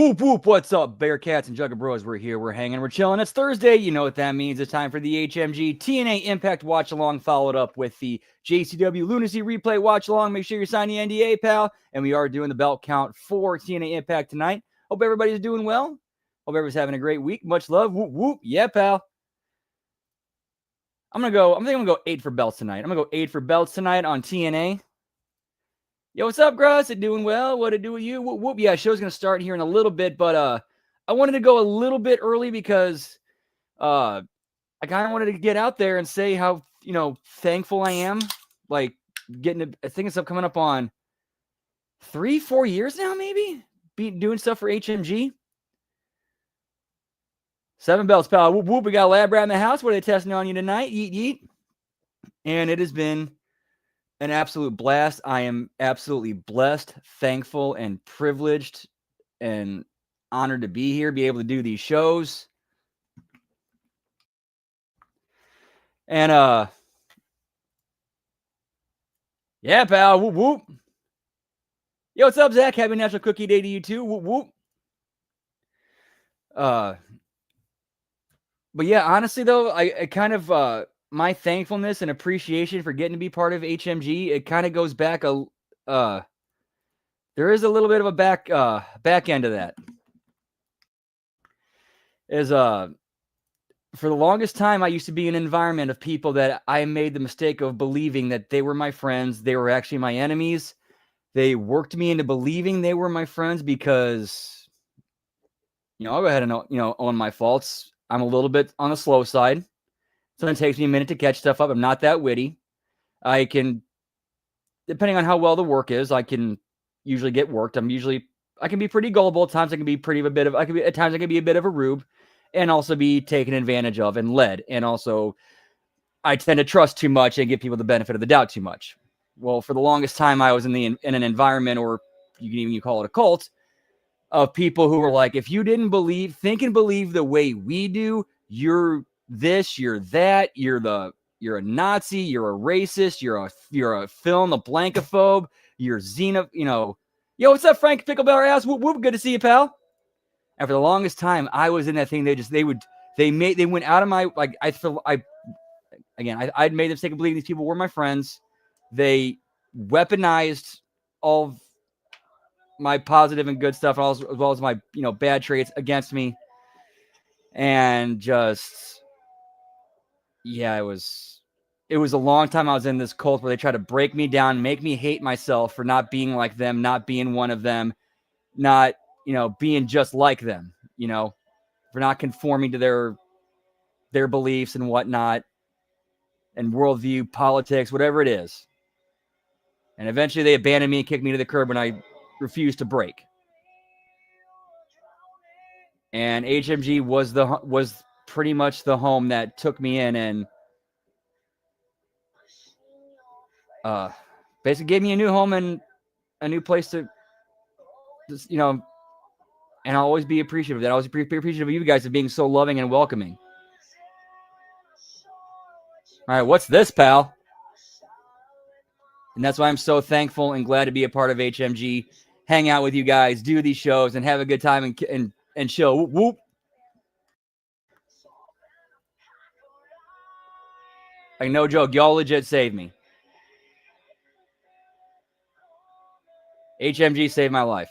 Whoop, whoop. What's up, Bearcats and Jugga Bros? We're here. We're hanging. We're chilling. It's Thursday. You know what that means. It's time for the HMG TNA iMPACT Watch-Along, followed up with the JCW Lunacy Replay Watch-Along. Make sure you sign the NDA, pal. And we are doing the belt count for TNA iMPACT tonight. Hope everybody's doing well. Hope everybody's having a great week. Much love. Whoop, whoop. Yeah, pal. I think I'm going to go 8 for belts tonight. I'm going to go 8 for belts tonight on TNA. Yo, what's up, Gross? It doing well? What it do with you? Whoop, whoop. Yeah, show's going to start here in a little bit, but I wanted to go a little bit early because I kind of wanted to get out there and say how, thankful I am. Like, I think it's coming up on 3-4 years now, maybe? Doing stuff for HMG. 7 belts, pal. Whoop, whoop. We got a lab rat in the house. What are they testing on you tonight? Yeet, yeet. And it has been an absolute blast. I am absolutely blessed, thankful, and privileged and honored to be here, be able to do these shows. And yeah, pal. Whoop, whoop. Yo, what's up, Zach? Happy National Cookie Day to you too. Whoop, whoop. But yeah, honestly though, I kind of my thankfulness and appreciation for getting to be part of HMG, it kind of goes back there is a little bit of a back end of that. For the longest time, I used to be in an environment of people that I made the mistake of believing that they were my friends. They were actually my enemies. They worked me into believing they were my friends because, I'll go ahead and, own my faults. I'm a little bit on the slow side. So it takes me a minute to catch stuff up. I'm not that witty. I can, depending on how well the work is, I can usually get worked. I can be pretty gullible. At times I can be at times I can be a bit of a rube and also be taken advantage of and led. And also I tend to trust too much and give people the benefit of the doubt too much. Well, for the longest time, I was in an environment, or you can even call it a cult, of people who were like, if you didn't think and believe the way we do, you're this, you're that, you're a Nazi, you're a racist, you're a fill in the blankophobe, you're Yo, what's up, Frank Picklebell ass? Whoop whoop, good to see you, pal. And for the longest time, I was in that thing. They went out of my, like, I'd made the mistake of believing these people were my friends. They weaponized all of my positive and good stuff, as well as my, bad traits against me. And just, yeah, it was a long time I was in this cult where they tried to break me down, make me hate myself for not being like them, not being one of them, not, being just like them, for not conforming to their beliefs and whatnot, and worldview, politics, whatever it is. And eventually they abandoned me and kicked me to the curb when I refused to break. And HMG was pretty much the home that took me in and basically gave me a new home and a new place to, and I'll always be appreciative of that. I'll always be appreciative of you guys of being so loving and welcoming. All right, what's this, pal? And that's why I'm so thankful and glad to be a part of HMG, hang out with you guys, do these shows, and have a good time and chill. Whoop, whoop. Like, no joke, y'all legit saved me. HMG saved my life.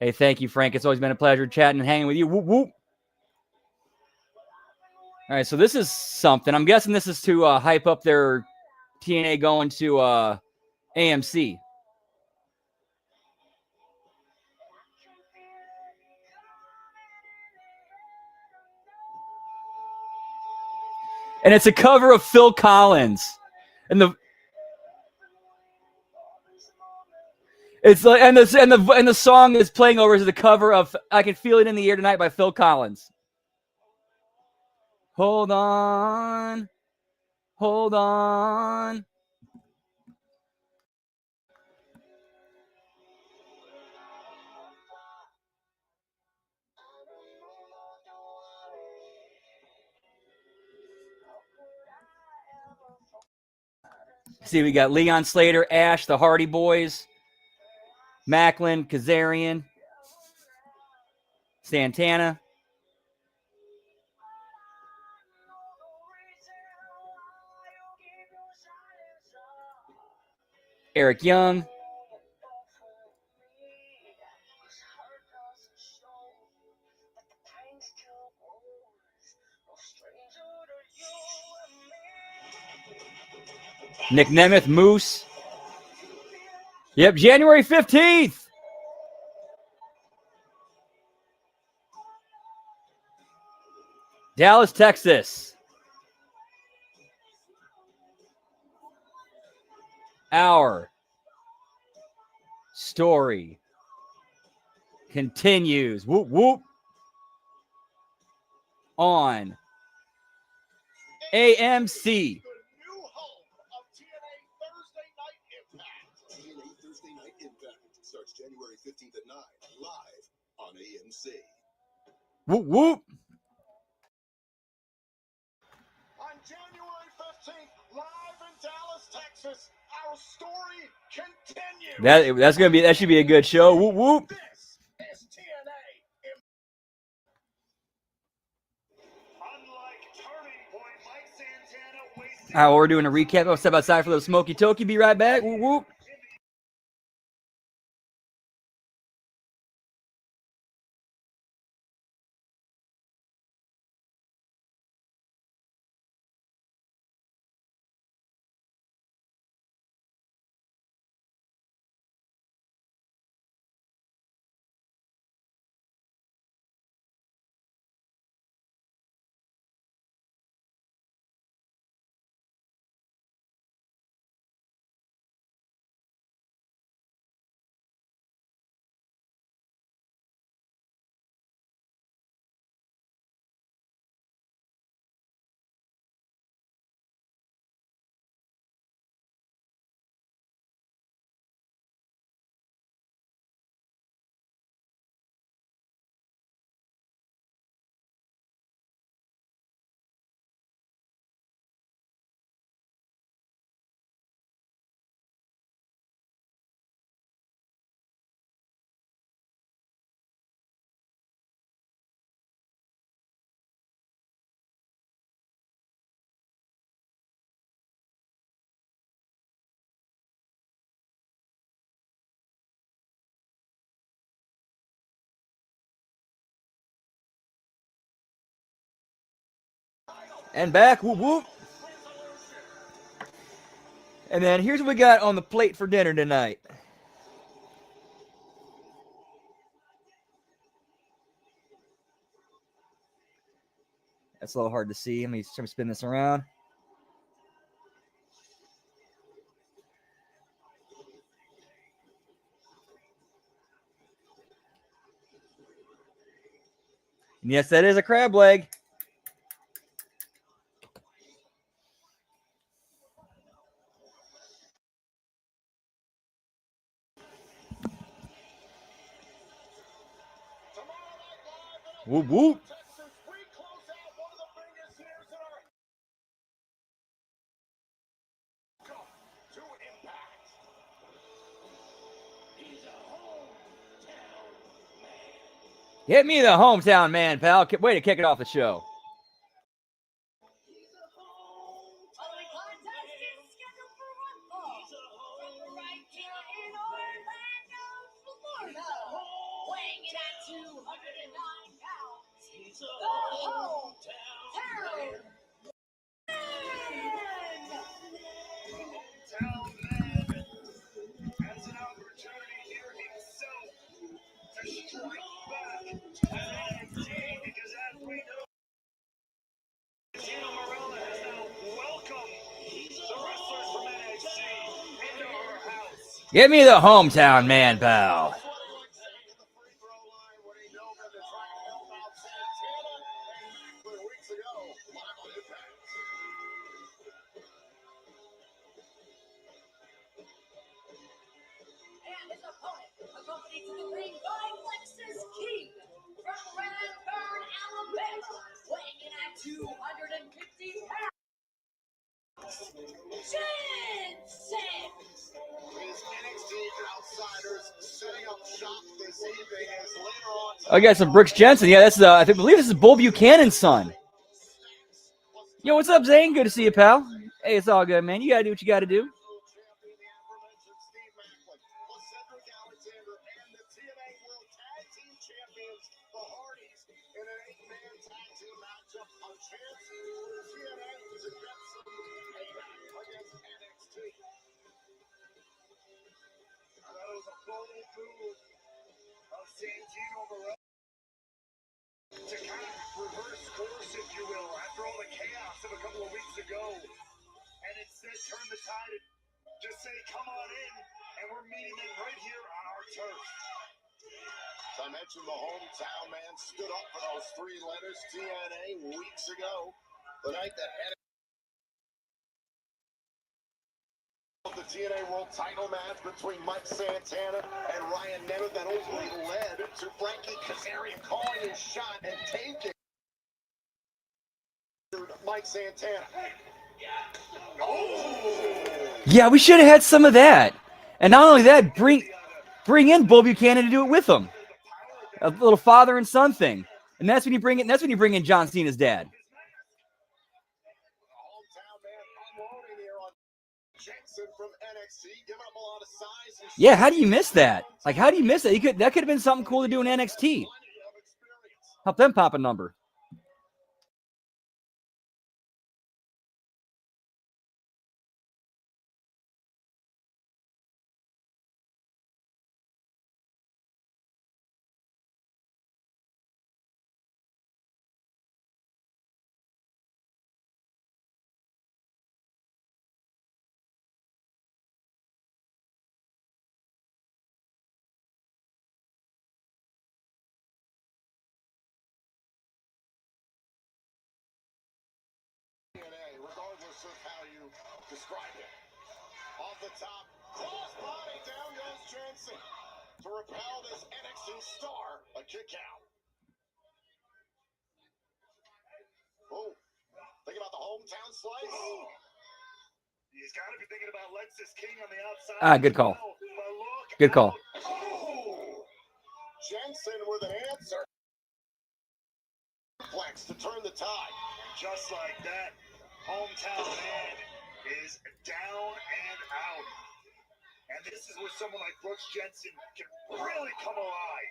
Hey, thank you, Frank. It's always been a pleasure chatting and hanging with you. Whoop, whoop. All right, so this is something. I'm guessing this is to hype up their TNA going to AMC. And it's a cover of Phil Collins. And it's like and the song is playing over is the cover of I Can Feel It in the Air Tonight by Phil Collins. Hold on. Hold on. See, we got Leon Slater, Ash, the Hardy Boys, Macklin, Kazarian. Santana. Eric Young. Nick Nemeth, Moose. Yep, January 15th. Dallas, Texas. Our story continues. Whoop, whoop. On AMC. Thursday Night Impact starts January 15th at 9, live on AMC. Whoop, whoop. On January 15th, live in Dallas, Texas, our story continues. That should be a good show. Whoop, whoop. This is TNA. Unlike Turning Point, Mike Santana wasted. All right, well, we're doing a recap. I'll step outside for the Smoky Toki. Be right back. Whoop, whoop. And back. Whoop, whoop. And then here's what we got on the plate for dinner tonight. That's a little hard to see. Let me try to spin this around. And yes, that is a crab leg. Whoop, whoop. Hit me the hometown man, pal. Way to kick it off the show. Get me the hometown man, pal. Outsiders setting up shop this Oh, you got some Brooks Jensen. Yeah, that's I believe this is Bull Buchanan's son. Yo, what's up, Zane? Good to see you, pal. Hey, it's all good, man. You gotta do what you gotta do. To kind of reverse course, if you will, after all the chaos of a couple of weeks ago, and instead turn the tide and just say, come on in, and we're meeting them right here on our turf. As I mentioned, the hometown man stood up for those three letters, TNA, weeks ago. The night that the TNA World Title match between Mike Santana and Ryan Nemeth that ultimately led to Frankie Kazarian calling his shot and taking Mike Santana. Oh. Yeah, we should have had some of that. And not only that, bring in Bull Buchanan to do it with him. A little father and son thing. And that's when you bring in John Cena's dad. Yeah, how do you miss that? Like, how do you miss it? That could have been something cool to do in NXT. Help them pop a number. Regardless of how you describe it. Off the top, crossbody, down goes Jensen to repel this NXT star. A kick out. Oh, think about the hometown slice. Oh. He's got to be thinking about Lexus King on the outside. Good call. Good call. Oh. Jensen with an answer. Flex to turn the tide. Just like that, hometown man is down and out. And this is where someone like Brooks Jensen can really come alive.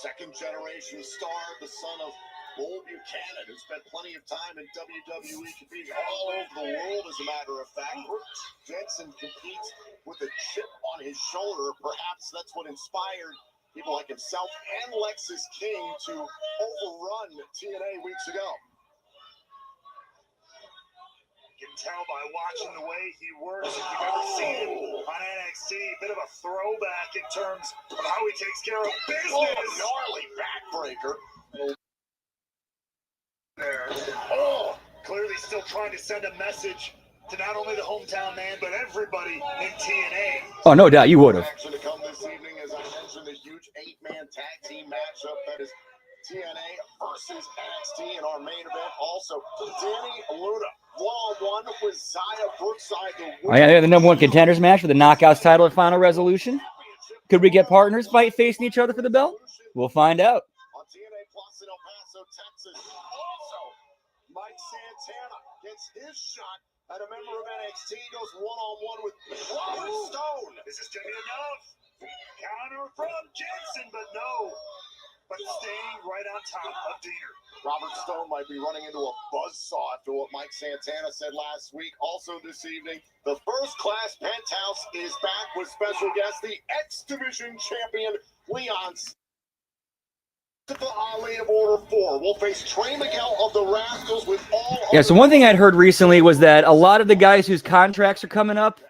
Second generation star, the son of Bull Buchanan, who spent plenty of time in WWE, competing all over the world, as a matter of fact. Brooks Jensen competes with a chip on his shoulder. Perhaps that's what inspired people like himself and Lexus King to overrun TNA weeks ago. You can tell by watching the way he works. If you've ever seen him on NXT, a bit of a throwback in terms of how he takes care of business. Oh, gnarly backbreaker. There. Oh, clearly still trying to send a message to not only the hometown man, but everybody in TNA. Oh, no doubt, you would have. Action to come this evening, as I mentioned, a huge 8-man tag team matchup that is TNA versus NXT in our main event. Also, Danny Luna, one-on-one with Zaya Brookside. Oh, yeah, they're the #1 contenders match for the Knockouts title at Final Resolution. Could we get partners facing each other for the belt? We'll find out. On TNA Plus in El Paso, Texas. Also, Mike Santana gets his shot at a member of NXT, goes one-on-one with Robert Stone. This is going to be enough. Counter from Jensen, but no. But staying right on top of Diener. Robert Stone might be running into a buzzsaw after what Mike Santana said last week. Also this evening, the First Class Penthouse is back with special guest, the X-Division champion, Leon Ali of Order 4 will face Trey Miguel of the Rascals with all. Yeah, so one thing I'd heard recently was that a lot of the guys whose contracts are coming up,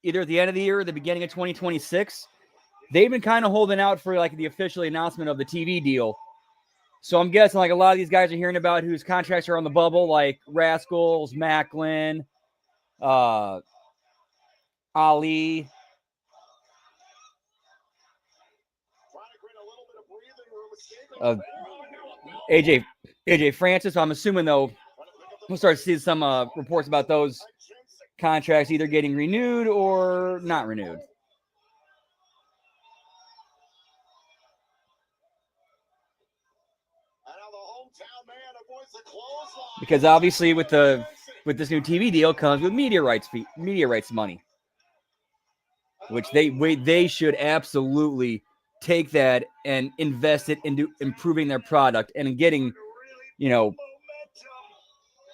either at the end of the year or the beginning of 2026, they've been kind of holding out for like the official announcement of the TV deal. So I'm guessing like a lot of these guys are hearing about whose contracts are on the bubble, like Rascals, Macklin, Ali. AJ Francis. I'm assuming though we'll start seeing some reports about those contracts either getting renewed or not renewed. Because obviously with this new TV deal comes with media rights money, which they should absolutely take that and invest it into improving their product and getting, you know,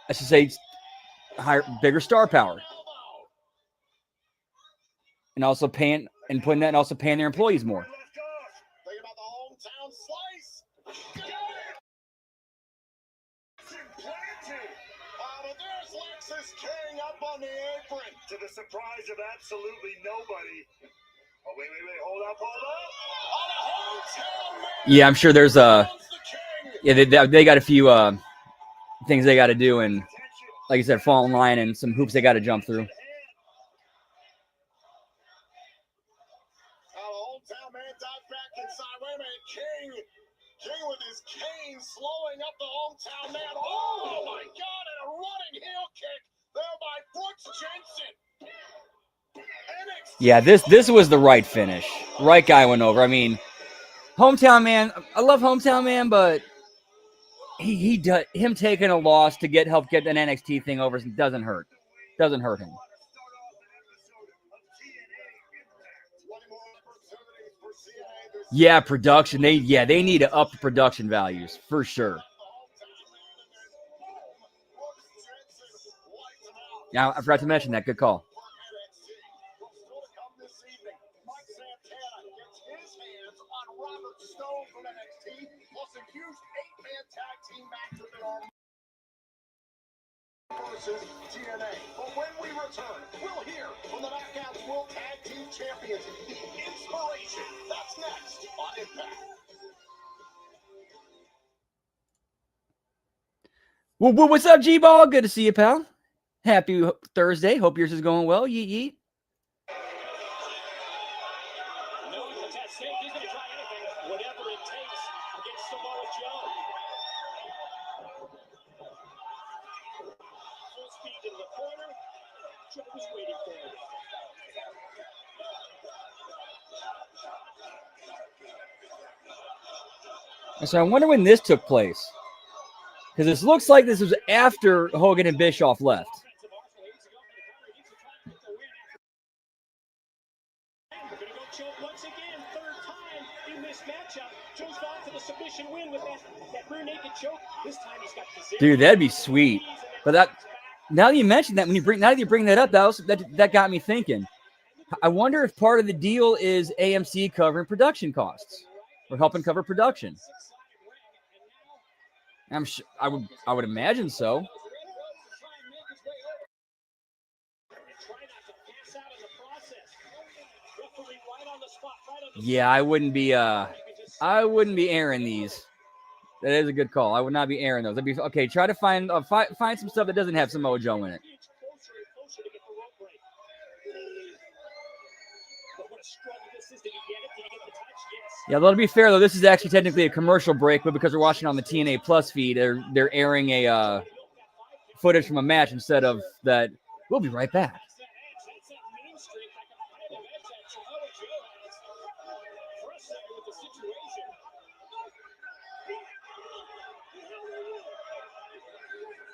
I should say, bigger star power, and also paying their employees more. To the surprise of absolutely nobody. Oh, wait, hold up. Yeah, I'm sure there's they got a few things they got to do, and like I said, fall in line and some hoops they got to jump through. Hometown man dives back inside. Wait a minute, King with his cane slowing up the hometown man. Oh my God, and a running heel kick there by Brooks Jensen. Yeah, this was the right finish. Right guy went over. I mean, hometown man. I love hometown man, but him taking a loss to help get an NXT thing over doesn't hurt. Doesn't hurt him. Yeah, production. They need to up the production values for sure. Now, I forgot to mention that. Good call. Versus TNA. But when we return, we'll hear from the Knockouts World Tag Team Champions, the Inspiration. That's next on Impact. Well, what's up, G-Ball? Good to see you, pal. Happy Thursday. Hope yours is going well. Yeet, yeet. He's going to try anything, whatever it takes against Samoa Joe. Full speed into the corner. Joe was waiting for him. So I wonder when this took place. Because this looks like this was after Hogan and Bischoff left. Once again, third time in this matchup. Joe's gone for the submission win with that rear naked choke. This time he's got the Dude, that'd be sweet. But now that you mentioned that, now that you bring that up, that got me thinking. I wonder if part of the deal is AMC covering production costs or helping cover production. I'm sure I would imagine so. Yeah, I wouldn't be airing these. That is a good call. I would not be airing those. I'd be okay. Try to find some stuff that doesn't have Samoa Joe in it. Yeah, well, to be fair though, this is actually technically a commercial break, but because we're watching on the TNA Plus feed, they're airing a footage from a match instead of that. We'll be right back.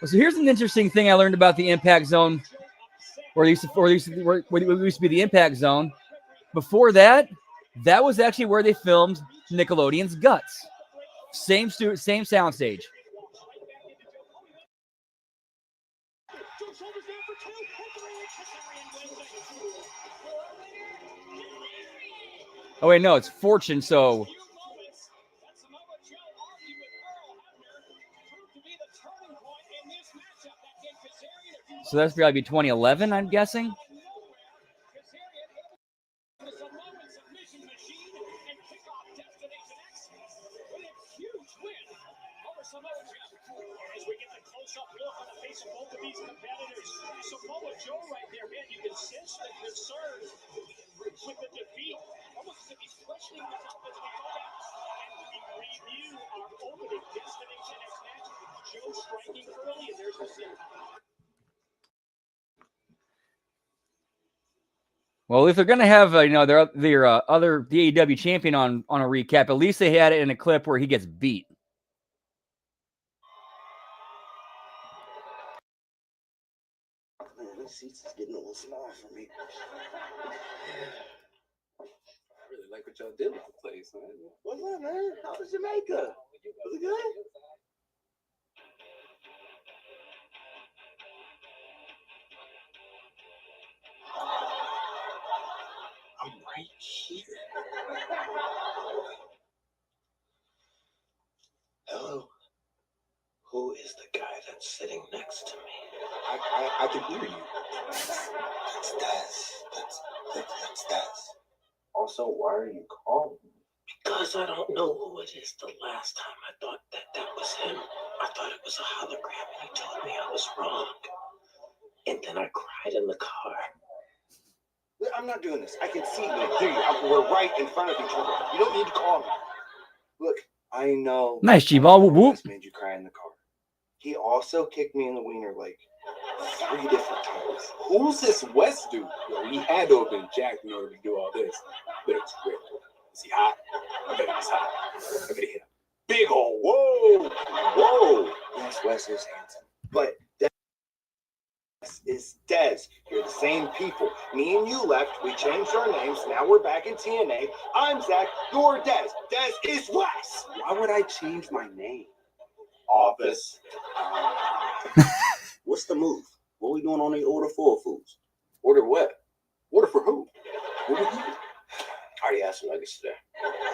So here's an interesting thing I learned about the Impact Zone, or it used to be the Impact Zone. Before that, that was actually where they filmed Nickelodeon's Guts. Same soundstage. Oh wait, no, it's Fortune. So that's probably 2011, I'm guessing. As we get the close-up look on the face of both of these competitors, Samoa Joe right there, man, you can sense the concern with the defeat. Almost as if he's questioning himself as we go back and we review our opening Destination X match. Joe striking early, and there's the scene. Well, if they're gonna have their the AEW champion on a recap, at least they had it in a clip where he gets beat. the seats is getting a little small for me. I really like what y'all did with the place, man. What's up, man? How was Jamaica? Was it good? I'm right here. Hello. Who is the guy that's sitting next to me? I can hear you. That's Des. That's Des. Also, why are you calling? Because I don't know who it is. The last time I thought that was him. I thought it was a hologram, and he told me I was wrong. And then I cried in the car. I'm not doing this. I can see you and hear you. We're right in front of each other. You don't need to call me. Look, I know. Nice, G-Ball. Whoop, whoop. Made you cry in the car. He also kicked me in the wiener like 3 different times. Who's this West dude? Yo, he had to have been jacked in order to do all this. But it's real. Is he hot? I bet he's hot. I bet he hit a big hole. Whoa. Yes, Wes is handsome. But Des is Des. You're the same people. Me and you left. We changed our names. Now we're back in TNA. I'm Zach. You're Des. Des is Wes. Why would I change my name? Office. What's the move? What we doing on the order for foods? Order what? Order for who? What did you do? I already asked some nuggets today.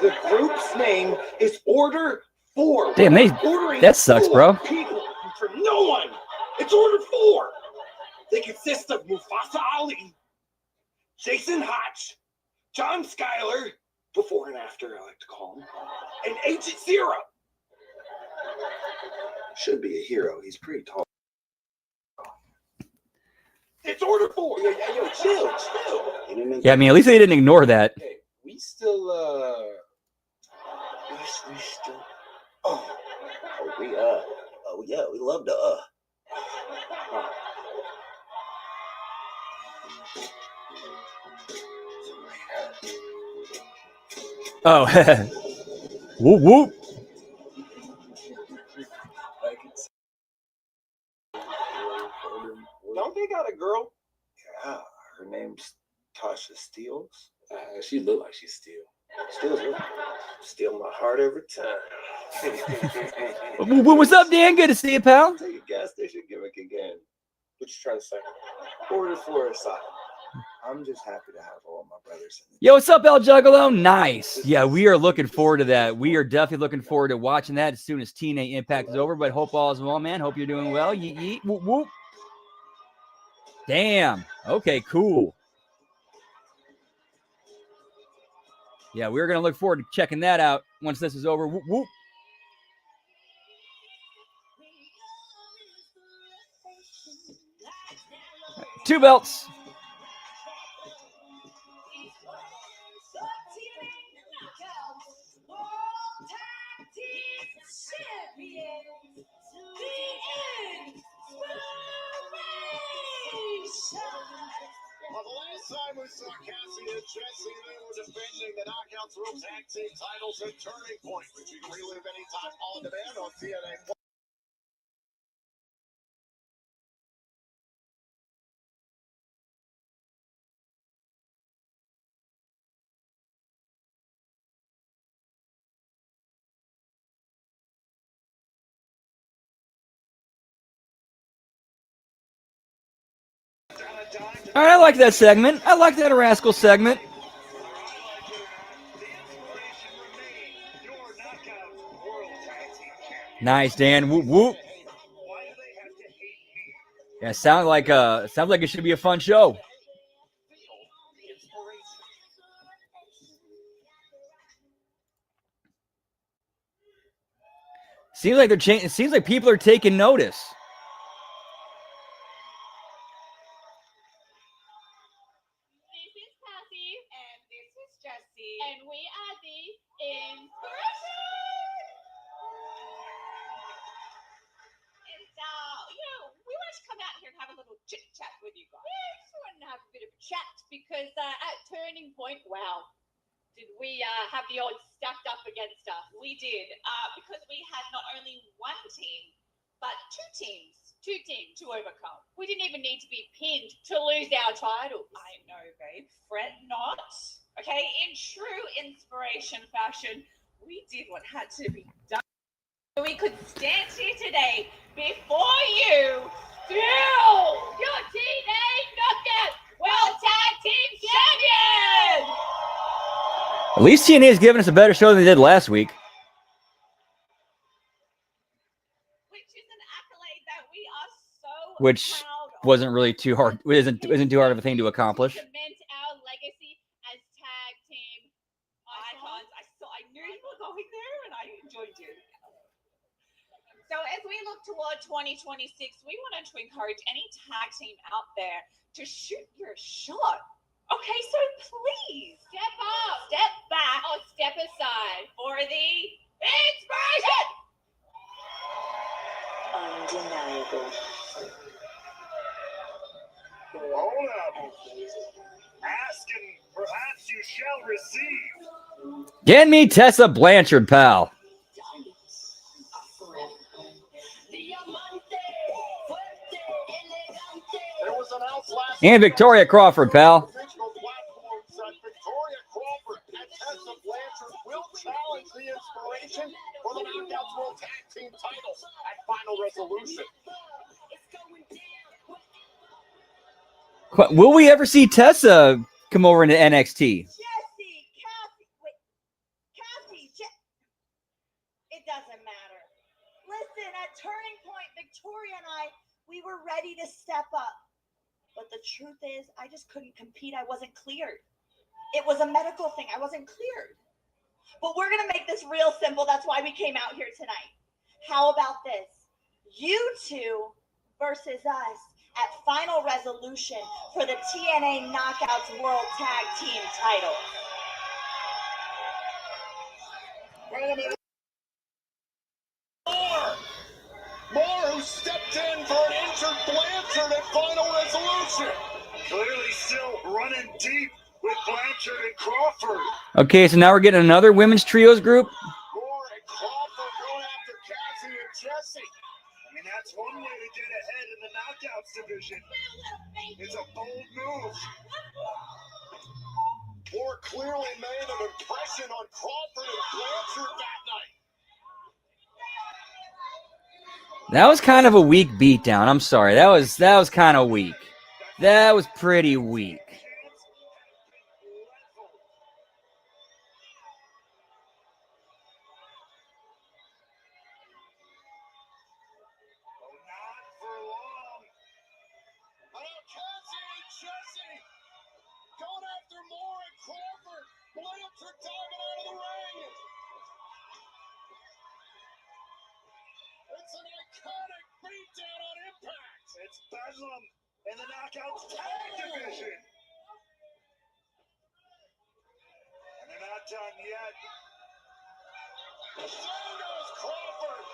The group's name is Order 4. Damn, Ordering that sucks, bro. People for no one. It's Order 4. They consist of Mufasa Ali, Jason Hotch, John Schuyler, before and after I like to call him, and Agent Zero. Should be a hero. He's pretty tall. It's Order 4. Yo, chill. Yeah, I mean, at least they didn't ignore that. Hey, we still, We still. Yeah, we love the Oh, whoop, whoop. Don't they got a girl? Yeah, her name's Tasha Steeles. she look like she's still. Steal my heart every time. What's up, Dan? Good to see you, pal. Take a gas station gimmick again. What you trying to say? Order 4 aside. I'm just happy to have all my brothers in the Yo, what's up, El Juggalo? Nice. Yeah, we are looking forward to that. We are definitely looking forward to watching that as soon as TNA Impact is over. But hope all is well, man. Hope you're doing well. Yeet, yeet. Whoop, whoop. Damn. Okay, cool. Yeah, we're going to look forward to checking that out once this is over. Whoop, whoop. Two belts. Well, the last time we saw Cassie and Jesse, they were defending the Knockouts World Tag Team titles at Turning Point, which you can relive anytime on demand on TNA. All right, I like that segment. I like that Rascal segment. Nice, Dan. Whoop, whoop. Yeah, sounds like it should be a fun show. Seems like they're changing. It seems like people are taking notice. This is Cassie, and this is Jessie, and we are the Inspiration. And we wanted to come out here and have a little chit chat with you guys. Yeah, just wanted to have a bit of a chat because at Turning Point, wow, did we have the odds stacked up against us? We did, because we had not only one team, but two teams to overcome. We didn't even need to be pinned to lose our title. I know, babe. Fret not. Okay, in true inspiration fashion, we did what had to be done. We could stand here today before you, still your TNA Knockout World Tag Team Champion! At least TNA is giving us a better show than they did last week. Which is an accolade that we are so Which proud of. wasn't really too hard. Isn't too hard of a thing to accomplish. Cement our legacy as tag team icons. I knew you were going there, and I enjoyed you. So as we look toward 2026, we wanted to encourage any tag team out there to shoot your shot. Okay, so please step up, step back, or step aside for the inspiration. Undeniable. Hold up. Ask and perhaps you shall receive. Get me Tessa Blanchard, pal. And Victoria Crawford, pal. Victoria Crawford and Tessa Blanchard will challenge the inspiration for the Knockouts World Tag Team titles at Final Resolution. Will we ever see Tessa come over into NXT? It doesn't matter. Listen, at Turning Point, Victoria and I, we were ready to step up. But the truth is, I just couldn't compete. I wasn't cleared. It was a medical thing. I wasn't cleared. But we're going to make this real simple. That's why we came out here tonight. How about this? You two versus us at Final Resolution for the TNA Knockouts World Tag Team title. Moore who stepped in for an injured Blanchard at Final Resolution. Clearly still running deep with Blanchard and Crawford. Okay, so now we're getting another women's trios group. Moore and Crawford going after Cassie and Jesse. I mean, that's one way to get ahead in the Knockouts division. It's a bold move. Moore clearly made an impression on Crawford and Blanchard that night. That was kind of a weak beatdown. I'm sorry. That was kind of weak. That was pretty weak. Blanchard diving out of the ring. It's an iconic beatdown on impact. It's Bedlam in the Knockouts Tag Division. And they're not done yet. Down goes Crawford.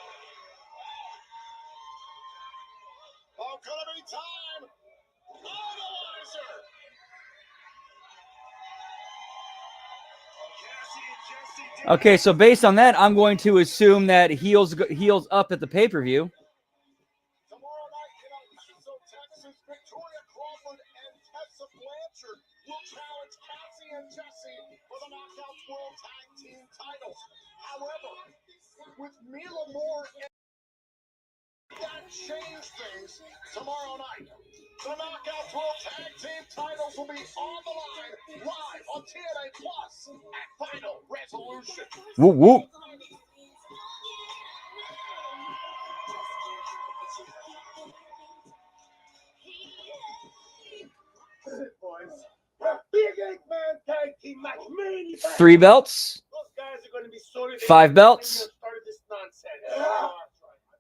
Oh, gonna be time. Idolizer. Okay, so based on that, I'm going to assume that heels up at the pay-per-view. Tomorrow night in Aliso, Texas, Victoria Crawford and Tessa Blanchard will challenge Cassie and Jesse for the Knockouts World Tag Team titles. However, with Mila Moore that changed things tomorrow night. The Knockouts World Tag Team titles will be on the line live on TNA Plus at Final Resolution. Whoop, whoop. Boys, big 8-man tag team match. 3 belts. Those guys are going to be sorry. 5 belts. Started this nonsense.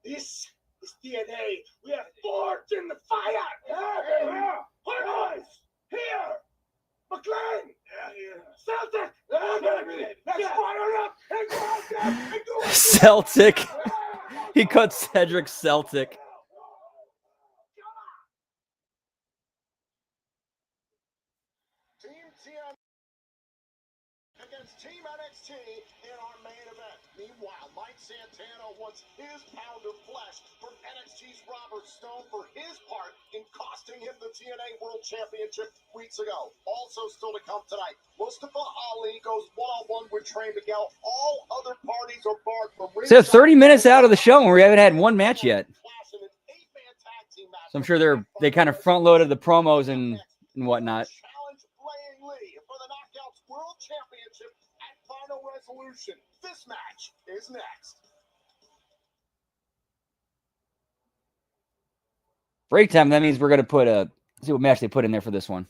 This is TNA. We have forged in the fire. Boys, here. McLean. Celtic. Let's fire up and go out there and do it. Celtic. He cut Cedric Celtic. Team TNA against Team NXT in our main event. Meanwhile, Mike Santana. Santana wants his pound of flesh from NXT's Robert Stone for his part in costing him the TNA World Championship weeks ago. Also still to come tonight, Mustafa Ali goes one-on-one with Trey Miguel. All other parties are barred from So 30 minutes out of the show, and we haven't had one match yet. So I'm sure they kind of front loaded the promos and whatnot. Challenge Blaine Lee for the Knockouts World Championship at Final Resolution. This match is next. Break time. That means we're gonna put see what match they put in there for this one.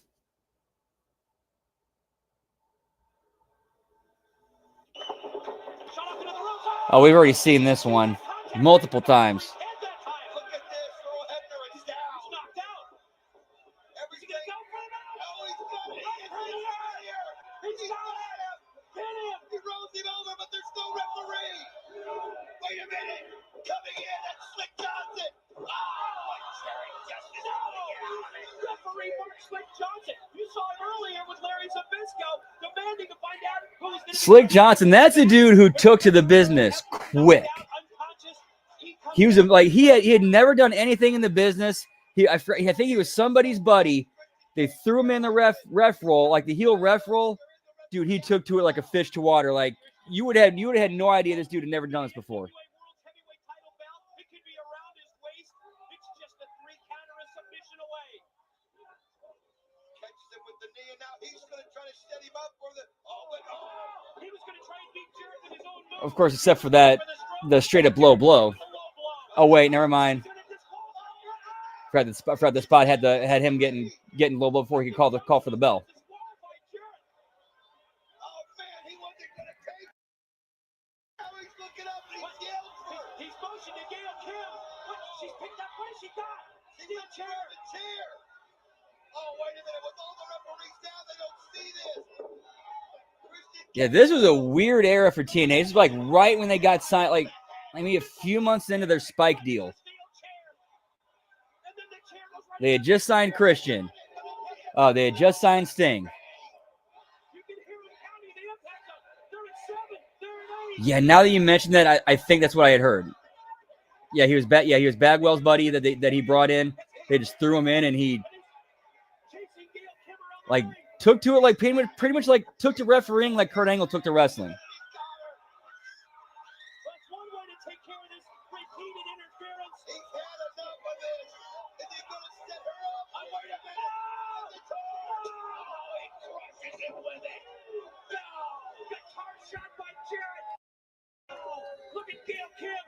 Oh, we've already seen this one multiple times. Slick Johnson, that's a dude who took to the business quick. He was like he had never done anything in the business. I think he was somebody's buddy. They threw him in the ref roll, like the heel ref roll. Dude, he took to it like a fish to water. Like you would have had no idea this dude had never done this before. Of course, except for that, the straight up blow. Oh wait, never mind. Forgot the spot had him getting low blow before he could call for the bell. He's motioned to Gail Kim. She's picked up. What has she got? Steel chair. Oh, wait a minute. With all the referees down, they don't see this. Yeah, this was a weird era for TNA. This is like right when they got signed, like maybe a few months into their Spike deal. They had just signed Christian. They had just signed Sting. Yeah, now that you mentioned that, I think that's what I had heard. Yeah, he was Bagwell's buddy that he brought in. They just threw him in, and he like took to it like pretty much like took to refereeing like Kurt Angle took to wrestling.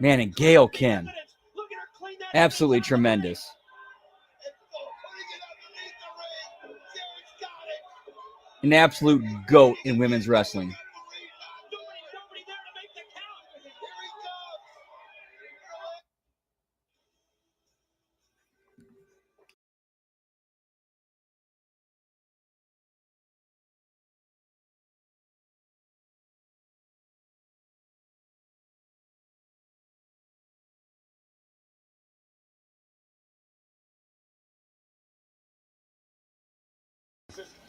Man, and Gail Kim, absolutely tremendous. An absolute GOAT in women's wrestling.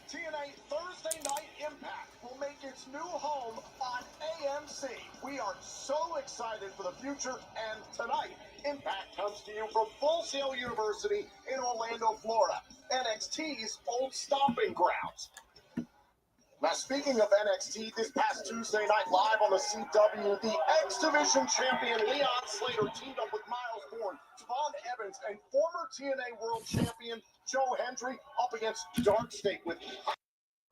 TNA Thursday Night Impact will make its new home on AMC. We are so excited for the future, and tonight, Impact comes to you from Full Sail University in Orlando, Florida, NXT's old stomping grounds. Now, speaking of NXT, this past Tuesday night live on the CW, the X Division champion Leon Slater teamed up with Miles Bourne, Devon Evans, and former TNA World Champion Joe Hendry up against Dark State with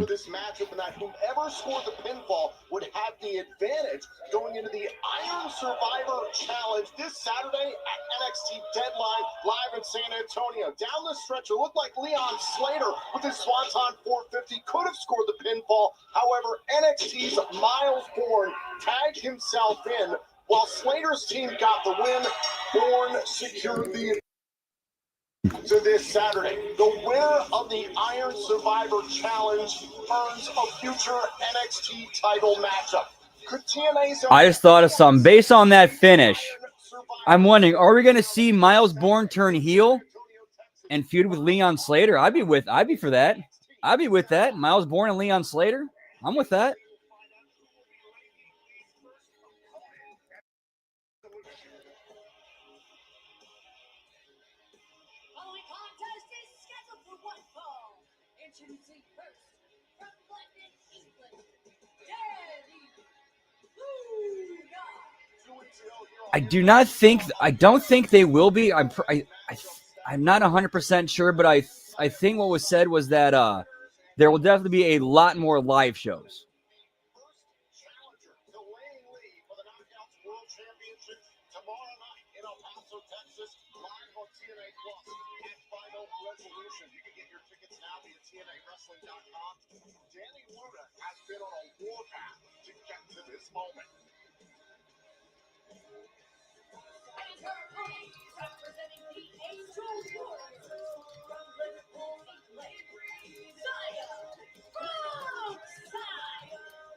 this matchup, and that whoever scored the pinfall would have the advantage going into the Iron Survivor Challenge this Saturday at NXT Deadline live in San Antonio. Down the stretch, it looked like Leon Slater with his Swanton 450 could have scored the pinfall. However, NXT's Miles Bourne tagged himself in while Slater's team got the win. Bourne secured the to this Saturday. The winner of the Iron Survivor Challenge earns a future NXT title matchup. Could TNA's I just thought of something. Based on that finish, I'm wondering, are we going to see Miles Bourne turn heel and feud with Leon Slater? I'd be for that. I'd be with that. Miles Bourne and Leon Slater. I'm with that. introducing first from London, England, Danny Luna. I don't think they will be. I'm not 100% sure, but I think what was said was that there will definitely be a lot more live shows. Challenger to Lane Lee for the Knockouts World Championship tomorrow night in El Paso, Texas, live on TNA Plus and Final Resolution. You can get your tickets now via TNAWrestling.com. Danny Luna has been on a warpath to get to this moment. And her opponent, representing the Angel Warriors from Liverpool, England, Zaya Brookside.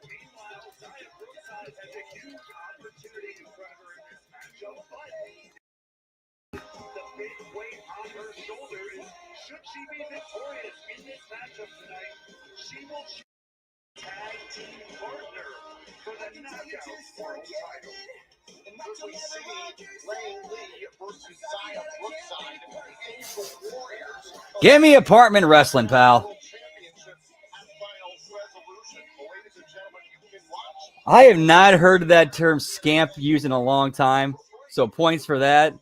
Meanwhile, Zaya Brookside has a huge opportunity in front of her in this matchup, but the big weight on her shoulder is, should she be victorious in this matchup tonight, she will choose tag team partner for the Knockouts World title. We see Lane Lee versus Zaya Brookside, Angel Warriors. Give me apartment wrestling, pal. Championship and Final Resolution. Ladies and gentlemen, you can watch. I have not heard that term scamp used in a long time, so points for that.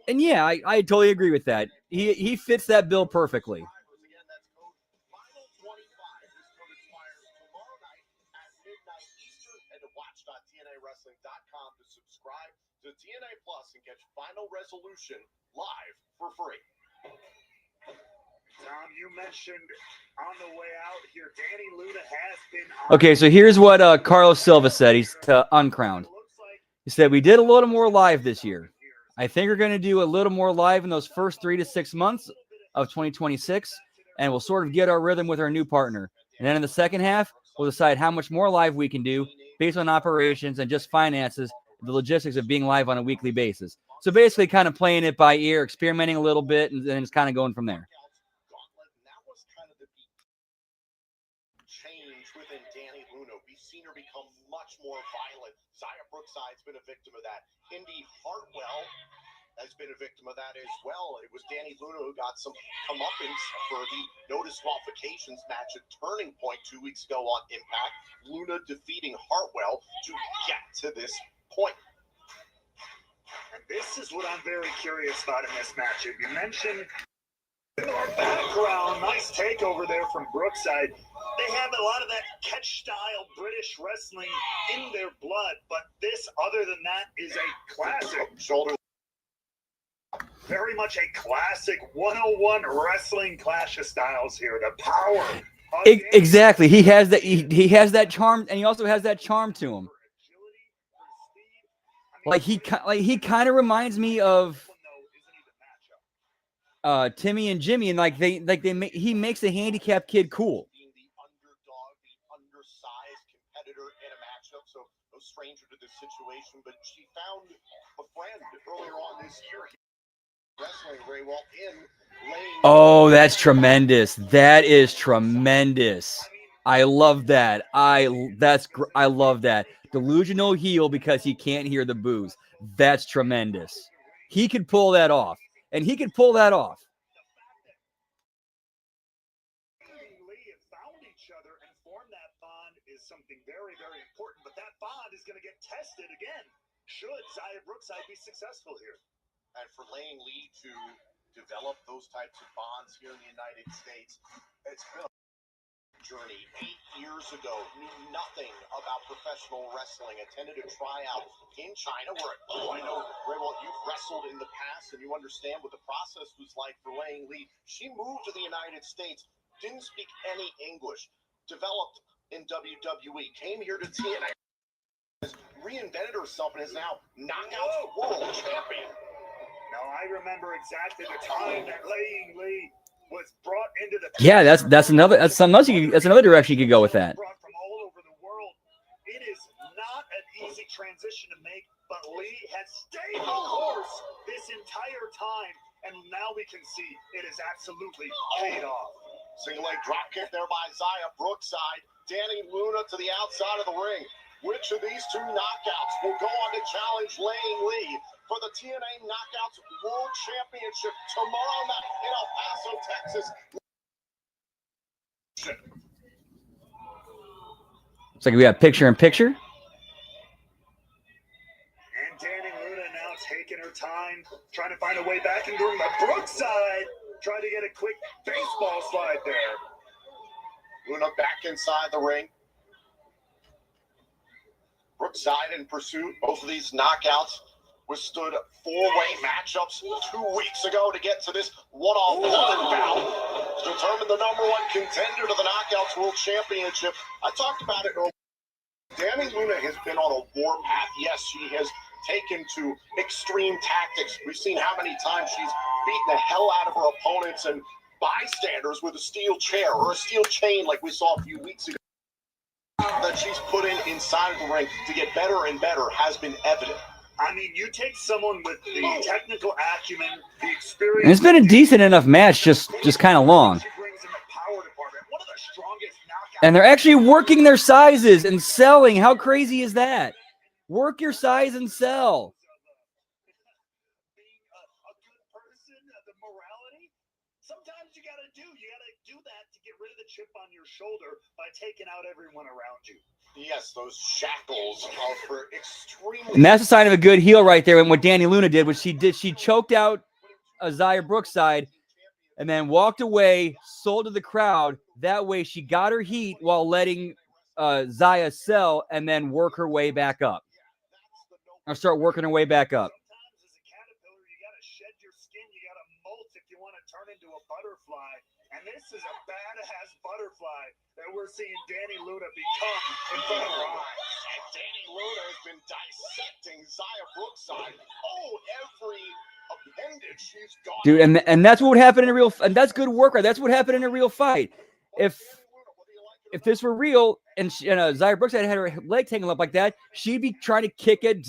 And yeah, I totally agree with that. He fits that bill perfectly. Again, that's code Final 25. This code expires tomorrow night at midnight Eastern. Head to watch.tnawrestling.com to subscribe to TNA Plus and catch Final Resolution live for free. Tom, you mentioned on the way out here, Danny Luna has been on. Okay, so here's what Carlos Silva said. He's uncrowned. He said, we did a little more live this year. I think we're going to do a little more live in those first 3 to 6 months of 2026, and we'll sort of get our rhythm with our new partner. And then in the second half, we'll decide how much more live we can do based on operations and just finances, the logistics of being live on a weekly basis. So basically kind of playing it by ear, experimenting a little bit, and then it's kind of going from there. That was kind of the change within Danny Luna. We've seen her become much more violent. Zaya Brookside's been a victim of that. Indy Hartwell has been a victim of that as well. It was Danny Luna who got some comeuppance for the no disqualifications match at Turning Point 2 weeks ago on Impact. Luna defeating Hartwell to get to this point. And this is what I'm very curious about in this matchup. You mentioned in our background, nice takeover there from Brookside. They have a lot of that catch-style British wrestling in their blood, but this, other than that, is a classic. Shoulder. Very much a classic 101 wrestling clash of styles here. The power. Exactly. He has that. He has that charm, and he also has that charm to him. Like he kind of reminds me of Timmy and Jimmy, and he makes the handicapped kid cool. Being the underdog, the undersized competitor in a matchup, so no stranger to this situation, but she found a friend earlier on this year. Wrestling very well in Lane. Oh, that's tremendous. That is tremendous. I love that. I love that. Delusional heel because he can't hear the boos. That's tremendous. He could pull that off. And he could pull that off. Lee have found each other and formed that bond is something very, very important. But that bond is going to get tested again. Should Zaya Brookside be successful here? And for Lane Lee to develop those types of bonds here in the United States, it's been a journey. 8 years ago, knew nothing about professional wrestling, attended a tryout in China where, I know very well you've wrestled in the past and you understand what the process was like for Lane Lee. She moved to the United States, didn't speak any English, developed in WWE, came here to TNA, reinvented herself and is now Knockouts World Champion. No, I remember exactly the time that Lane Lee was brought into the Yeah, that's another direction you could go with that. Brought from all over the world. It is not an easy transition to make, but Lee has stayed the course this entire time, and now we can see it is absolutely paid off. Single leg drop kick there by Zaya Brookside. Danny Luna to the outside of the ring. Which of these two knockouts will go on to challenge Lane Lee for the TNA Knockouts World Championship tomorrow night in El Paso, Texas? Looks like we got picture-in-picture. And Danny Luna now taking her time, trying to find a way back and doing the Brookside. Trying to get a quick baseball slide there. Luna back inside the ring. Brookside in pursuit. Both of these knockouts withstood four-way matchups 2 weeks ago to get to this one-off bout to determine the #1 contender to the Knockouts World Championship. I talked about it earlier. Danny Luna has been on a war path. Yes, she has taken to extreme tactics. We've seen how many times she's beaten the hell out of her opponents and bystanders with a steel chair or a steel chain like we saw a few weeks ago. That she's put inside of the ring to get better and better has been evident. I mean, you take someone with the technical acumen, the experience. And it's been a decent enough match, just kind of long. She brings in the power department. One of the strongest knockouts. And they're actually working their sizes and selling. How crazy is that? Work your size and sell. Being a good person, the morality. Sometimes you gotta do that to get rid of the chip on your shoulder by taking out everyone around you. Yes, those shackles are for extremely. And that's a sign of a good heel right there. And what Danny Luna did, she choked out Zaya Brookside and then walked away, sold to the crowd. That way she got her heat while letting Zaya sell and then work her way back up. Or start working her way back up. Sometimes as a caterpillar, you gotta shed your skin, you gotta molt if you want to turn into a butterfly. And this is a badass butterfly that we're seeing Danny Luna become in front of our eyes. And Danny Luna has been dissecting Zaya Brookside. Oh, every appendage she's got. Dude, and that's what would happen in a real, and that's good work, right? That's what happened in a real fight. If this were real and Zaya Brookside had her leg tangled up like that, she'd be trying to kick at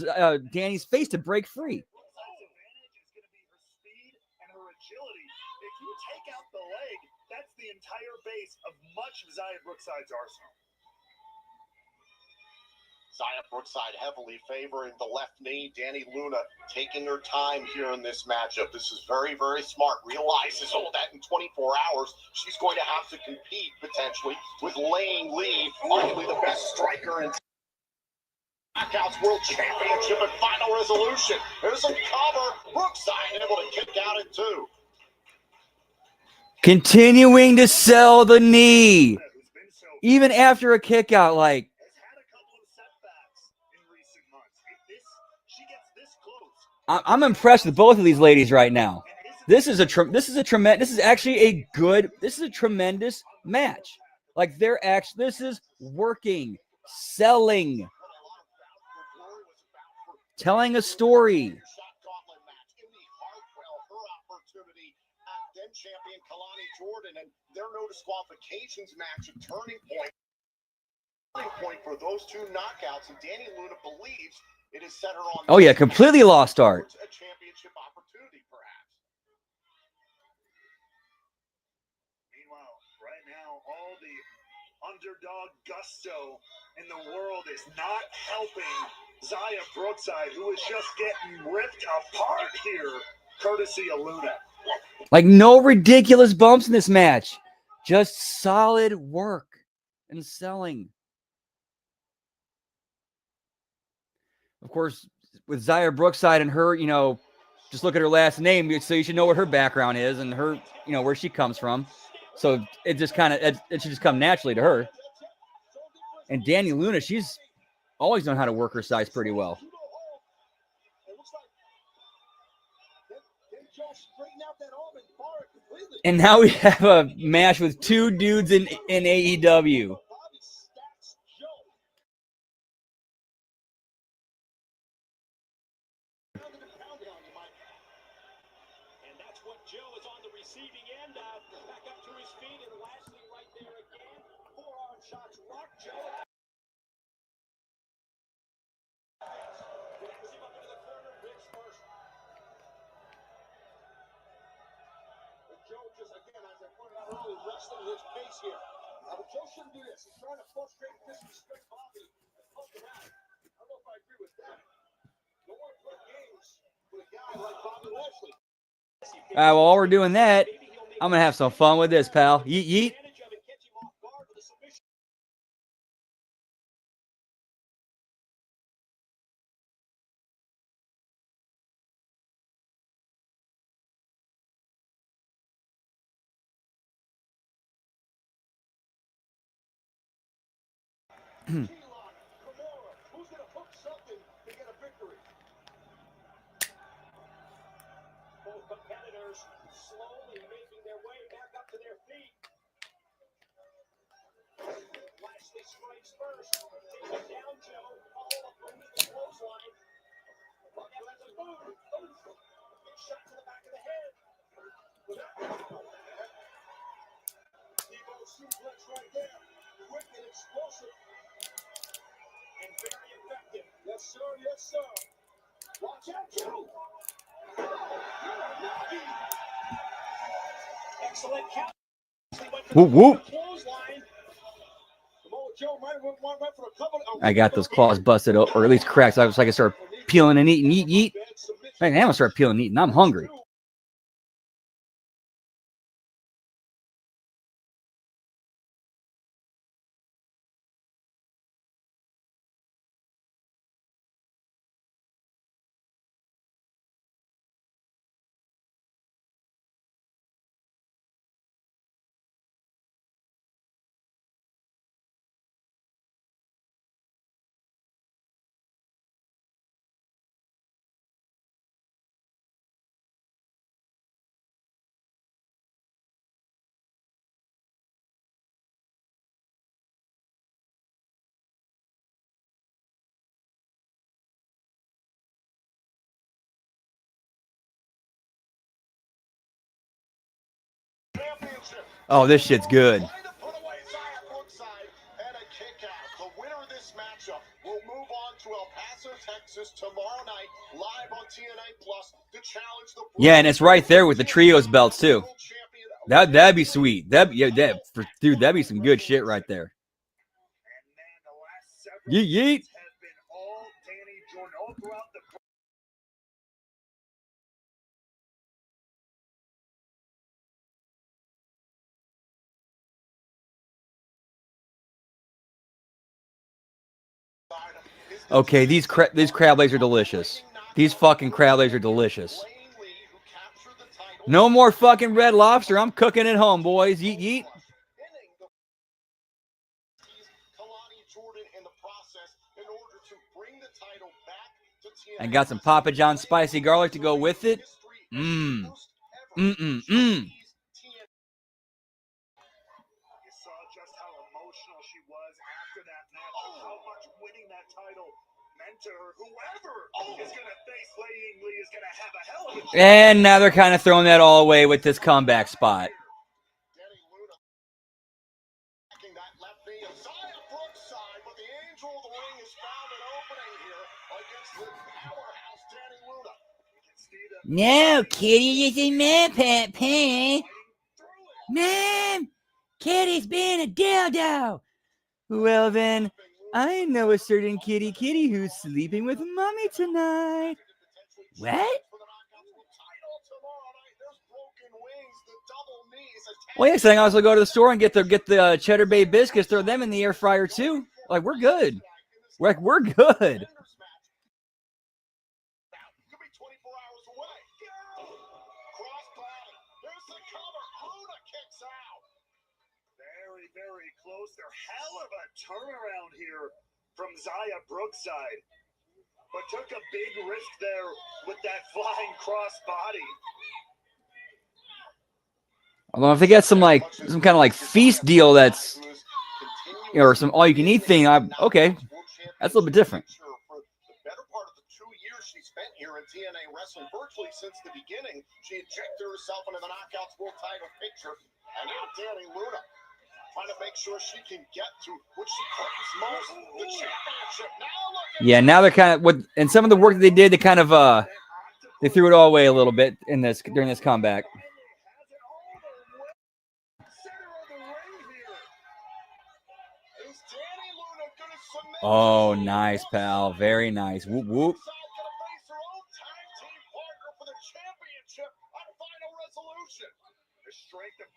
Danny's face to break free. Brookside's advantage is going to be her speed and her agility. If you take out the leg, that's the entire base of much of Zaya Brookside's arsenal. Zaya Brookside heavily favoring the left knee. Danny Luna taking her time here in this matchup. This is very, very smart. Realizes, that in 24 hours, she's going to have to compete potentially with Lang Lee, arguably the best striker in Knockouts World Championship and Final Resolution. There's a cover. Brookside able to kick out at 2. Continuing to sell the knee. Even after a kick out, like. Has had a couple of setbacks in recent months. If she gets this close. I'm impressed with both of these ladies right now. This is actually a tremendous match. Like this is working, selling, telling a story. Champion Kalani Jordan, and their no disqualifications match, a turning point for those two knockouts, and Danny Luna believes it has set her on. Oh yeah, completely lost start. A championship opportunity, perhaps. Meanwhile, right now, all the underdog gusto in the world is not helping Zaya Brookside, who is just getting ripped apart here, courtesy of Luna. Like no ridiculous bumps in this match. Just solid work and selling. Of course, with Zaya Brookside and her, just look at her last name, so you should know what her background is and her, where she comes from. So it just it should just come naturally to her. And Danny Luna, she's always known how to work her size pretty well. And now we have a match with two dudes in AEW. And that's what Joe is on the receiving end of. Back up to his feet, and Lashley right there again. Forearm shots rock Joe. Joe just, again, as I pointed out earlier, wrestling his pace here. But Joe shouldn't do this. He's trying to frustrate and disrespect Bobby and poke him out. I don't know if I agree with that. Don't want to play games with a guy like Bobby Lashley. All right, well, while we're doing that, I'm going to have some fun with this, pal. Yeet, yeet. Who's going to hook something to get a victory? Both competitors slowly making their way back up to their feet. Lashley strikes first. Take it down, Joe. Follow up with the clothesline. Look at the boot. Big shot to the back of the head. Devo suplex right there. Quick and explosive. And very effective. Yes, sir. Yes, sir. Watch out, Joe. Excellent count. Whoop, whoop. Clothesline. Joe might went for a couple. I got those claws busted, or at least cracked. So I was like, I start peeling and eating, eat. Man, I'm gonna start peeling and eating. I'm hungry. Oh, this shit's good. And a kick out. The winner of this matchup will move on to El Paso, Texas tomorrow night, live on TNA Plus to challenge the. Yeah, and it's right there with the trios belts too. That'd be sweet. Dude, that'd be some good shit right there. Yeet yeet. Okay, these crab legs are delicious. These fucking crab legs are delicious. No more fucking Red Lobster. I'm cooking at home, boys. Yeet yeet. I got some Papa John's spicy garlic to go with it. Mmm. Mmm. You saw just how emotional she was after that match, and how much winning that title meant to her. Whoever is going to face Lei Ying Lee is going to have a hell of a chance. And now they're kind of throwing that all away with this comeback spot. No, Kitty isn't my pet. Mom, Kitty's being a dildo. Well then, I know a certain kitty who's sleeping with mommy tonight. What? Well, yeah, so I can also go to the store and get the Cheddar Bay biscuits, throw them in the air fryer too. Like, we're good. We're good. Very close. They're hell of a turnaround here from Zaya Brookside, but took a big risk there with that flying cross body. Although if they get some kind of like feast deal that's, or some all you can eat thing, okay, that's a little bit different. The better part of the 2 years she spent here in TNA wrestling, virtually since the beginning, she injected herself into the Knockouts World Title picture, and now Danny Luna trying to make sure she can get to what she craves most, the championship. Yeah, now they're kind of and some of the work that they did, they kind of they threw it all away a little bit during this comeback. Oh, nice, pal. Very nice. Whoop whoop.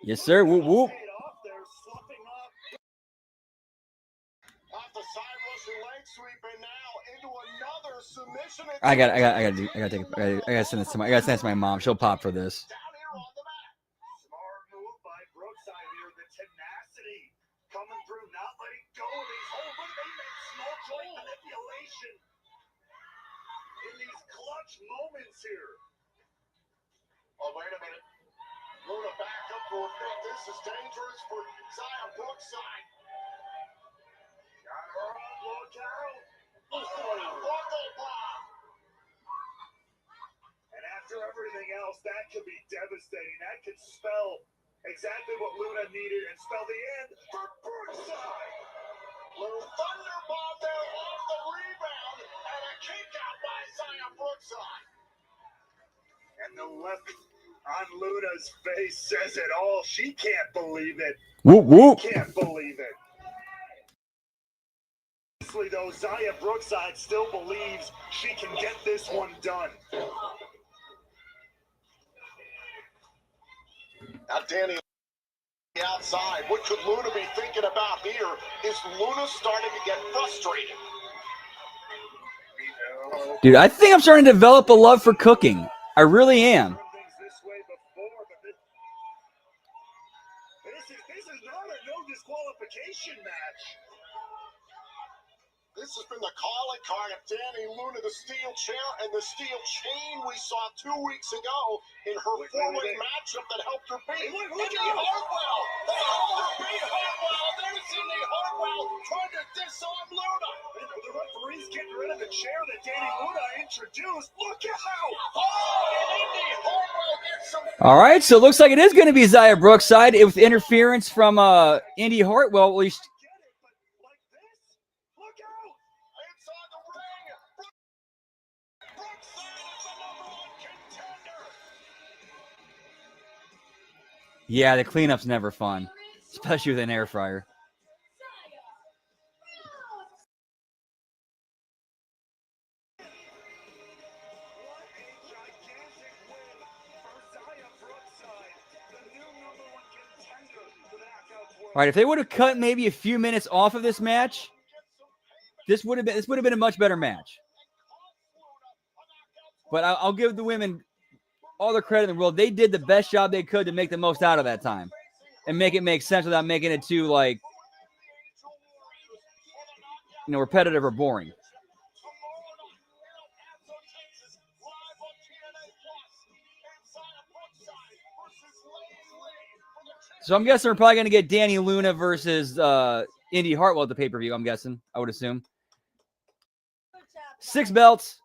Yes, sir. Whoop whoop. I gotta send this to my mom. She'll pop for this. Smart move by Brookside here. The tenacity coming through, not letting go of these holds. Look, they here. Oh, wait a minute. Luna back up to admit this is dangerous for Zaya Brookside. Got her up, look out. Oh, what a buckle bomb. And after everything else, that could be devastating. That could spell exactly what Luna needed and spell the end for Brookside. Little thunderbomb there off the rebound and a kick out by Zaya Brookside. And the look on Luna's face says it all. She can't believe it. Whoop, whoop. Can't believe it. Honestly, though, Zaya Brookside still believes she can get this one done. Now, Danny, outside, what could Luna be thinking about here? Is Luna starting to get frustrated? Dude, I think I'm starting to develop a love for cooking. I really am. This way before, but this is not a no disqualification match. This has been the calling card of Danny Luna, the steel chair and the steel chain we saw 2 weeks ago in her four-way matchup that helped her beat Look Indy out. Hartwell. That helped her beat Hartwell. There's Indy Hartwell trying to disarm Luna. And the referee's getting rid of the chair that Danny Luna introduced. Look out! Oh, and Indy Hartwell gets some. All right, so it looks like it is going to be Zaya Brookside with interference from Indy Hartwell. At least. Get it, but like this? Look out! Inside the ring. Brookside is the #1 contender. Yeah, the cleanup's never fun, especially with an air fryer. What a gigantic win for Zaya Brookside, the new #1 contender for the Knockouts World. All right, if they would have cut maybe a few minutes off of this match, this would have been a much better match. But I'll give the women all the credit in the world. They did the best job they could to make the most out of that time and make it make sense without making it too, like, repetitive or boring. So I'm guessing we're probably going to get Danny Luna versus Indy Hartwell at the pay-per-view, I'm guessing. I would assume. 6 belts.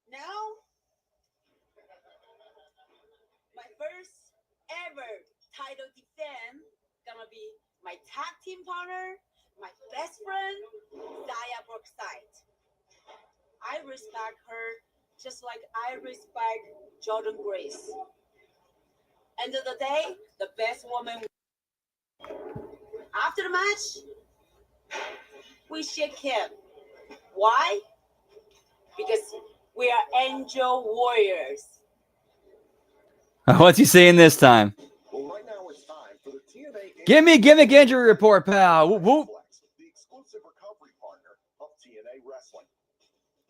Now, my first ever title defense gonna be my tag team partner, my best friend, Zaya Brookside. I respect her just like I respect Jordan Grace. End of the day, the best woman. After the match, we shake hands. Why? Because we are angel warriors. What's he saying this time? Well, right now it's time for the TNA. Give me gimmick injury report, pal. Whoop, whoop. The exclusive recovery partner of TNA Wrestling.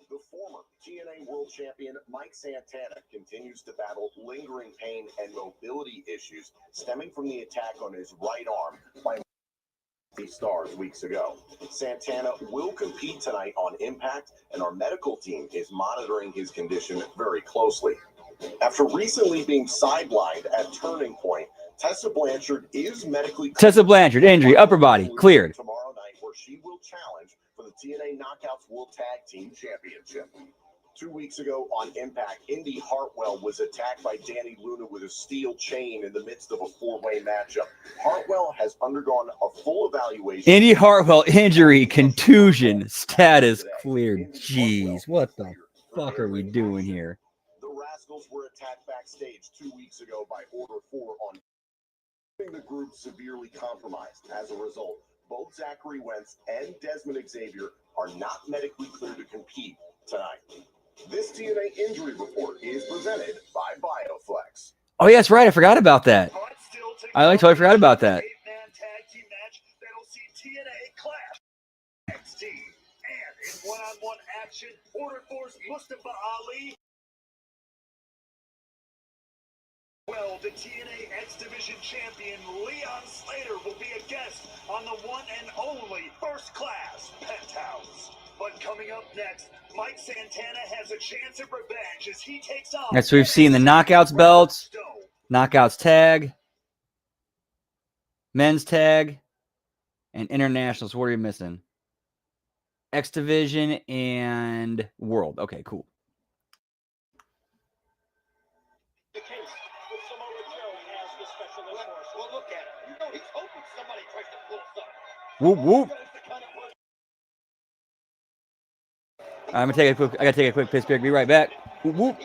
The former TNA World Champion Mike Santana continues to battle lingering pain and mobility issues stemming from the attack on his right arm by Stars weeks ago. Santana will compete tonight on Impact, and our medical team is monitoring his condition very closely. After recently being sidelined at Turning Point, Tessa Blanchard is medically Tessa Blanchard, injury, upper body, cleared. tomorrow night, where she will challenge for the TNA Knockouts World Tag Team Championship. 2 weeks ago on Impact, Indy Hartwell was attacked by Danny Luna with a steel chain in the midst of a four-way matchup. Hartwell has undergone a full evaluation. Indy Hartwell injury, contusion, status cleared. Jeez, what the fuck are we doing here? The Rascals were attacked backstage 2 weeks ago by Order 4 on the group severely compromised. As a result, both Zachary Wentz and Desmond Xavier are not medically cleared to compete tonight. This TNA injury report is presented by BioFlex. Oh, yeah, that's right. I forgot about that. I totally forgot about that. 8-man tag team match that'll see TNA clash NXT, and in one-on-one action, Order 4's Mustafa Ali. Well, the TNA X Division champion Leon Slater will be a guest on the one and only First Class Penthouse. But coming up next, Mike Santana has a chance at revenge as he takes on. That's what we've seen the knockouts belts, knockouts tag, men's tag, and internationals. What are you missing? X Division and World. Okay, cool. The case with Samoa Joe as the specialist force. Well, look at him. You know he's hoping somebody tries to pull something. Whoop whoop. Joe's the kind of person. I'm gonna take a quick. I gotta take a quick piss break. Be right back. Whoop whoop.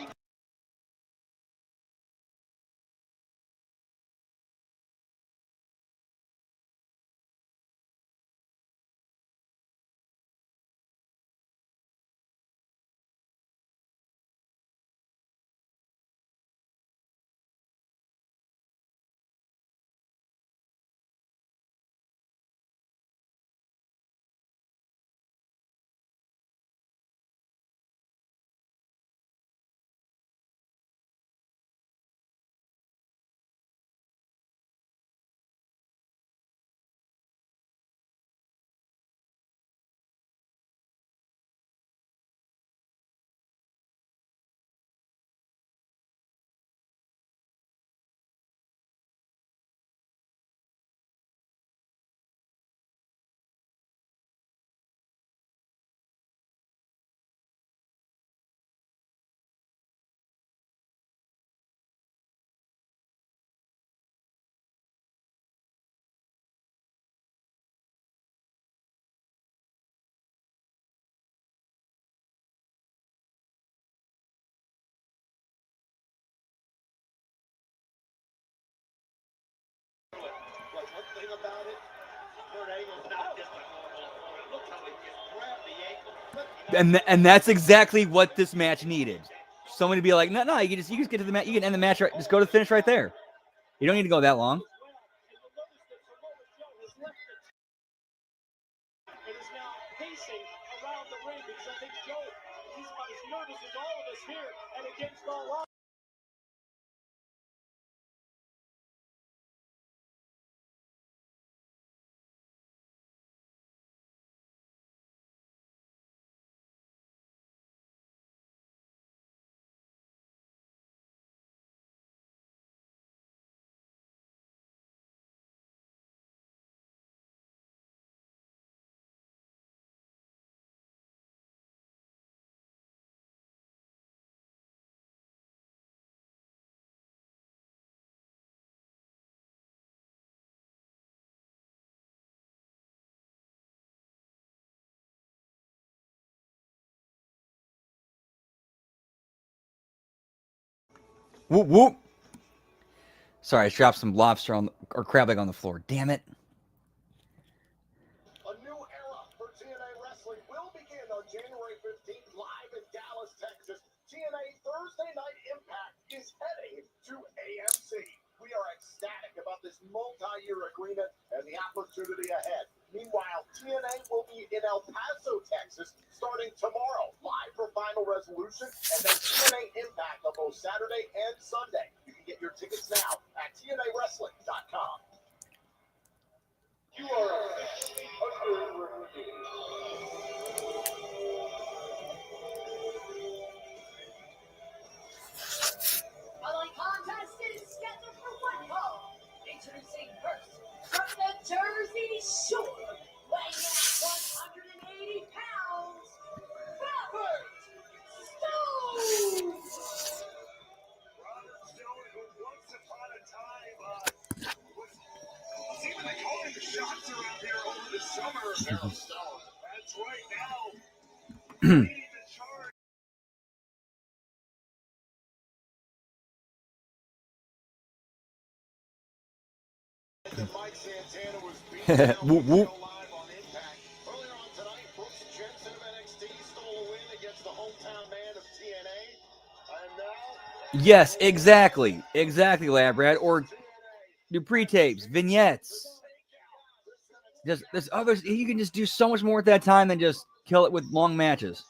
But one thing about it, Kurt Angle's not just a normal opponent. Look how he just grabbed the ankle. And that's exactly what this match needed. Somebody to be like, no, you can just get to the match. You can end the match right. Just go to the finish right there. You don't need to go that long. And you'll notice that Samoa Joe has left the and is now pacing around the ring because I think Joe, he's about as nervous as all of us here and against all odds. Whoop whoop. Sorry, I dropped some lobster or crab leg on the floor. Damn it. A new era for TNA Wrestling will begin on January 15th live in Dallas, Texas. TNA Thursday Night Impact is heading to AMC. We are ecstatic about this multi-year agreement and the opportunity ahead. Meanwhile, TNA will be in El Paso, Texas, starting tomorrow, live for Final Resolution, and then TNA Impact on both Saturday and Sunday. You can get your tickets now at TNAWrestling.com. You are officially under review. Following contest is scheduled for one fall. Introducing first, from the Jersey Shore, weighing in at 180 pounds, Robert Stone! Robert Stone, who once upon a time was even calling the shots around here over the summer. Harold Stone. That's right now. Leading the charge. Mike Santana was beaten down Whoop, whoop. live on Impact. Earlier on tonight, Brooks Jensen of NXT stole a win against the hometown man of TNA. And now, Yes, exactly. Exactly, Labrad. Or do pre-tapes, vignettes. Just there's others. You can just do so much more at that time than just kill it with long matches.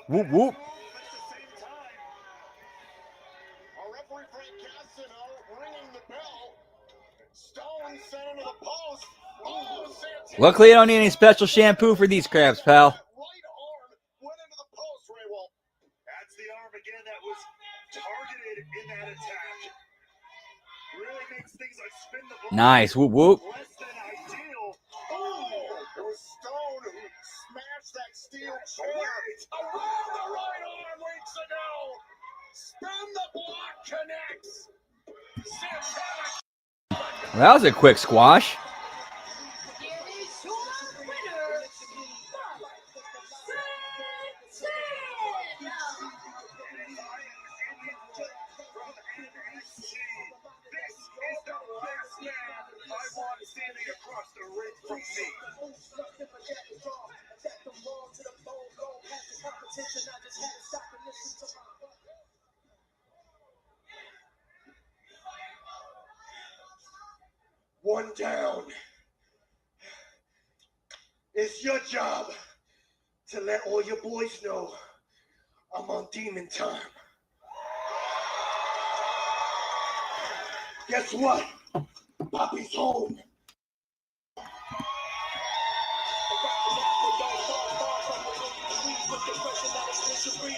Whoop, whoop. Our referee Frank Castano ringing the bell. Stone sent into the post. Oh, Santana. Luckily, I don't need any special shampoo for these crabs, pal. Right arm went into the post, Ray Wolf. That's the arm again that was targeted in that attack. Really makes things like spin the ball. Nice. Whoop, whoop. Less than ideal. Oh, it was Stone who smashed that steel chair around the right arm weeks ago. Spin the block connects. Santana. Well, that was a quick squash. Here is your winner, This is the best man I want standing across the ring from me. One down. It's your job to let all your boys know I'm on demon time. Guess what? Poppy's home.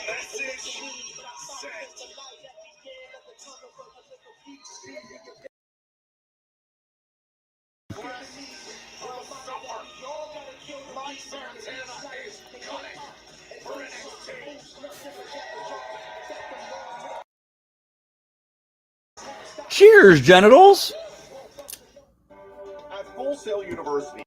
Message sent. My Santana is coming for NXT. Cheers, genitals. At Full Sail University.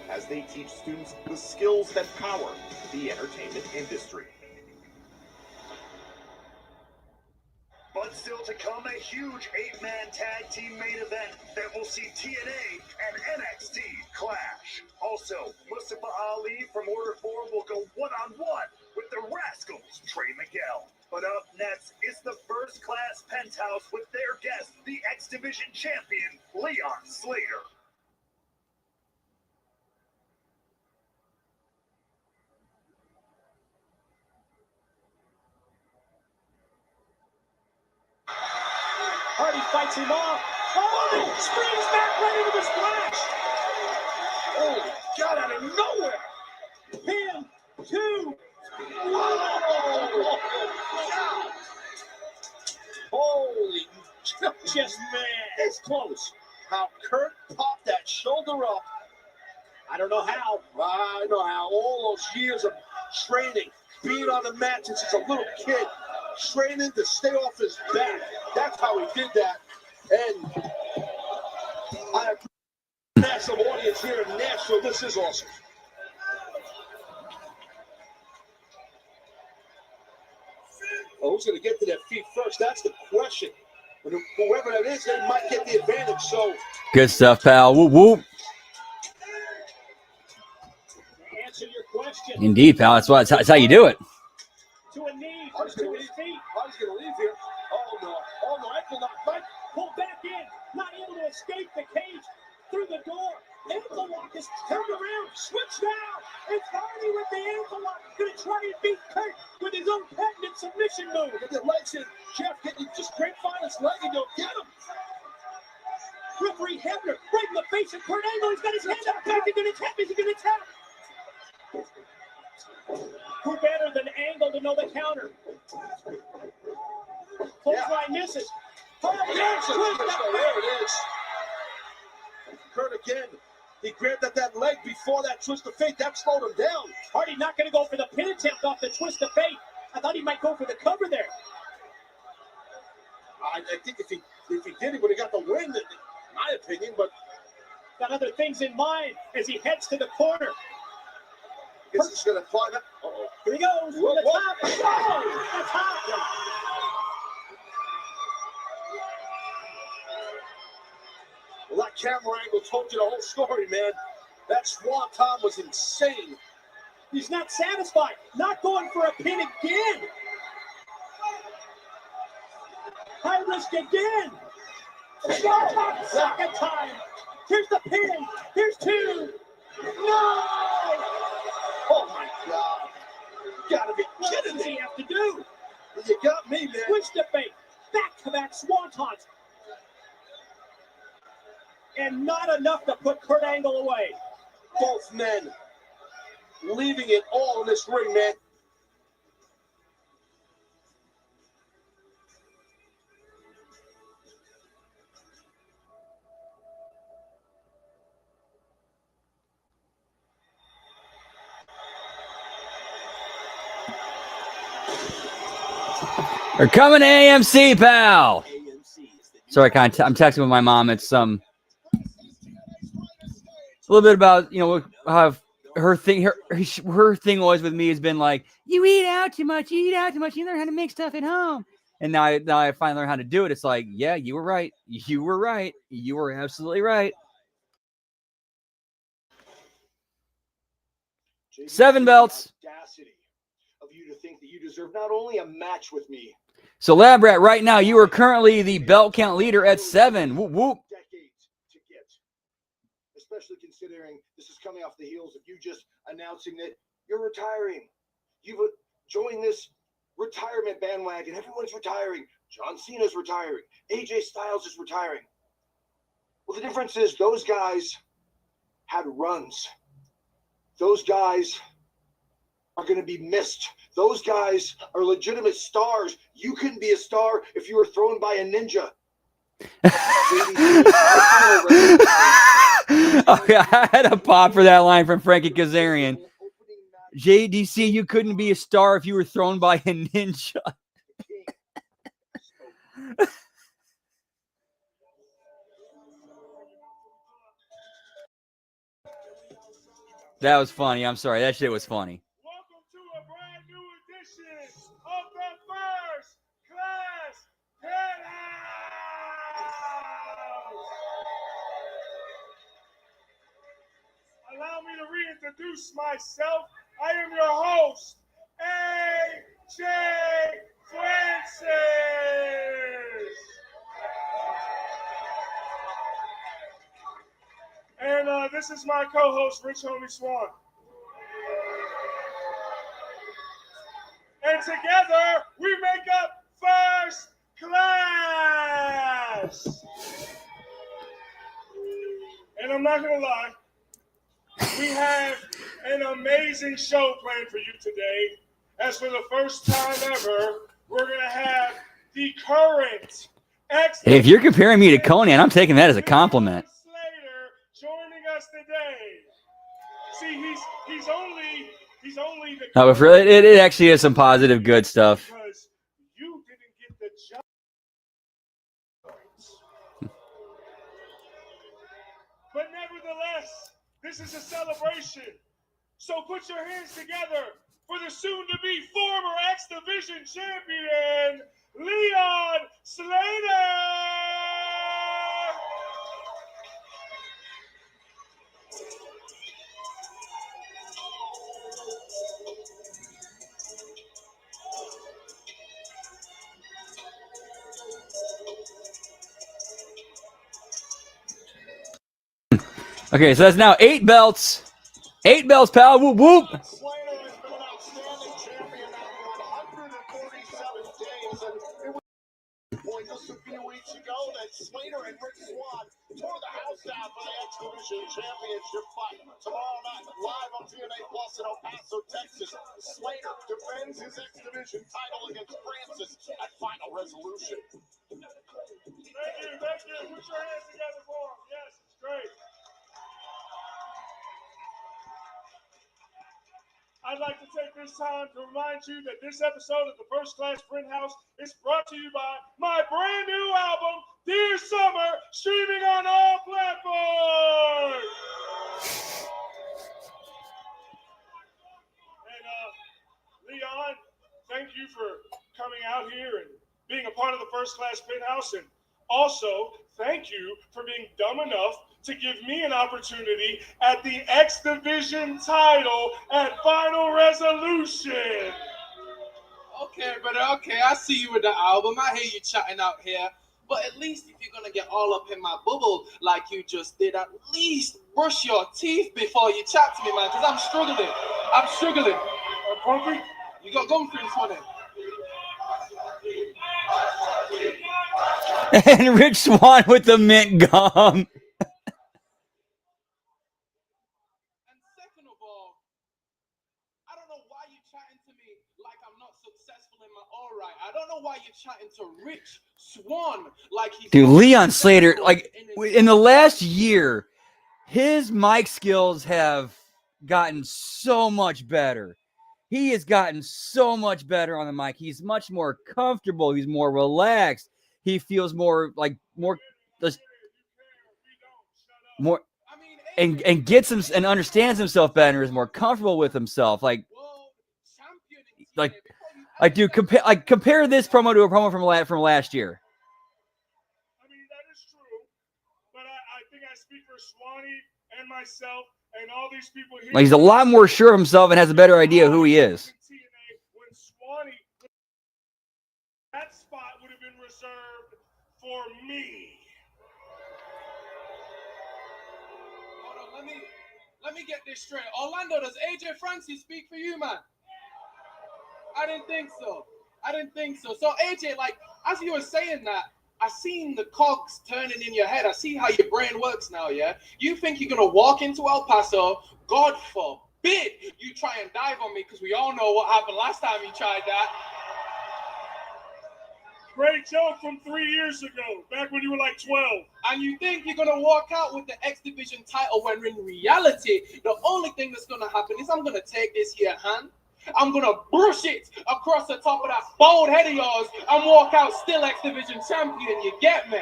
As they teach students the skills that power the entertainment industry. But still to come, a huge 8-man tag team main event that will see TNA and NXT clash. Also, Mustafa Ali from Order 4 will go one-on-one with the Rascals, Trey Miguel. But up next is the first-class penthouse with their guest, the X Division champion, Leon Slater. Hardy fights him off. Oh, and springs back right into the splash. Oh, God, out of nowhere! Pin, 2. Holy, just man, it's close. How Kurt popped that shoulder up. I don't know how. I know how. All those years of training, being on the mat since he's a little kid, training to stay off his back. That's how he did that. And I have a massive audience here in Nashville. This is awesome. Oh, who's going to get to their feet first? That's the question. And whoever that is, they might get the advantage. So Good stuff, pal. Whoop, whoop. To answer your question. Indeed, pal. That's how you do it. To a knee, Hardy's to going to his leave. feet. Hardy's going to leave here. Oh, no. Oh, no. Ankle lock. Right. Pull back in. Not able to escape the cage. Through the door. Ankle lock is turned around. Switch now. It's Hardy with the ankle lock. Going to try and beat Kurt with his own patented submission move. Get the legs in. Jeff, get you just grapevine his leg and you'll get him. Referee Hebner right in the face of Kurt Angle. He's got his hand up back. He's going to tap. Is he going to tap? Who better than Angle to know the counter? Clothesline misses. Oh, yes, There it is. Kurt again. He grabbed at that leg before that twist of fate. That slowed him down. Hardy not going to go for the pin attempt off the twist of fate. I thought he might go for the cover there. I think if he did, he would have got the win, in my opinion. But got other things in mind as he heads to the corner. Guess he's going to climb up. Uh-oh. Here he goes. Whoa, The whoa. top. Oh, the top. Well, that camera angle told you the whole story, man. That Swanton was insane. He's not satisfied. Not going for a pin again. High risk again. Second time. Here's the pin. Here's two. No! Oh, my God. You gotta be What kidding does me. he have to do? You got me, man. Switch to fake. Back-to-back swantons. And not enough to put Kurt Angle away. Both men leaving it all in this ring, man. We're coming to AMC, pal. Sorry, I'm texting with my mom. It's a little bit about how her thing. Her thing always with me has been like, you eat out too much. You learn how to make stuff at home. And now I finally learned how to do it. It's like, yeah, you were right. You were right. You were absolutely right. 7 belts. Audacity of you to think that you deserve not only a match with me. So, Lab Rat, right now, you are currently the belt count leader at 7. Whoop, whoop. Decades to get. Especially considering this is coming off the heels of you just announcing that you're retiring. You've joined this retirement bandwagon. Everyone's retiring. John Cena's retiring. AJ Styles is retiring. Well, the difference is those guys had runs. Those guys are going to be missed. Those guys are legitimate stars. You couldn't be a star if you were thrown by a ninja. Okay, I had a pop for that line from Frankie Kazarian. JDC, you couldn't be a star if you were thrown by a ninja. That was funny. I'm sorry. That shit was funny. Welcome to a brand new edition of the First Class Penthouse. Allow me to reintroduce myself. I am your host, AJ Francis. And this is my co-host, Rich Homie Swan. And together, we make up First Class. And I'm not going to lie, we have an amazing show planned for you today. As for the first time ever, we're going to have the current If you're comparing me to Conan, I'm taking that as a compliment. Joining us today. See, he's only the. No, but really, it actually is some positive, good stuff. Because you didn't get the job. But nevertheless, this is a celebration. So put your hands together for the soon-to-be former X Division champion, Leon Slater. Okay, so that's now 8 belts. 8 belts, pal. Whoop, whoop. Slater has been an outstanding champion now for 147 days. And it was just a few weeks ago that Slater and Rick Swan tore the house down for the X Division Championship fight. Tomorrow night, live on TNA Plus in El Paso, Texas, Slater defends his X Division title against Francis at Final Resolution. Thank you. Put your hands together for him. Yes, it's great. I'd like to take this time to remind you that this episode of the First Class Print House is brought to you by my brand new album, Dear Summer, streaming on all platforms. And Leon, thank you for coming out here and being a part of the First Class Print House, and also thank you for being dumb enough to give me an opportunity at the X Division title at Final Resolution. Okay, brother, okay, I see you with the album. I hear you chatting out here. But at least if you're gonna get all up in my bubble like you just did, at least brush your teeth before you chat to me, man, because I'm struggling. I'm struggling. Pumpy? You got gum for this one then? And Rich Swann with the mint gum. And second of all, I don't know why you're chatting to me like I'm not successful in my all right. I don't know why you're chatting to Rich Swann like he's Dude, not Leon Slater, successful like in the last year, his mic skills have gotten so much better. He has gotten so much better on the mic. He's much more comfortable. He's more relaxed. He feels more just more and gets him and understands himself better. Is more comfortable with himself. Like dude, compare this promo to a promo from last year. I mean, that is true, but I think I speak for Swanee and myself and all these people here. Like, he's a lot more sure of himself and has a better idea of who he is. When Swanee, that spot would have been reserved for me. Hold on, let me get this straight. Orlando, does AJ Francis speak for you, man? I didn't think so. So AJ, like, as you were saying that, I seen the cogs turning in your head. I see how your brain works now, yeah? You think you're gonna walk into El Paso, God forbid you try and dive on me, because we all know what happened last time you tried that. Great joke from 3 years ago, back when you were like 12. And you think you're gonna walk out with the X Division title when in reality, the only thing that's gonna happen is I'm gonna take this here hand, I'm gonna brush it across the top of that bald head of yours and walk out still X Division champion, you get me?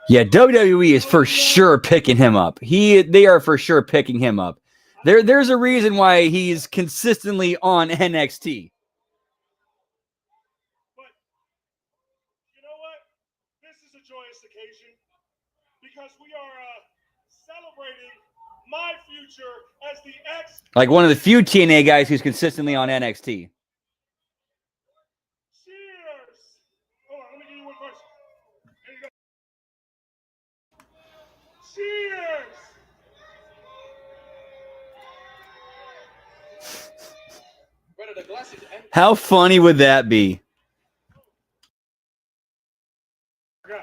Yeah, WWE is for sure picking him up. They are for sure picking him up. There's a reason why he's consistently on NXT. But you know what? This is a joyous occasion because we are celebrating my future as the X. Like one of the few TNA guys who's consistently on NXT. Cheers! Hold on, let me give you one first. There you go. Cheers! Brother, the glass is empty. How funny would that be? God,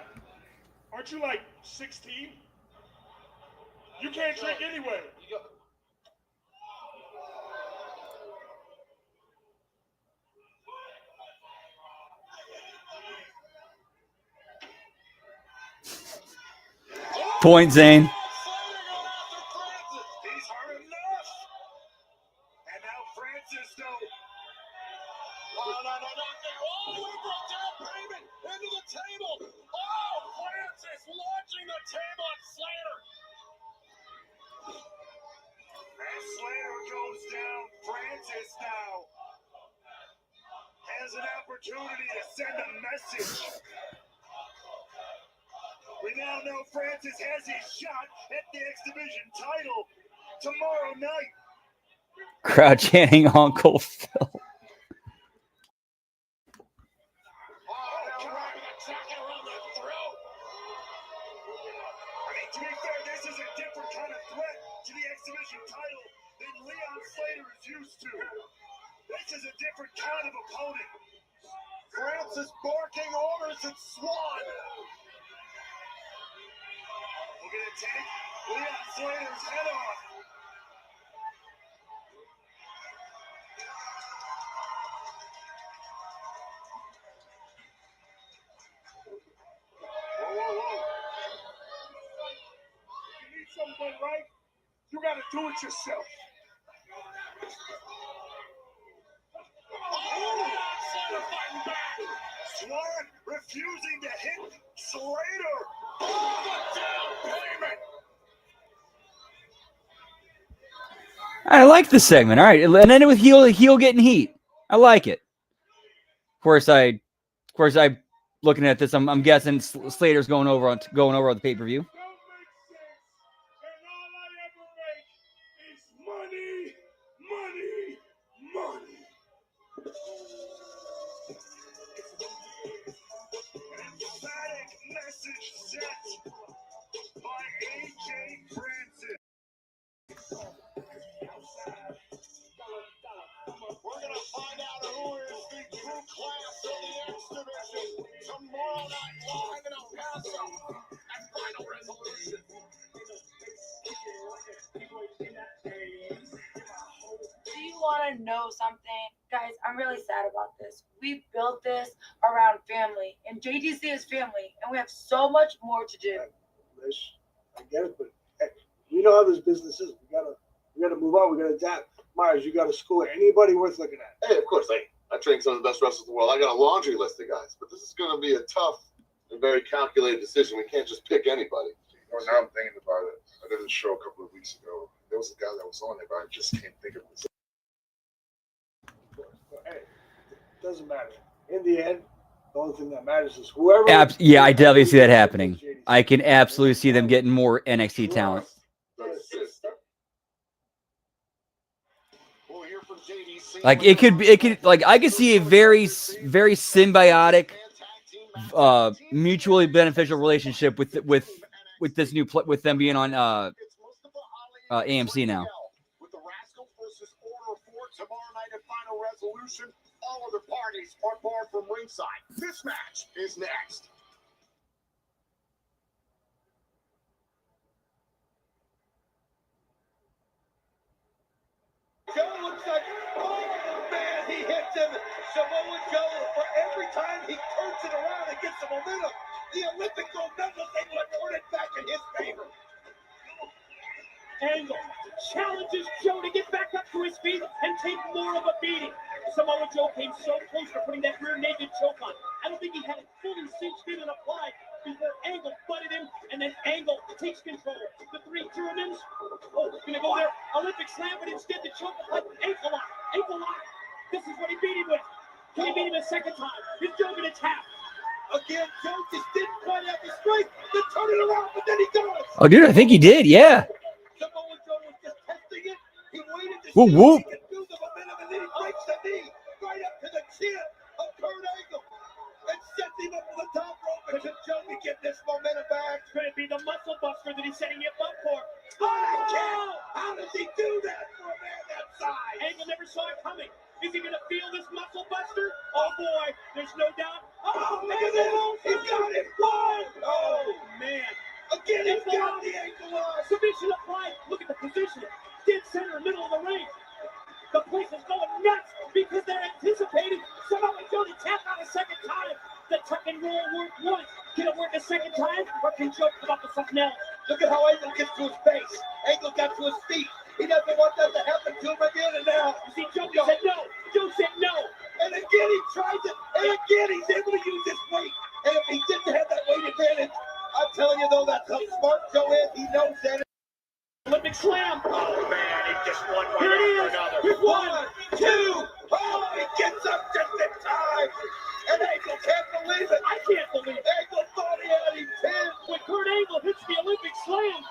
aren't you like 16? You can't drink anyway. Point, Zane. These are enough. And now Francis, though. No. Oh, we brought down payment into the table. Oh, Francis launching the table at Slater. As Slater goes down, Francis now has an opportunity to send a message. We now know Francis has his shot at the X Division title tomorrow night. Crowd chanting Uncle Phil. To be fair, this is a different kind of threat to the X Division title than Leon Slater is used to. This is a different kind of opponent. Francis barking orders at Swann. We're going to take Leon Slater's head off. Whoa. You need somebody You gotta do it yourself. Oh! Swan refusing to hit Slater. Oh, down payment. I like this segment. All right, and then with heel getting heat. I like it. Of course, I looking at this. I'm guessing Slater's going over on the pay-per-view. Money, money, money. Emphatic message sent by AJ Francis. We're gonna find out who is the true class of the X division tomorrow night live in El Paso at Final Resolution. Do you want to know something? Guys, I'm really sad about this. We built this around family, and JDC is family, and we have so much more to do. Lish, I get it, but hey, we know how this business is. We gotta move on. We gotta adapt. Myers, you gotta school anybody worth looking at. Hey, of course, I train some of the best wrestlers in the world. I got a laundry list of guys, but this is going to be a tough and very calculated decision. We can't just pick anybody. Well, now I'm thinking about it. I did a show a couple of weeks ago. There was a guy that was on there, but I just can't think of his name. Hey, it doesn't matter. In the end, the only thing that matters is whoever. Yeah, I definitely see that happening. I can absolutely see them getting more NXT talent. Like it could like I could see a very symbiotic, mutually beneficial relationship with this new with them being on AMC now. With the Rascal versus Order 4 tomorrow night at Final Resolution, all other parties are barred from ringside. This match is next. Joe looks like, oh man, he hits him. Samoa Joe, for every time he turns it around and gets some momentum, the Olympic gold medal is able to turn it back in his favor. Angle challenges Joe to get back up to his feet and take more of a beating. Samoa Joe came so close to putting that rear naked choke on. I don't think he had it fully cinched in and applied before Angle butted him, and then Angle takes control. The three Germans, gonna go there, Olympic slam, but instead the choke applied ankle lock. This is what he beat him with. Can he beat him a second time? Is Joe gonna tap? Again, Joe just didn't quite have the strength to turn it around, but then he does. Oh, dude, I think he did. Yeah. Samoa Joe was just testing it. He waited to Whoop, see whoop. if he could do the momentum, and then he breaks the knee right up to the chin of Kurt Angle and sets him up to the top rope. But can Joe get this momentum back? Could it be the muscle buster that he's setting him up for? How does he do that for a man that size? Angle never saw it coming. Is he gonna feel this muscle buster? Oh boy, there's no doubt. Oh, look at this! He got it! One! Oh man. Again, he's got the ankle lock! Submission applied. Look at the position. Dead center, middle of the ring. The place is going nuts because they're anticipating Samoa Joe to tap out a second time. The tuck and roll worked once. Can it work a second time, or can Joe come up with something else? Look at how Angle gets to his face. Angle got to his feet. He doesn't want that to happen to him again, and now. You see, Joe said no. Joe said no. And again, he tries it. And again, he's able to use his weight. And if he didn't have that weight advantage, I'm telling you, though, that's how smart Joe is. He knows that. Olympic slam. Oh man, he just won right Here it after is. another. Here's one. 1, 2. Oh, he gets up just in time. And Angle can't believe it. I can't believe it. Angle thought he had him pinned. When Kurt Angle hits the Olympic slam,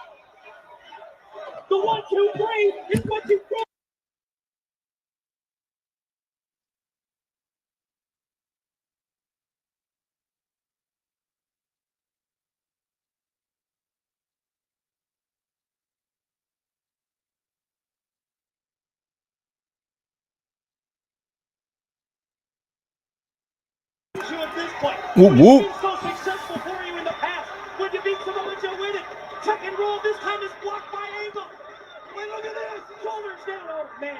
the 1, 2, 3 is what you brought. You at this point. Whoop, When whoop. it's been so successful for you in the past, when you beat Samoa Joe with it, tuck and roll this time is blocked by Angle. Wait, look at this. Shoulders down. Oh man.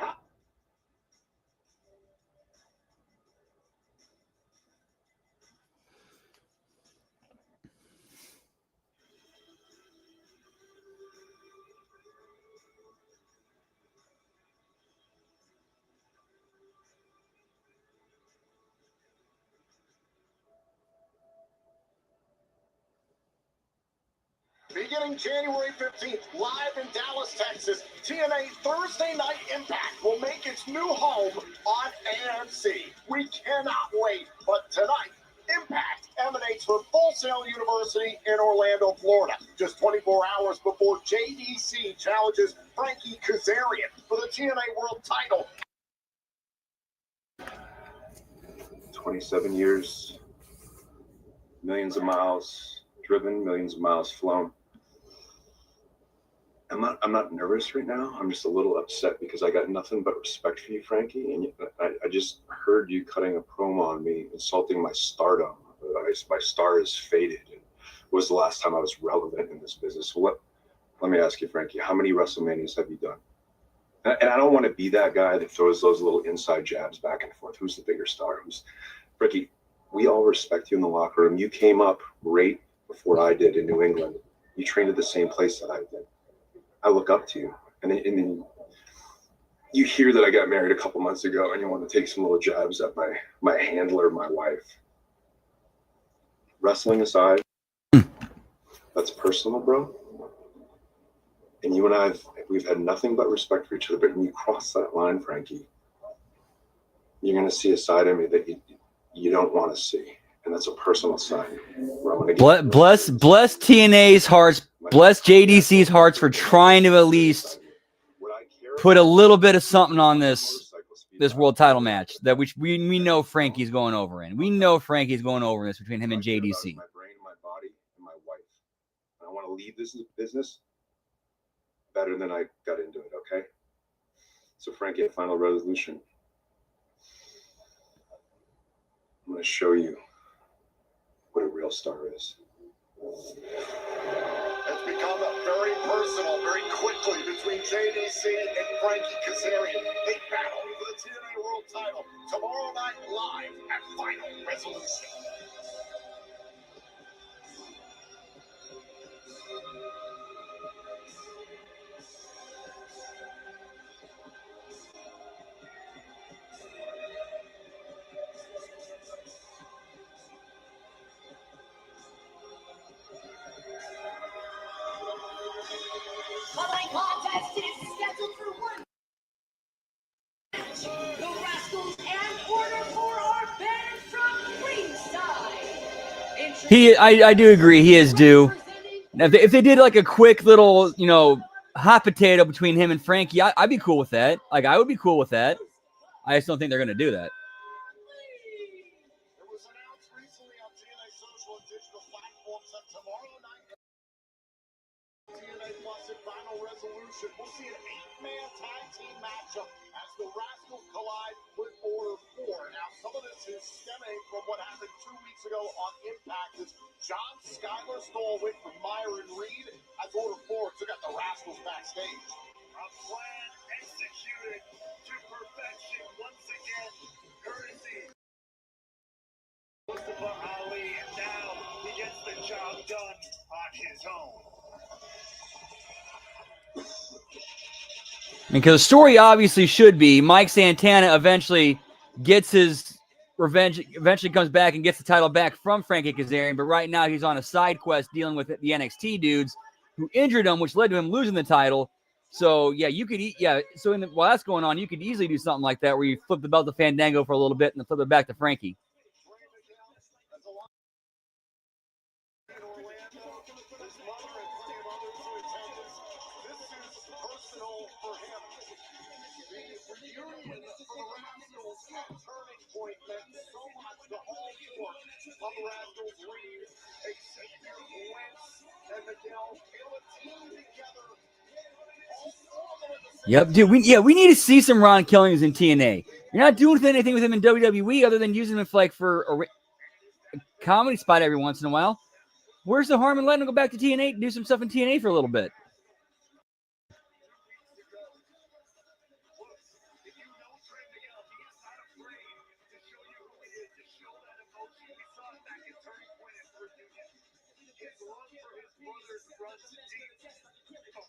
Beginning January 15th, live in Dallas, Texas, TNA Thursday Night Impact will make its new home on AMC. We cannot wait, but tonight, Impact emanates from Full Sail University in Orlando, Florida, just 24 hours before JDC challenges Frankie Kazarian for the TNA World title. 27 years, millions of miles driven, millions of miles flown. I'm not nervous right now. I'm just a little upset because I got nothing but respect for you, Frankie. And I just heard you cutting a promo on me, insulting my stardom. My star is faded. And it was the last time I was relevant in this business. So let me ask you, Frankie, how many WrestleManias have you done? And I don't want to be that guy that throws those little inside jabs back and forth. Who's the bigger star? Frankie, we all respect you in the locker room. You came up right before I did in New England. You trained at the same place that I did. I look up to you, and then you hear that I got married a couple months ago, and you want to take some little jabs at my handler, my wife. Wrestling aside, that's personal, bro. And you and we've had nothing but respect for each other. But when you cross that line, Frankie, you're going to see a side of me that you don't want to see, and that's a personal side. Bless TNA's hearts. Bless JDC's hearts for trying to at least put a little bit of something on this world title match that we know Frankie's going over in. We know Frankie's going over in this between him and JDC. My brain, my body, and my wife. And I want to leave this business better than I got into it, okay? So, Frankie, a final resolution. I'm going to show you what a real star is. It's become very personal very quickly between JDC and Frankie Kazarian. They battle for the TNA World title tomorrow night live at Final Resolution. Following contest is scheduled for one match. The Rascals and Order 4 are banned from ringside. I do agree. He is due. Now, if they did like a quick little, hot potato between him and Frankie, I'd be cool with that. Like, I would be cool with that. I just don't think they're going to do that. It was announced recently on TNA social and digital platforms that tomorrow night TNA Plus and Final Resolution, we'll see an 8-man tag team matchup as the Rascals collide with Order 4. Now, some of this is stemming from what happened 2 weeks ago on Impact as John Skyler stole a win from Myron Reed as Order 4 took out the Rascals backstage. A plan executed to perfection once again, courtesy Mustafa Ali, and now he gets the job done on his own. Because the story obviously should be Mike Santana eventually gets his revenge, eventually comes back and gets the title back from Frankie Kazarian, but right now he's on a side quest dealing with the NXT dudes who injured him, which led to him losing the title. So, yeah, so while that's going on, you could easily do something like that where you flip the belt to Fandango for a little bit and then flip it back to Frankie. Turning point meant so much to all four of the Rascals lead. Xavier Wentz and Miguel Taylor team together. Yep, dude. We need to see some Ron Killings in TNA. You're not doing anything with him in WWE other than using him for a comedy spot every once in a while. Where's the harm in letting him go back to TNA and do some stuff in TNA for a little bit?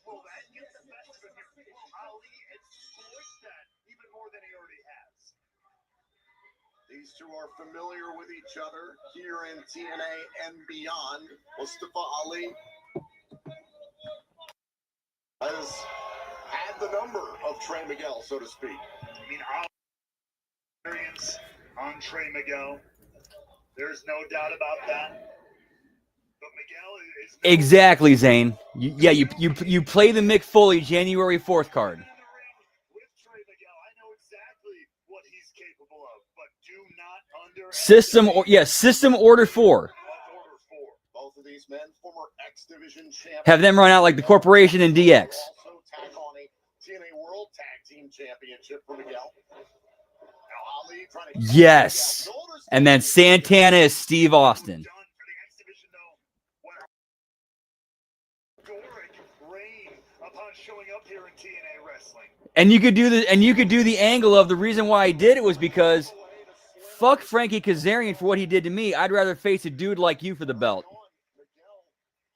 Will that get the best of him here? Will Ali exploit that even more than he already has? These two are familiar with each other here in TNA and beyond. Mustafa Ali has had the number of Trey Miguel, so to speak. I mean, our experience on Trey Miguel, there's no doubt about that. But Miguel is no Exactly, Zane. You play the Mick Foley January 4th card. with Trey Miguel. I know exactly what he's capable of, but do not System Order 4. Order 4. Both of these men, former X Division champions. Have them run out like the Corporation and DX. Also tack on a TNA World Tag Team Championship for Miguel. Now Ali trying to Yes. And then Santana is Steve Austin. Done for the X Division, though. What a historic reign upon showing up here in TNA wrestling. And you could do the angle of the reason why I did it was because fuck Frankie Kazarian for what he did to me. I'd rather face a dude like you for the belt. Miguel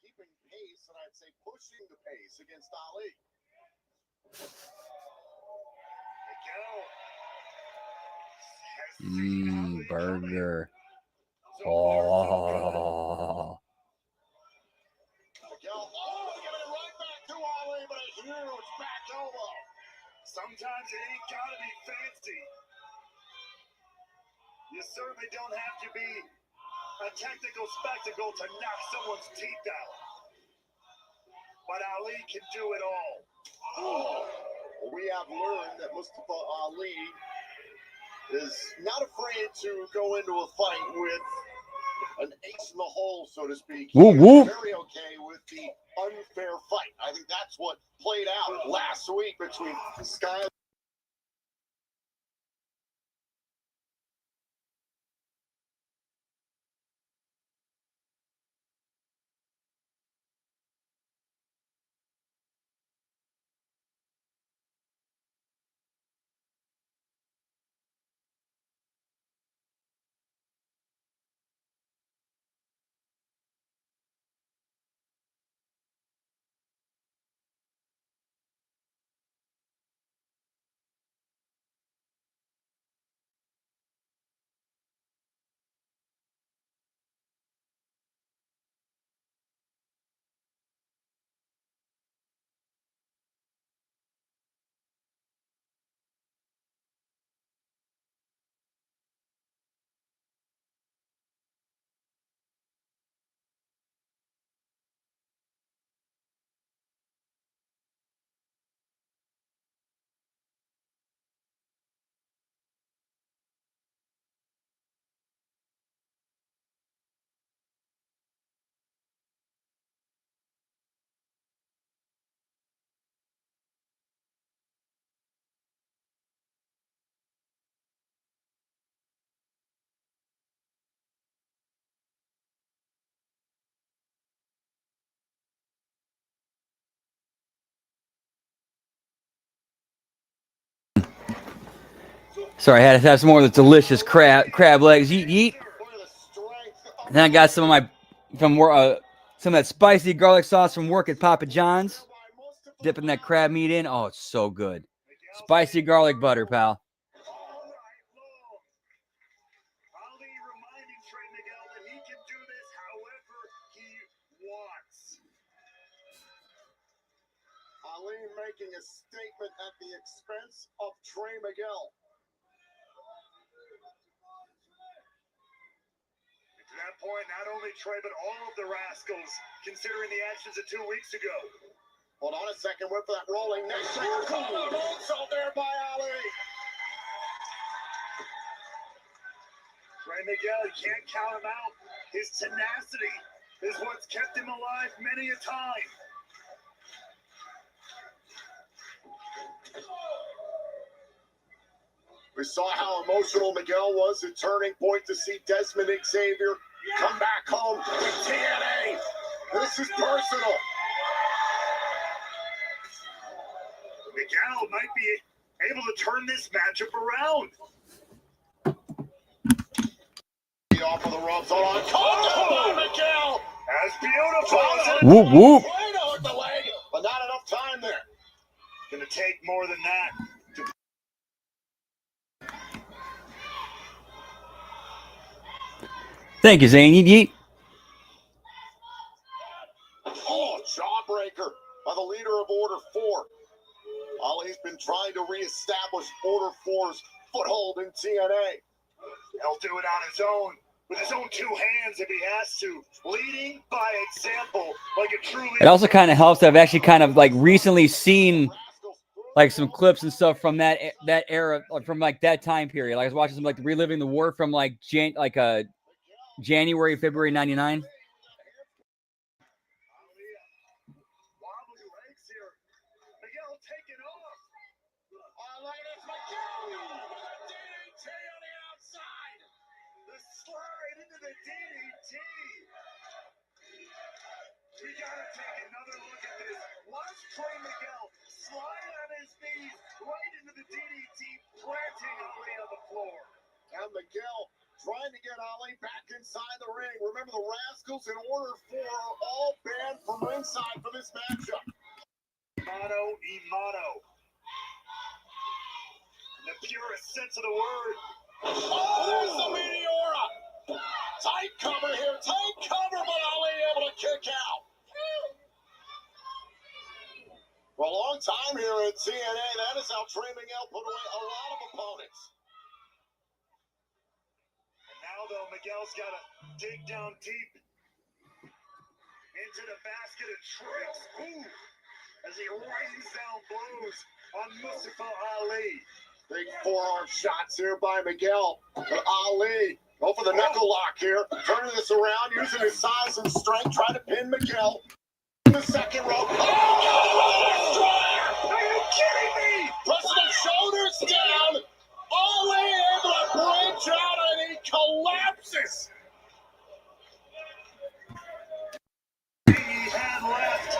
keeping pace, and I'd say pushing the pace against Ali. Miguel has Burger. So Oh. Miguel, giving it right back to Ali, but a huge back elbow. sometimes it ain't gotta be fancy. You certainly don't have to be a technical spectacle to knock someone's teeth out. But Ali can do it all. We have learned that Mustafa Ali is not afraid to go into a fight with an ace in the hole, so to speak. Whoop, whoop. He's very okay with the unfair fight. I think that's what played out last week between Sky. Sorry, I had to have some more of the delicious crab legs. Yeet. And then I got some of some of that spicy garlic sauce from work at Papa John's. Dipping that crab meat in. Oh, it's so good. Spicy garlic butter, pal. Ali reminding Trey Miguel that he can do this however he wants. Ali making a statement at the expense of Trey Miguel. And to that point, not only Trey, but all of the rascals, considering the actions of 2 weeks ago. Hold on a second, wait for that rolling neck. Moonsault there by Ali. Trey Miguel, you can't count him out. His tenacity is what's kept him alive many a time. We saw how emotional Miguel was at Turning Point to see Desmond Xavier come back home with TNA. This is personal. Miguel might be able to turn this matchup around. Off of the ropes. Hold on. Oh, Miguel. That's beautiful. Whoop, whoop. Way to hook the leg, but not enough time there. Gonna take more than that. Thank you, Zane. Yeet. Oh, jawbreaker by the leader of Order 4. been trying to reestablish Order 4's foothold in TNA. He'll do it on his own, with his own two hands if he has to, leading by example like a true leader. It also kind of helps that I've actually kind of like recently seen like some clips and stuff from that era, from like that time period. Like I was watching some like reliving the war from like January, February '99. Wobbly legs here. Miguel taking off. Oh, look at this, Miguel! DDT on the outside! The slide into the DDT. We gotta take another look at this. Watch Trey Miguel slide on his knees right into the DDT, planting Ali on the floor. And Miguel trying to get Ali back inside the ring. Remember, the Rascals in Order 4 are all banned from ringside for this matchup. Mano y mano. In the purest sense of the word. Oh, there's the Meteora! Tight cover here, tight cover, but Ali able to kick out. For a long time here at TNA, that is how Trey Miguel put away a lot of opponents. And now, though, Miguel's got to dig down deep into the basket of tricks. Ooh, as he rains down blows on Mustafa Ali. Big forearm shots here by Miguel. But Ali, go for the knuckle lock here. Turning this around, using his size and strength, trying to pin Miguel. In the second rope. Oh, Are you kidding me? pressing the shoulders down. Ali able to break out and he collapses. He had left.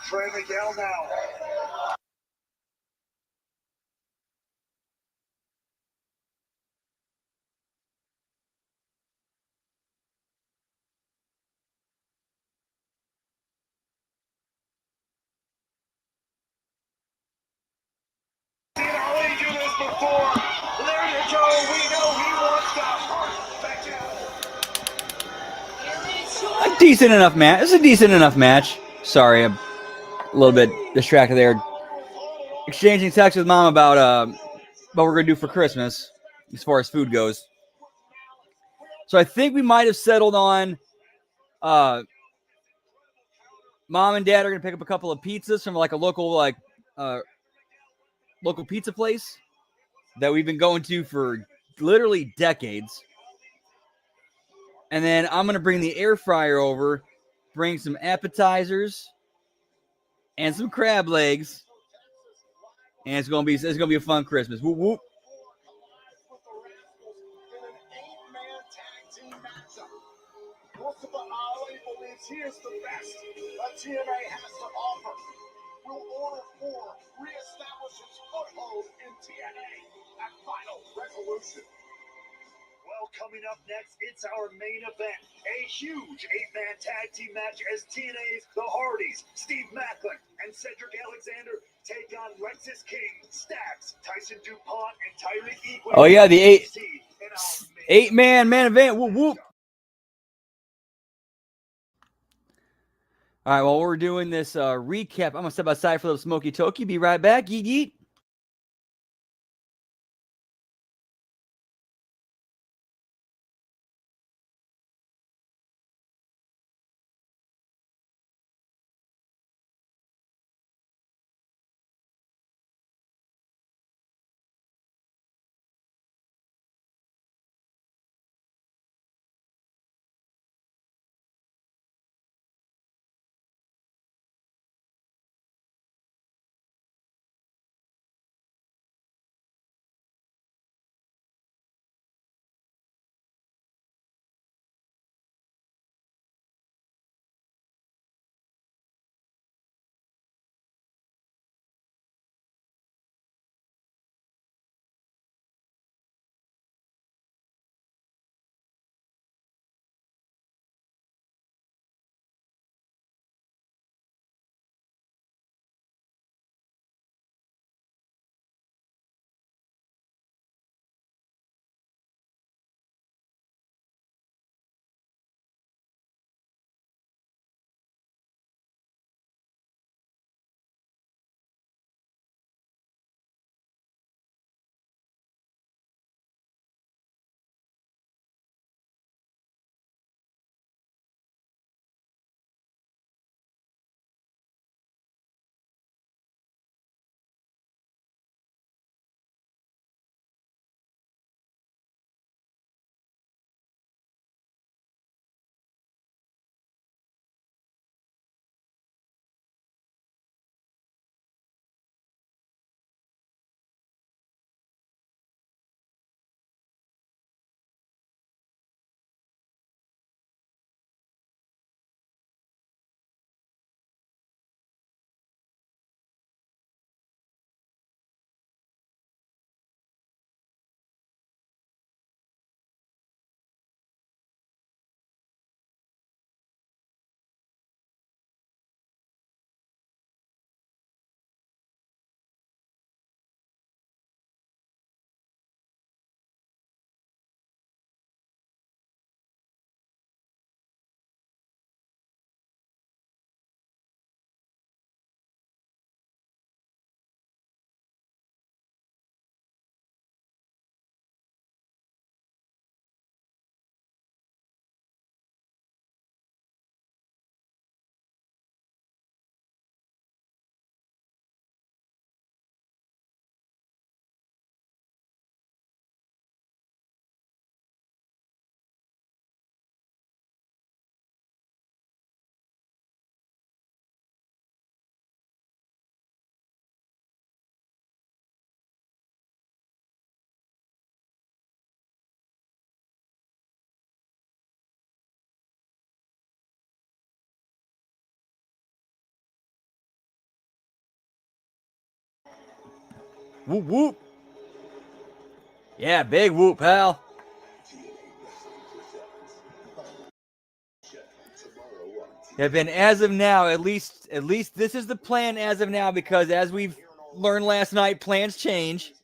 Trey Miguel now. Seen Ali do this before. There you go. We know he wants the heart back in. A decent enough match. It's a decent enough match. Sorry, I'm a little bit distracted there. Exchanging texts with mom about what we're gonna do for Christmas as far as food goes. So I think we might have settled on mom and dad are gonna pick up a couple of pizzas from like a local local pizza place that we've been going to for literally decades. And then I'm gonna bring the air fryer over, bring some appetizers and some crab legs, and it's gonna be a fun Christmas. Whoop whoop. Mustafa Ali believes he is the best that TNA has to offer. Will Order 4 reestablish its foothold in TNA at Final Resolution? Well, coming up next, it's our main event. A huge 8-man tag team match as TNA's The Hardys, Steve Macklin, and Cedric Alexander take on Lexus King, Stax, Tyson DuPont, and Tyreek Equin. Oh yeah, the 8-man main event. Whoop whoop. All right, while we're doing this recap, I'm gonna step outside for a little smoky toki. Be right back. Yeet yeet. Whoop, whoop. Yeah, big whoop, pal. Have been as of now, at least this is the plan as of now, because as we've learned last night, plans change.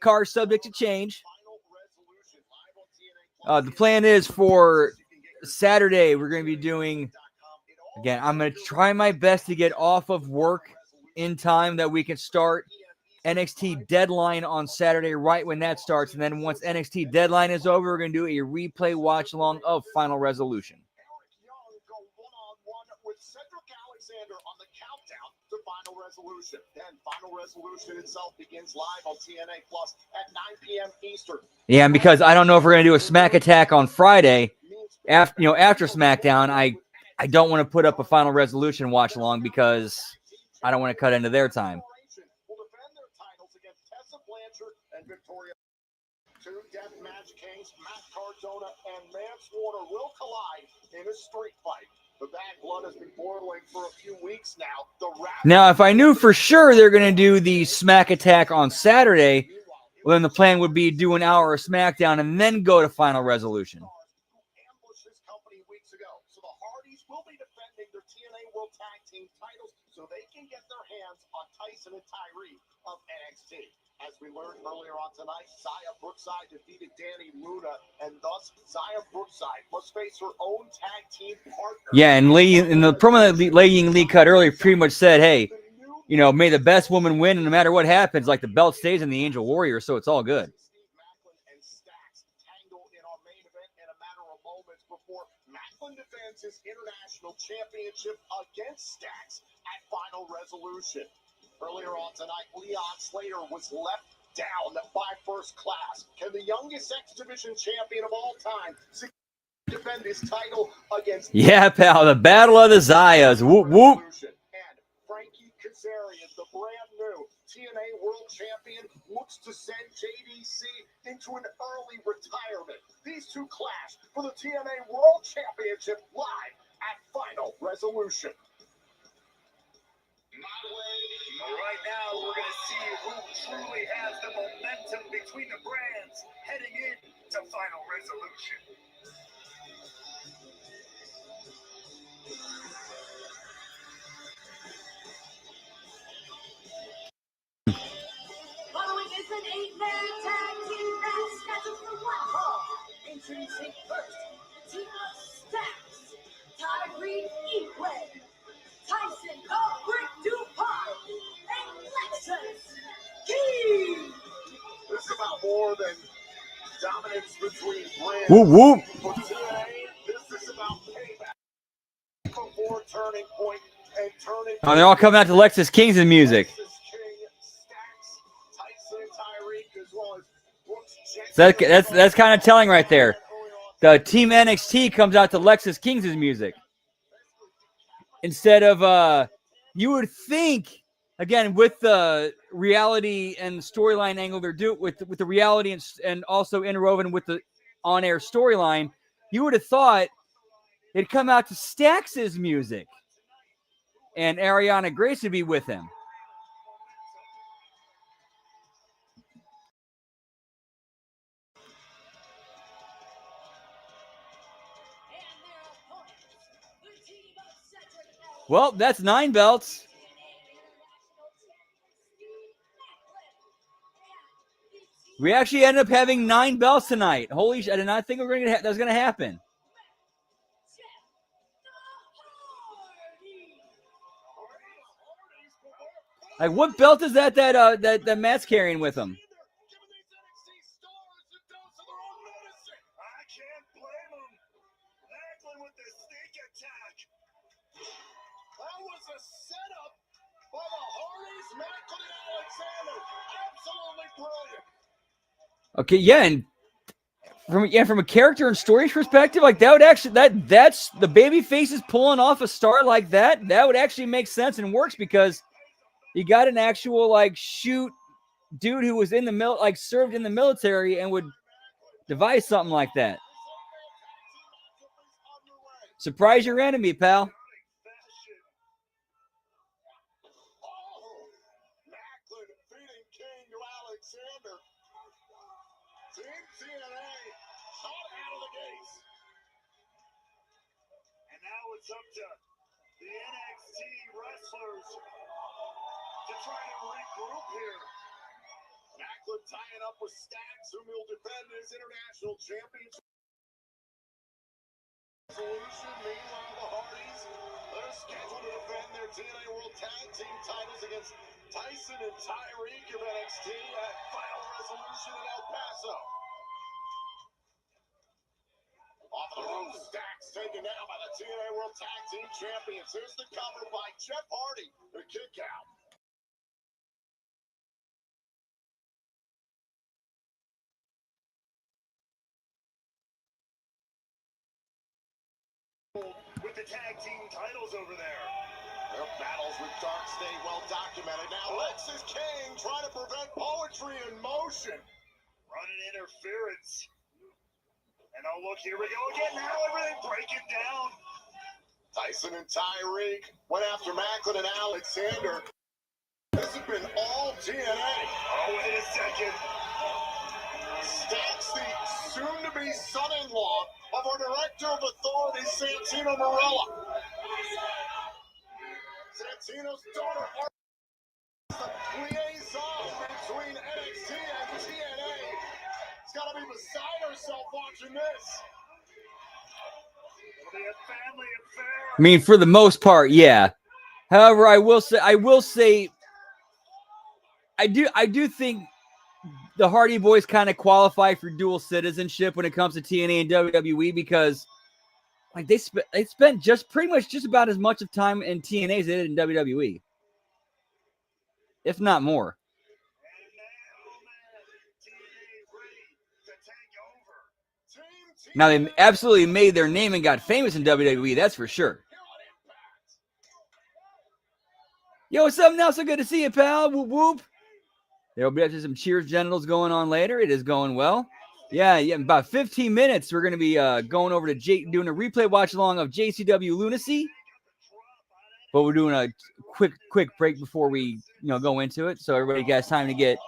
Cars subject to change. The plan is for Saturday, we're going to be doing, again, I'm going to try my best to get off of work in time that we can start NXT Deadline on Saturday, right when that starts. And then once NXT Deadline is over, we're going to do a replay watch along of Final Resolution. On the countdown to Final Resolution. Then Final Resolution itself begins live on TNA Plus at 9 p.m. Eastern. Yeah, and because I don't know if we're going to do a Smack Attack on Friday, after SmackDown, I don't want to put up a Final Resolution watch along because I don't want to cut into their time. Will defend their titles against Tessa Blanchard and Victoria. Two deathmatch kings, Matt Cardona and Mance Warner, will collide in a street fight. The bad blood has been boiling for a few weeks now. Now, if I knew for sure they're going to do the Smack Attack on Saturday, well, then the plan would be do an hour of SmackDown and then go to Final Resolution. Ambushed his company weeks ago. So the Hardys will be defending their TNA World Tag Team titles so they can get their hands on Tyson and Tyree of NXT. As we learned earlier on tonight, Xia Brookside defeated Danny Luna, and thus Xia Brookside must face her own tag team partner. Yeah, and Lee, in the promo that Lei Ying Lee cut earlier, pretty much said, hey, you know, may the best woman win, and no matter what happens, like the belt stays in the Angel Warrior, so it's all good. Steve Macklin and Stax tangle in our main event in a matter of moments before Macklin defends his international championship against Stax at Final Resolution. Earlier on tonight, Leon Slater was left down by First Class. Can the youngest X Division champion of all time defend his title against... Yeah, pal, the Battle of the Xias. Whoop, whoop. And Frankie Kazarian, the brand new TNA World Champion, looks to send JDC into an early retirement. These two clash for the TNA World Championship live at Final Resolution. Right now, we're going to see who truly has the momentum between the brands heading into Final Resolution. Following is an 8-man tag team match scheduled for one fall. Introducing first, the team of Stax, Tyree Eatway, Tyson Brick DuPont, and Lexus Key. This is about more than dominance between brands. Whoop, whoop. For TNA, this is about payback. Before turning point and turning. Oh, they're all coming out to Lexus King's music. Lexus King, Stax, Tyson, Tyreek, as well as Brooks So that's kind of telling right there. The Team NXT comes out to Lexus King's music. Instead of, you would think, again, with the reality and storyline angle they're doing, with the reality and also interwoven with the on-air storyline, you would have thought it'd come out to Stax's music. And Ariana Grace would be with him. Well, that's 9 belts. We actually ended up having 9 belts tonight. Holy shit, I did not think that was going to happen. Like, what belt is that Matt's carrying with him? I can't blame him. Macklin with the sneak attack. That was a setup by the Hardys, Macklin and Alexander. Absolutely brilliant. Okay, yeah, and from a character and story perspective, like that would actually that's the baby faces pulling off a star like that. That would actually make sense and works because you got an actual like shoot dude who was in the served in the military and would devise something like that. Surprise your enemy, pal. Macklin beating King. You're Alexander. Team TNA hot out of the gates. And now it's up to the NXT wrestlers to try to regroup here. Macklin tying up with Stacks, whom will defend his international championship. Solution. Meanwhile, the Hardys, they're scheduled to defend their TNA World Tag Team titles against Tyson and Tyreek of NXT at Final Resolution in El Paso. Off the rope, Stacks taken down by the TNA World Tag Team Champions. Here's the cover by Jeff Hardy. The kick out. With the tag team titles over there. Their battles with Dark stay well documented. Now Lexus King trying to prevent poetry in motion. Running interference. And oh look, here we go again. Now everything breaking down. Tyson and Tyreek went after Macklin and Alexander. This has been all TNA. Oh, wait a second. Stacks, the soon-to-be son-in-law of our Director of Authority, Santino Marella. Santino's daughter, the liaison between NXT and TNA. She's got to be beside herself watching this. It'll be a family affair. I mean, for the most part, yeah. However, I will say, I do think the Hardy Boys kind of qualify for dual citizenship when it comes to TNA and WWE because, like, they spent just pretty much just about as much of time in TNA as they did in WWE, if not more. Now, they absolutely made their name and got famous in WWE, that's for sure. Yo, what's up, Nelson? Good to see you, pal. Whoop, whoop. There'll be some cheers genitals going on later. It is going well. Yeah, in about 15 minutes, we're going to be going over to doing a replay watch-along of JCW Lunacy. But we're doing a quick break before we go into it, so everybody has time to get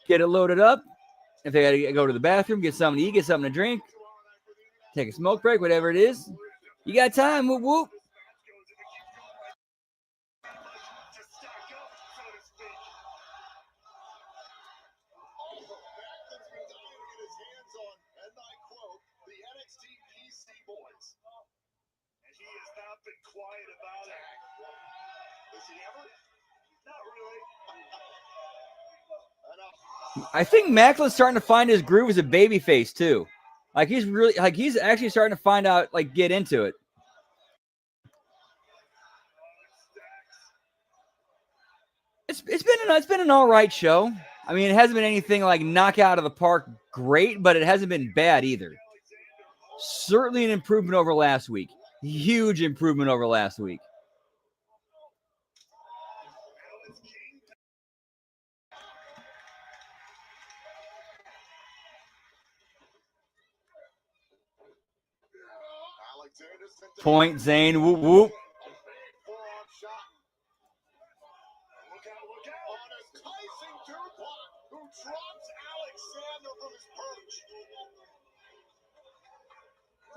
it loaded up. If they got to go to the bathroom, get something to eat, get something to drink, take a smoke break, whatever it is, you got time. Whoop whoop. Quiet about it. Is he ever? Not really. I think Macklin's starting to find his groove as a babyface too. He's actually starting to find out, get into it. It's been an all right show. I mean, it hasn't been anything like knock out of the park great, but it hasn't been bad either. Certainly an improvement over last week. Huge improvement over last week. Point, Zane, whoop, whoop. Who drops Alexander from his perch.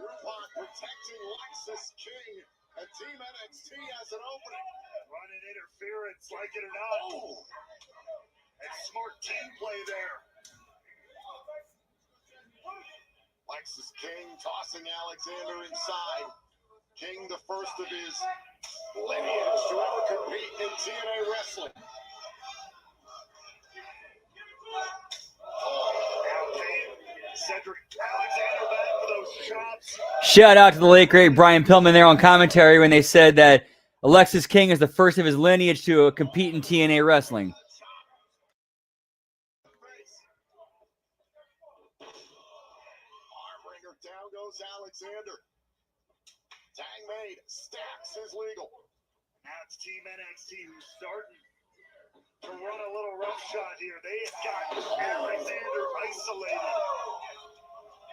DuPont protecting Lexus King, and Team NXT has an opening. Running interference, like it or not. Oh! And smart team play there. Lexus King tossing Alexander inside. King, the first of his lineage to ever compete in TNA wrestling. Cedric Alexander back for those chops. Shout out to the late great Brian Pillman there on commentary when they said that Alexis King is the first of his lineage to compete in TNA wrestling. Armbringer, down goes Alexander. Tag made. Stacks is legal. Now it's Team NXT who's starting to run a little roughshod here. They have got Alexander isolated.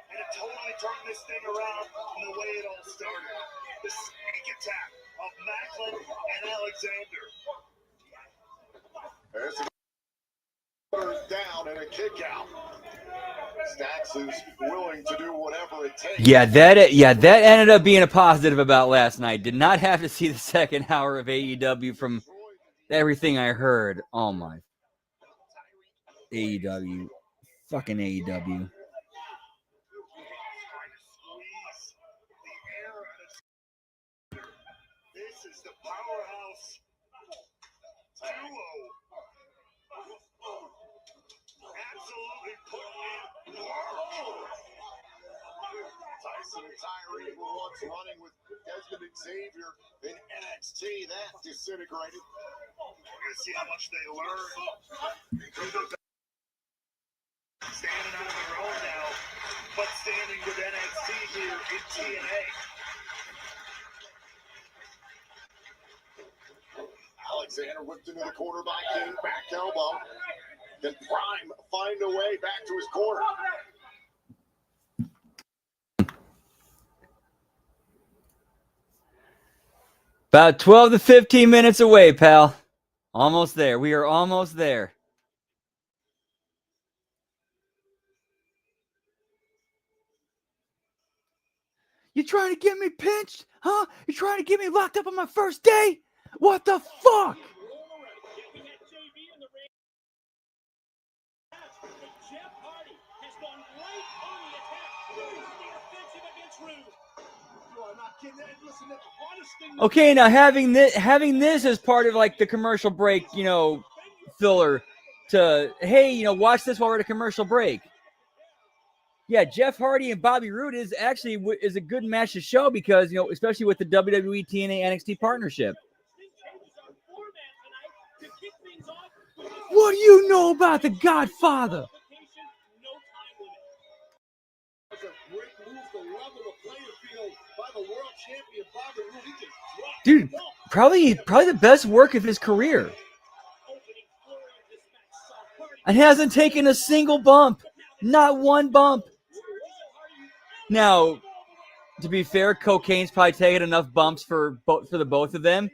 And it totally turned this thing around from the way it all started. The sneak attack of Macklin and Alexander. There's the down. kick out. Stacks is willing to do whatever it takes. Yeah, that ended up being a positive about last night. Did not have to see the second hour of AEW from everything I heard. Oh my. AEW. Fucking AEW. This is the powerhouse duo. Absolutely putting in work. Tyson and Tyree were once running with Desmond and Xavier in NXT. That disintegrated. We're going to see how much they learn. Standing on their own now, but standing with NXT here in TNA. Alexander whipped into the corner by King, back elbow. Then Prime find a way back to his corner. About 12 to 15 minutes away, pal. Almost there. We are almost there. You trying to get me pinched? Huh? You trying to get me locked up on my first day? What the fuck? Jeff Hardy has gone right on the attack. The offensive against Rude. You are not kidding. Listen, the hardest thing. Okay, now having this as part of like the commercial break, filler to, hey, watch this while we're at a commercial break. Yeah, Jeff Hardy and Bobby Roode is actually is a good match to show because, especially with the WWE TNA NXT partnership. What do you know about the Godfather? Dude, probably the best work of his career. And hasn't taken a single bump. Not one bump. Now, to be fair, cocaine's probably taken enough bumps for the both of them.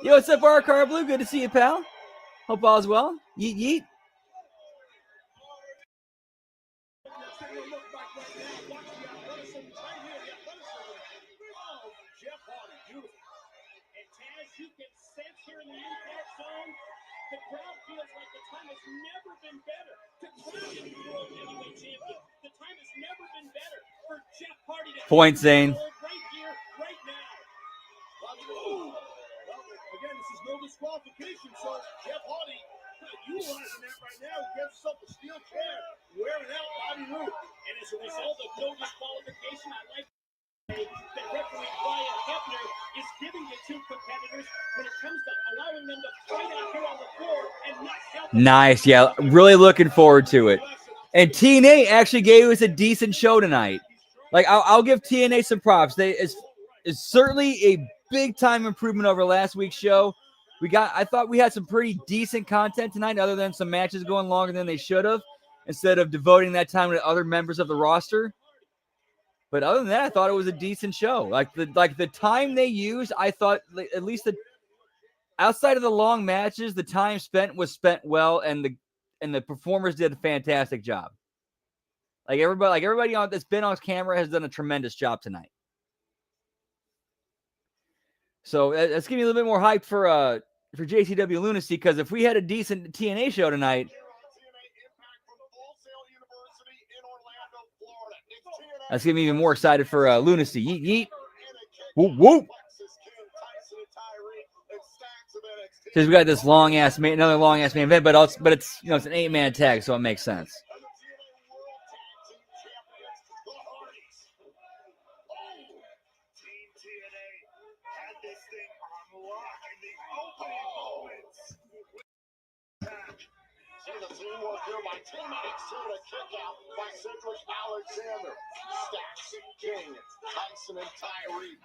Yo, what's up, Car Blue? Good to see you, pal. Hope all's well. Yeet, yeet. You can sense here in the impact zone, the crowd feels like the time has never been better to crown a world heavyweight champion. The time has never been better for Jeff Hardy to Point, Zane. right here, right now. Well, again, this is no disqualification, so Jeff Hardy, utilizing that right now, he gets himself a steel chair, wearing out Bobby Roode. And as a result of no disqualification, I like that referee Brian Hebner is giving the two competitors when it comes to allowing them to fight out here on the floor and not help. Nice, yeah. Really looking forward to it. And TNA actually gave us a decent show tonight. Like, I'll give TNA some props. It's certainly a big time improvement over last week's show. I thought we had some pretty decent content tonight, other than some matches going longer than they should have, instead of devoting that time to other members of the roster. But other than that, I thought it was a decent show. Like the time they used, I thought at least outside of the long matches, the time spent was spent well, and the performers did a fantastic job. Like everybody that's been on camera has done a tremendous job tonight. So let's give me a little bit more hype for JCW Lunacy, because if we had a decent TNA show tonight, that's getting me even more excited for Lunacy. Yeet, yeet. Whoop, whoop. Because we got this another long ass main event, but it's it's an 8-man tag, so it makes sense.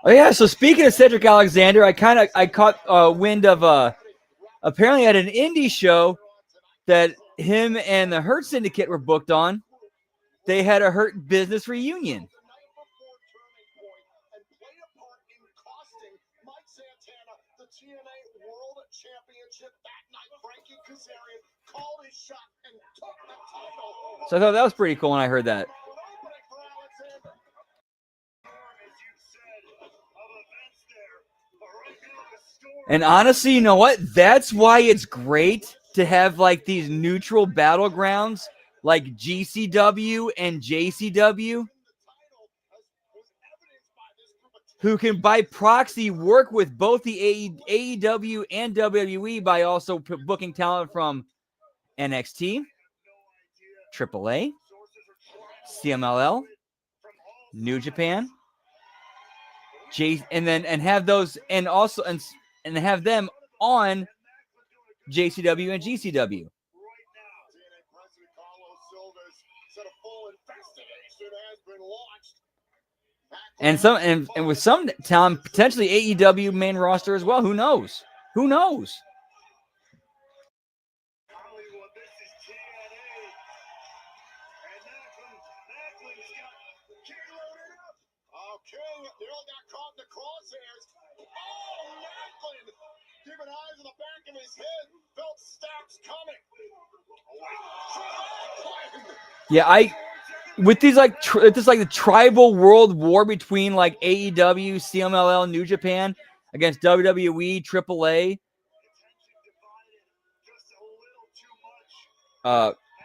Oh yeah, so speaking of Cedric Alexander, I caught wind of apparently at an indie show that him and the Hurt Syndicate were booked on. They had a Hurt Business reunion. championship that night. Frankie Kazarian called his shot and took the title. So I thought that was pretty cool when I heard that. And honestly, you know what? That's why it's great to have like these neutral battlegrounds like GCW and JCW, who can by proxy work with both the AEW and WWE by also booking talent from NXT, AAA, CMLL, New Japan, and have those and have them on JCW and GCW. And with some talent, potentially AEW main roster as well. Who knows? Who knows? King nearly got caught in the crosshairs. Oh, Macklin! Keeping eyes in the back of his head. Felt Stacks coming. Yeah, with these like this like the tribal world war between like AEW, CMLL, New Japan against WWE, AAA,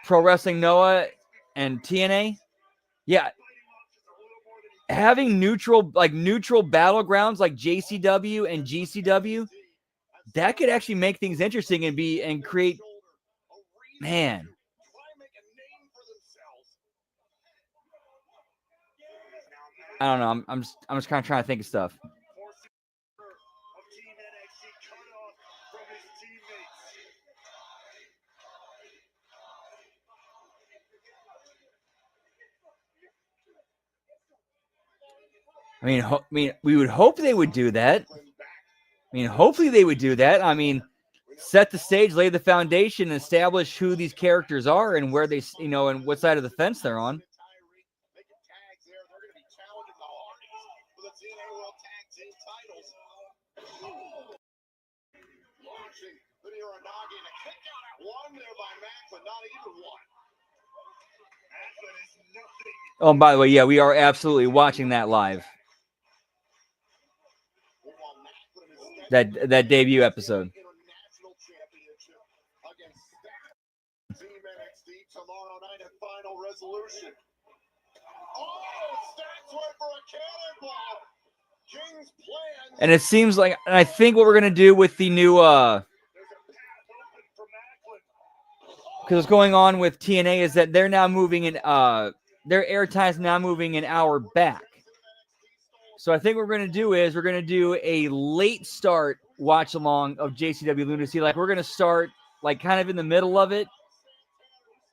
Pro Wrestling Noah, and TNA. Yeah. Having neutral battlegrounds like JCW and GCW, that could actually make things interesting and create, man. I don't know. I'm just kind of trying to think of stuff. I mean, we would hope they would do that. Hopefully they would do that. Set the stage, lay the foundation, establish who these characters are and where they, and what side of the fence they're on. Oh, and by the way, yeah, we are absolutely watching that live. That debut episode. Tomorrow night at Final Resolution. Oh, Stacks went for a cannonball. King's plan. And it seems like, and I think what we're gonna do with the new because what's going on with TNA is that they're now moving in their airtime is now moving an hour back. So I think what we're going to do is we're going to do a late start watch along of JCW Lunacy. Like we're going to start like kind of in the middle of it,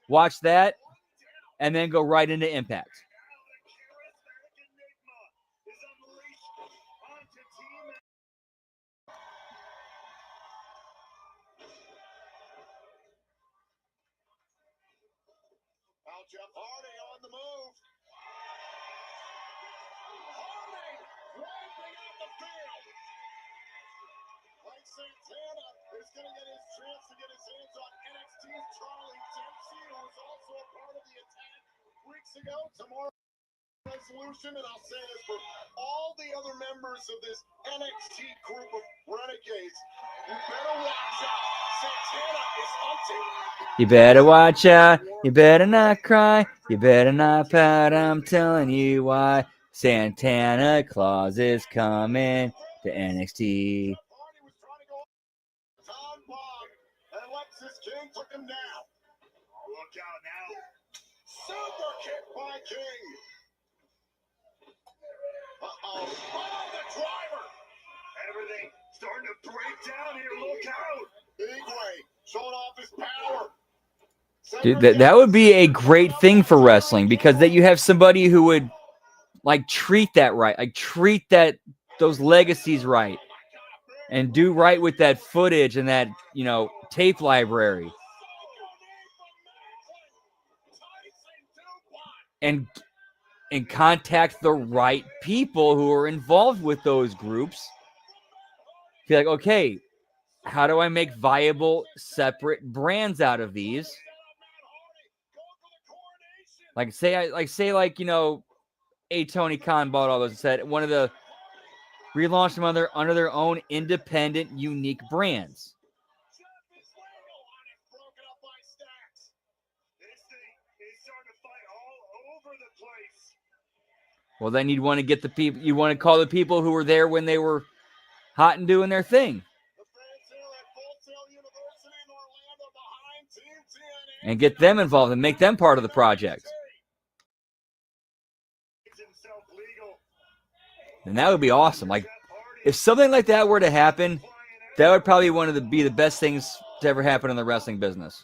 watch that, and then go right into Impact. Jeff Hardy on the move. Hardy wiping out the field. Mike Santana is going to get his chance to get his hands on NXT's Charlie Dempsey, who was also a part of the attack weeks ago. Tomorrow resolution, and I'll say this for all the other members of this NXT group of renegades, you better watch out. Santana is hunting. You better watch out. You better not cry. You better not pout. I'm telling you why. Santana Claus is coming to NXT. Tom Bomb and Alexis King took him down. Look out now. Super kick by King. Uh-oh. Oh, the driver. Everything starting to break down here. Look out. Big Way showing off his power. Dude, that would be a great thing for wrestling because that you have somebody who would like treat that right, like treat those legacies right, and do right with that footage and that tape library, and contact the right people who are involved with those groups. Feel like, okay, how do I make viable separate brands out of these? Like say you know, a Tony Khan bought all those and said one of the relaunched them under their own independent, unique brands. Well, then you'd want to get the people. You want to call the people who were there when they were hot and doing their thing, and get them involved and make them part of the project. And that would be awesome. Like, if something like that were to happen, that would probably be the best things to ever happen in the wrestling business.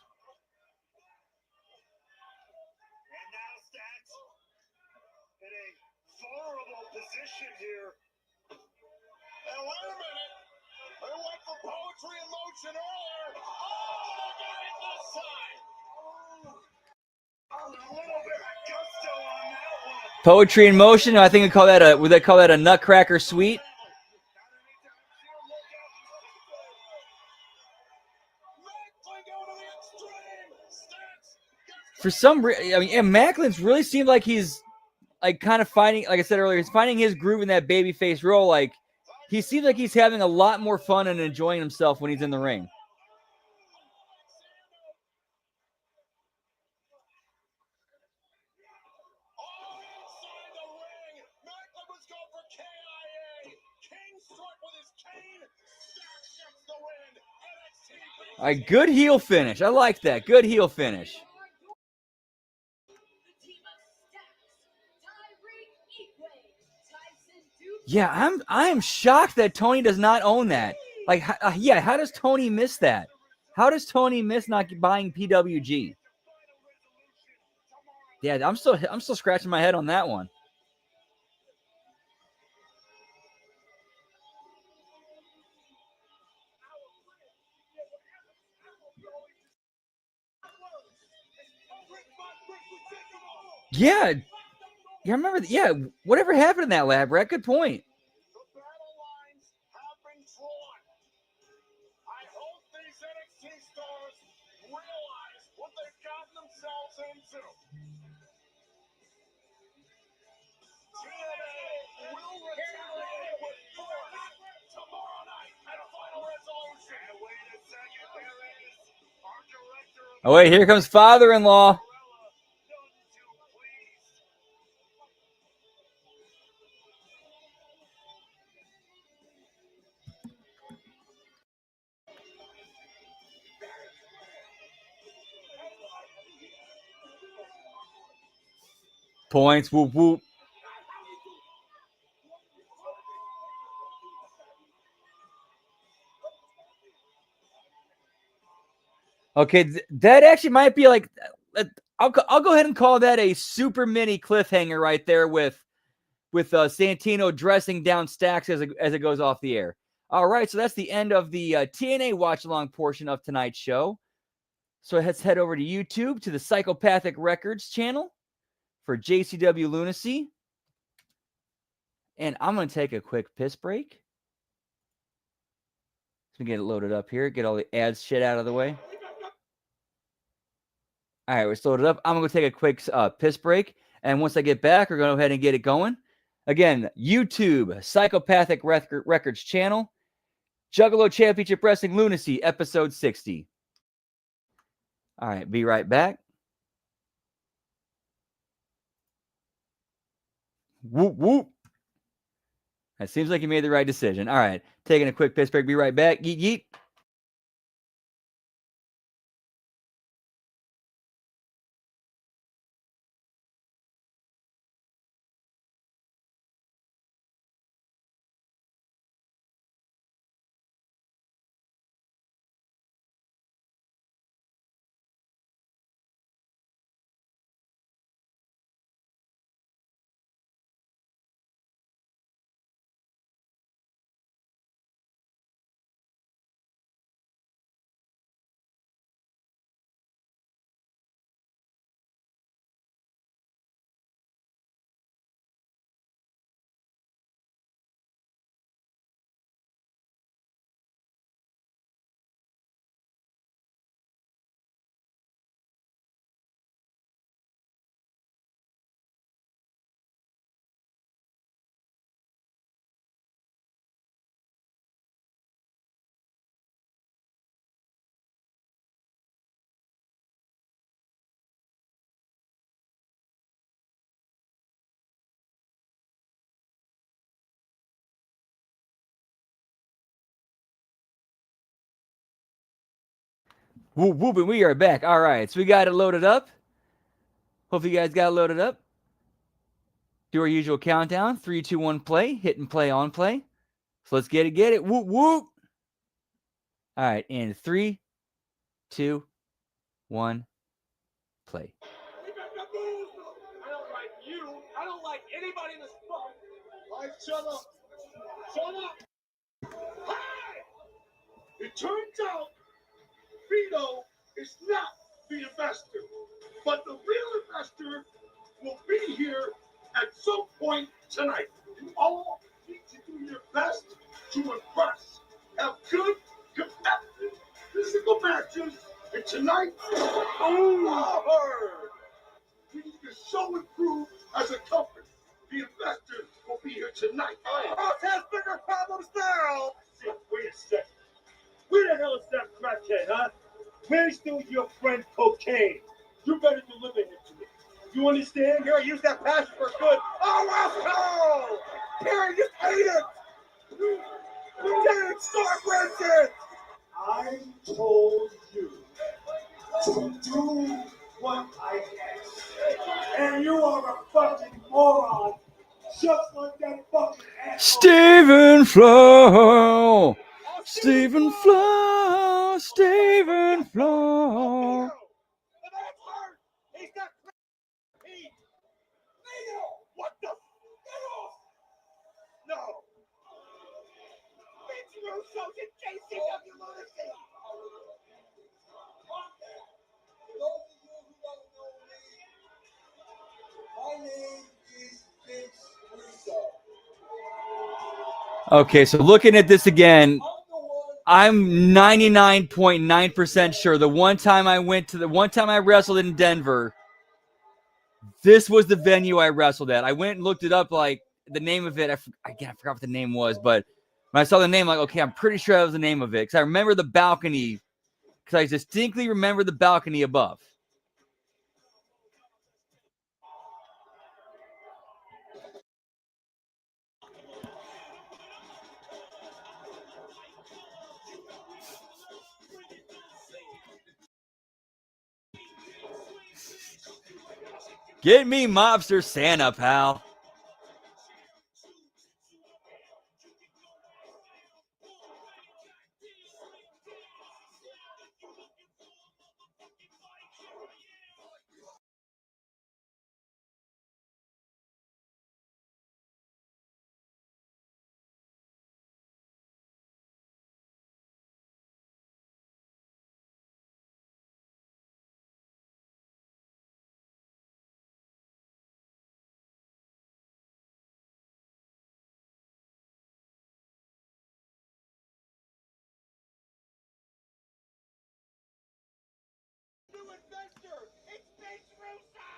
Poetry in motion. I think would they call that a Nutcracker Suite? For some reason, I mean, Macklin's really seemed like he's like kind of finding, like I said earlier, he's finding his groove in that babyface role. Like, he seems like he's having a lot more fun and enjoying himself when he's in the ring. All right, good heel finish. I like that. Good heel finish. Yeah, I'm shocked that Tony does not own that. Like, how does Tony miss that? How does Tony miss not buying PWG? Yeah, I'm still scratching my head on that one. Yeah, I remember. Yeah, whatever happened in that lab rat? Good point. Oh wait, here comes father-in-law. Points, whoop whoop. Okay, that actually might be like, I'll go ahead and call that a super mini cliffhanger right there with Santino dressing down Stacks as it goes off the air. All right, so that's the end of the TNA watch-along portion of tonight's show. So let's head over to YouTube to the Psychopathic Records channel for JCW Lunacy. And I'm going to take a quick piss break. Let me get it loaded up here, get all the ads shit out of the way. All right, we're loaded up. I'm going to take a quick piss break. And once I get back, we're going to go ahead and get it going. Again, YouTube, Psychopathic Records channel, Juggalo Championship Wrestling Lunacy, episode 60. All right, be right back. Whoop, whoop. That seems like you made the right decision. All right, taking a quick piss break. Be right back. Yeet, yeet. Whoop, whoop, and we are back. All right, so we got it loaded up. Hope you guys got it loaded up. Do our usual countdown. 3, 2, 1, play. Hit and play on play. So let's get it. Whoop, whoop. All right, in 3, 2, 1, play. I don't like you. I don't like anybody in this fuck. Mike, shut up. Shut up. Hi! It turns out Vito is not the investor, but the real investor will be here at some point tonight. You all need to do your best to impress. Have good, competitive, physical matches, and tonight, we need to show and prove as a company. The investors will be here tonight. Boss has bigger problems now. Wait a second. Where the hell is that crackhead, huh? Where's still your friend Cocaine? You better deliver him to me. You understand? Here, use that passion for good. Oh, let's go! Here, just hate it! Lieutenant Stark I told you to do what I asked. And you are a fucking moron. Just like that fucking asshole. Stephen Flo. Stephen Flo. Stephen Flo. He's got what the? Get off! No! Vince Russo's in JCW Lunacy! For those of you who don't know me, my name is Vince Russo. Okay, so looking at this again, I'm 99.9% sure the one time I wrestled in Denver, this was the venue I wrestled at. I went and looked it up, like the name of it. I forgot what the name was, but when I saw the name, like, okay, I'm pretty sure that was the name of it because I remember the balcony. Because I distinctly remember the balcony above. Get me Mobster Santa, pal. New investor! It's Vince Russo!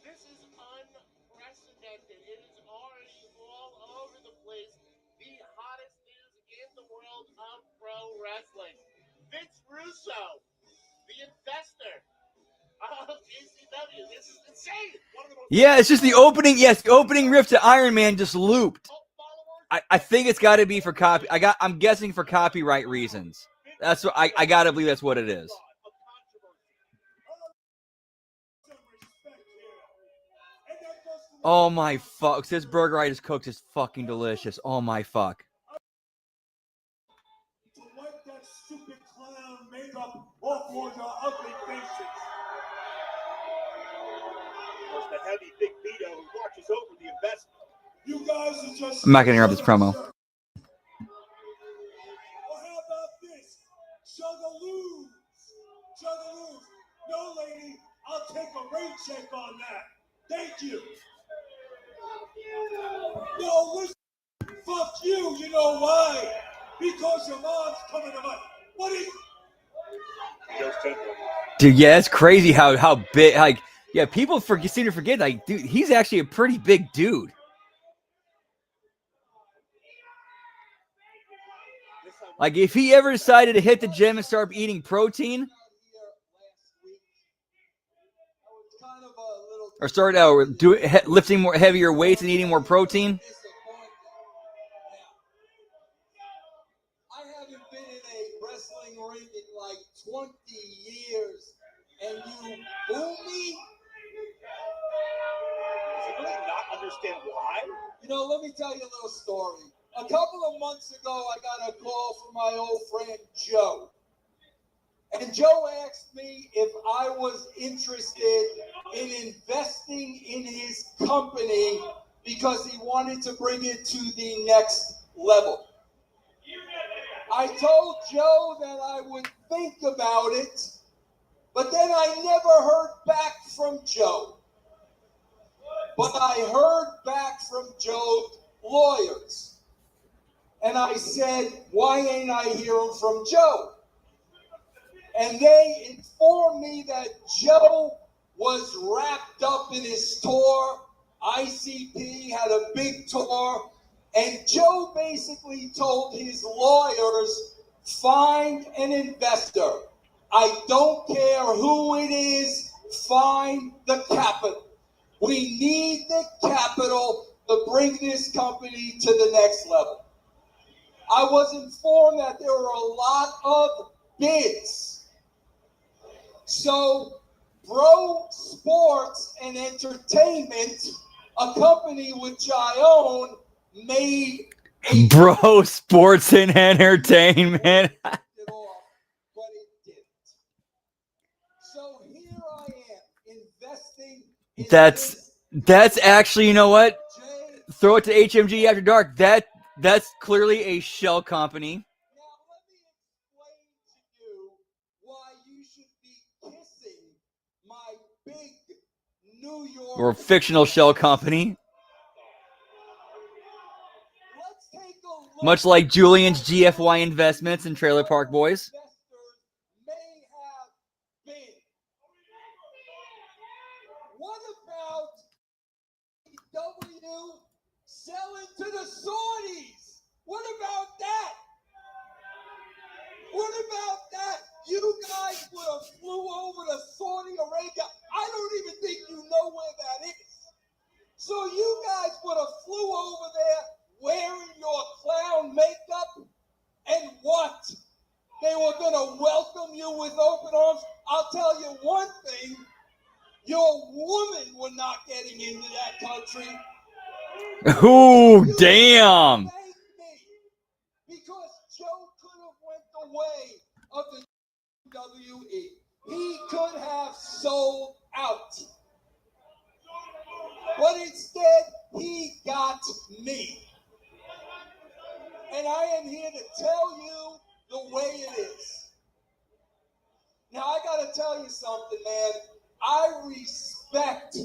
This is unprecedented. It is already all over the place. The hottest news in the world of pro wrestling. Vince Russo, the investor of JCW. This is insane. Yeah, it's just the opening. Yes, the opening riff to Iron Man just looped. I think it's got to be for copy. I'm guessing for copyright reasons. That's what I gotta believe. That's what it is. Oh my fuck! This burger I just cooked is fucking delicious. Oh my fuck! To wipe that stupid clown makeup off all your ugly faces. There's the heavy big Vito who watches over the investment. You guys are just. I'm not gonna interrupt this promo. Well, how about this? Chug-a-loos. Chug-a-loos. No, lady, I'll take a rain check on that. Thank you. No, listen. Fuck you. You know why? Because your mom's coming to my. What is? Dude, yeah, it's crazy how big. Like, yeah, people seem to forget. Like, dude, he's actually a pretty big dude. Like, if he ever decided to hit the gym and start eating protein, or start lifting more heavier weights and eating more protein. I haven't been in a wrestling ring in and you boo me? Does he really not understand why? You know, let me tell you a little story. A couple of months ago, I got a call from my old friend Joe. And Joe asked me if I was interested in investing in his company because he wanted to bring it to the next level. I told Joe that I would think about it, but then I never heard back from Joe. But I heard back from Joe's lawyers. And I said, why ain't I hearing from Joe? And they informed me that Joe was wrapped up in his tour. ICP had a big tour. And Joe basically told his lawyers, find an investor. I don't care who it is, find the capital. We need the capital to bring this company to the next level. I was informed that there were a lot of bids. So, Bro Sports and Entertainment, a company which I own, made Bro Sports and Entertainment. it off, but it didn't. So here I am investing in That's actually, you know what? J. Throw it to HMG After Dark. That's clearly a shell company. Now let me explain to you why you should be kissing my big New York Or fictional shell company. Let's take a look Much like Julian's GFY Investments and Trailer Park Boys. investors may have been. What about JCW selling to the Saudis? What about that? What about that? You guys would have flew over to Saudi Arabia. I don't even think you know where that is. So you guys would have flew over there wearing your clown makeup, and what? They were going to welcome you with open arms. I'll tell you one thing. Your women were not getting into that country. Ooh, damn. Thank me. Because Joe could have went the way of the WWE. He could have sold out. But instead, he got me. And I am here to tell you the way it is. Now, I got to tell you something, man. I respect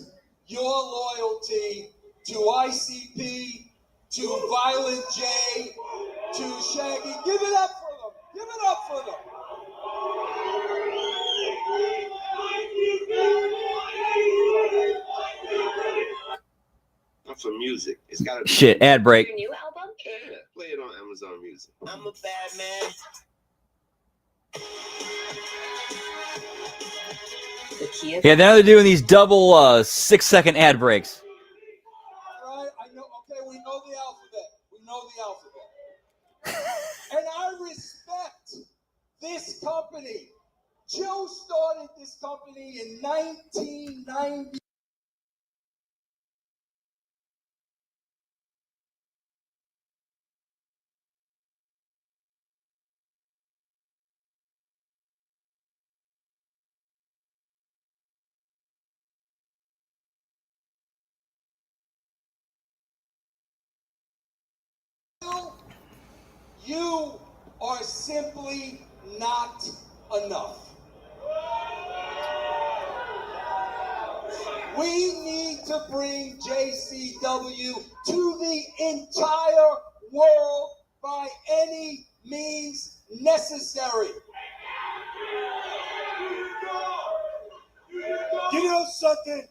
your loyalty to ICP, to Violent J, to Shaggy. Give it up for them. Give it up for them. I'm for music. It's got to be Shit, ad break. Your new album? Yeah, play it on Amazon Music. I'm a bad man. The key is Yeah, now they're doing these double 6-second ad breaks. Right? I know. Okay, we know the alphabet. We know the alphabet. And I respect this company. Joe started this company in 1990. You are simply not enough. We need to bring JCW to the entire world by any means necessary. You know something?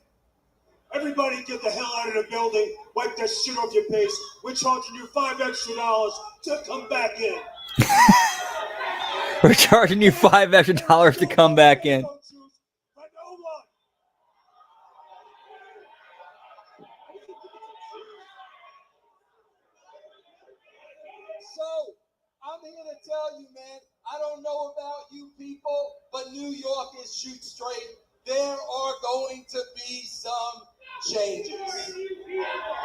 Everybody get the hell out of the building. Wipe that shit off your face. We're charging you $5 extra to come back in. We're charging you $5 extra to come back in. Don't choose for no one. So, I'm here to tell you, man, I don't know about you people, but New Yorkers shoot straight, there are going to be some changes.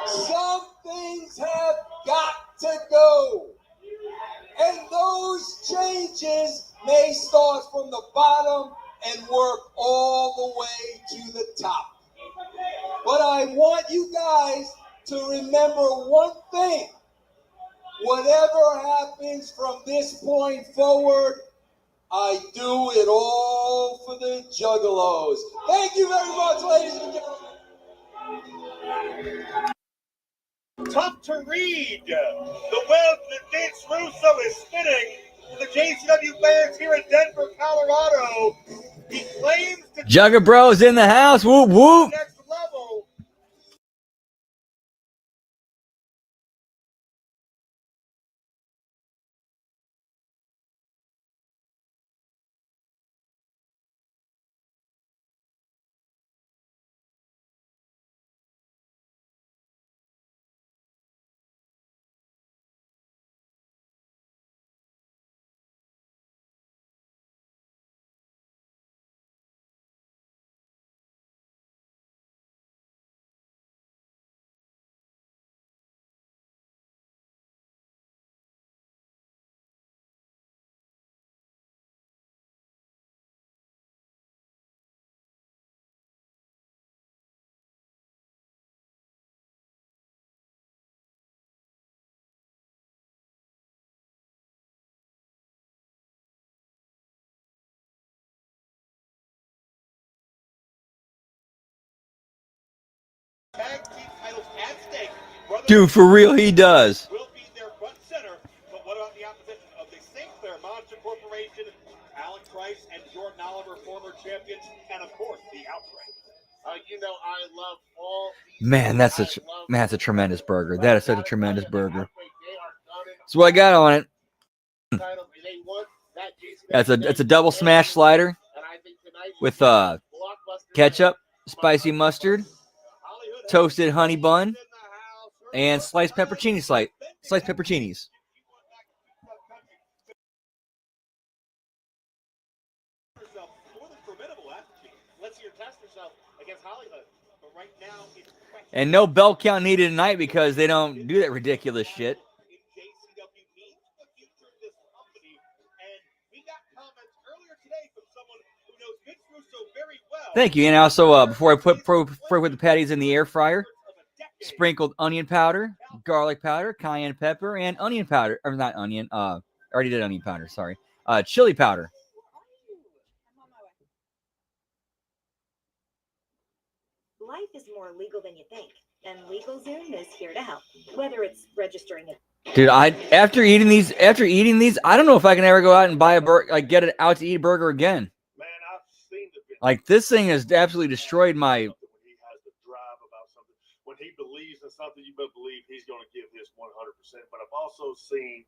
Some things have got to go. And those changes may start from the bottom and work all the way to the top. But I want you guys to remember one thing. Whatever happens from this point forward, I do it all for the Juggalos. Thank you very much, ladies and gentlemen. Tough to read. The web that Vince Russo is spinning to the JCW fans here in Denver, Colorado. He claims to Jugga Bros in the house. Whoop whoop. next level. Tag team titles at stake. Dude, for real, he does. Will be their front center, but what about the opposition of the St. Clair Monster Corporation, Alex Rice and Jordan Oliver, former champions, and of course the Outright. You know, I love all these. Man, that's a tremendous burger. That is such a tremendous burger. So what I got on it? It's a double smash slider with ketchup, spicy mustard, toasted honey bun, and sliced pepperoni sliced pepperoncinis. And no bell count needed tonight because they don't do that ridiculous shit. Thank you. And also, before I put the patties in the air fryer, sprinkled onion powder, garlic powder, cayenne pepper, and onion powder. Or not onion. I already did onion powder. Sorry. Chili powder. Life is more legal than you think, and LegalZoom is here to help. Whether it's registering a Dude, after eating these, I don't know if I can ever go out and buy a burger, like get it out to eat a burger again. Man, I've seen the Like this thing has absolutely destroyed my. when he has the drive about something. When he believes in something, you better believe he's going to give his 100%. But I've also seen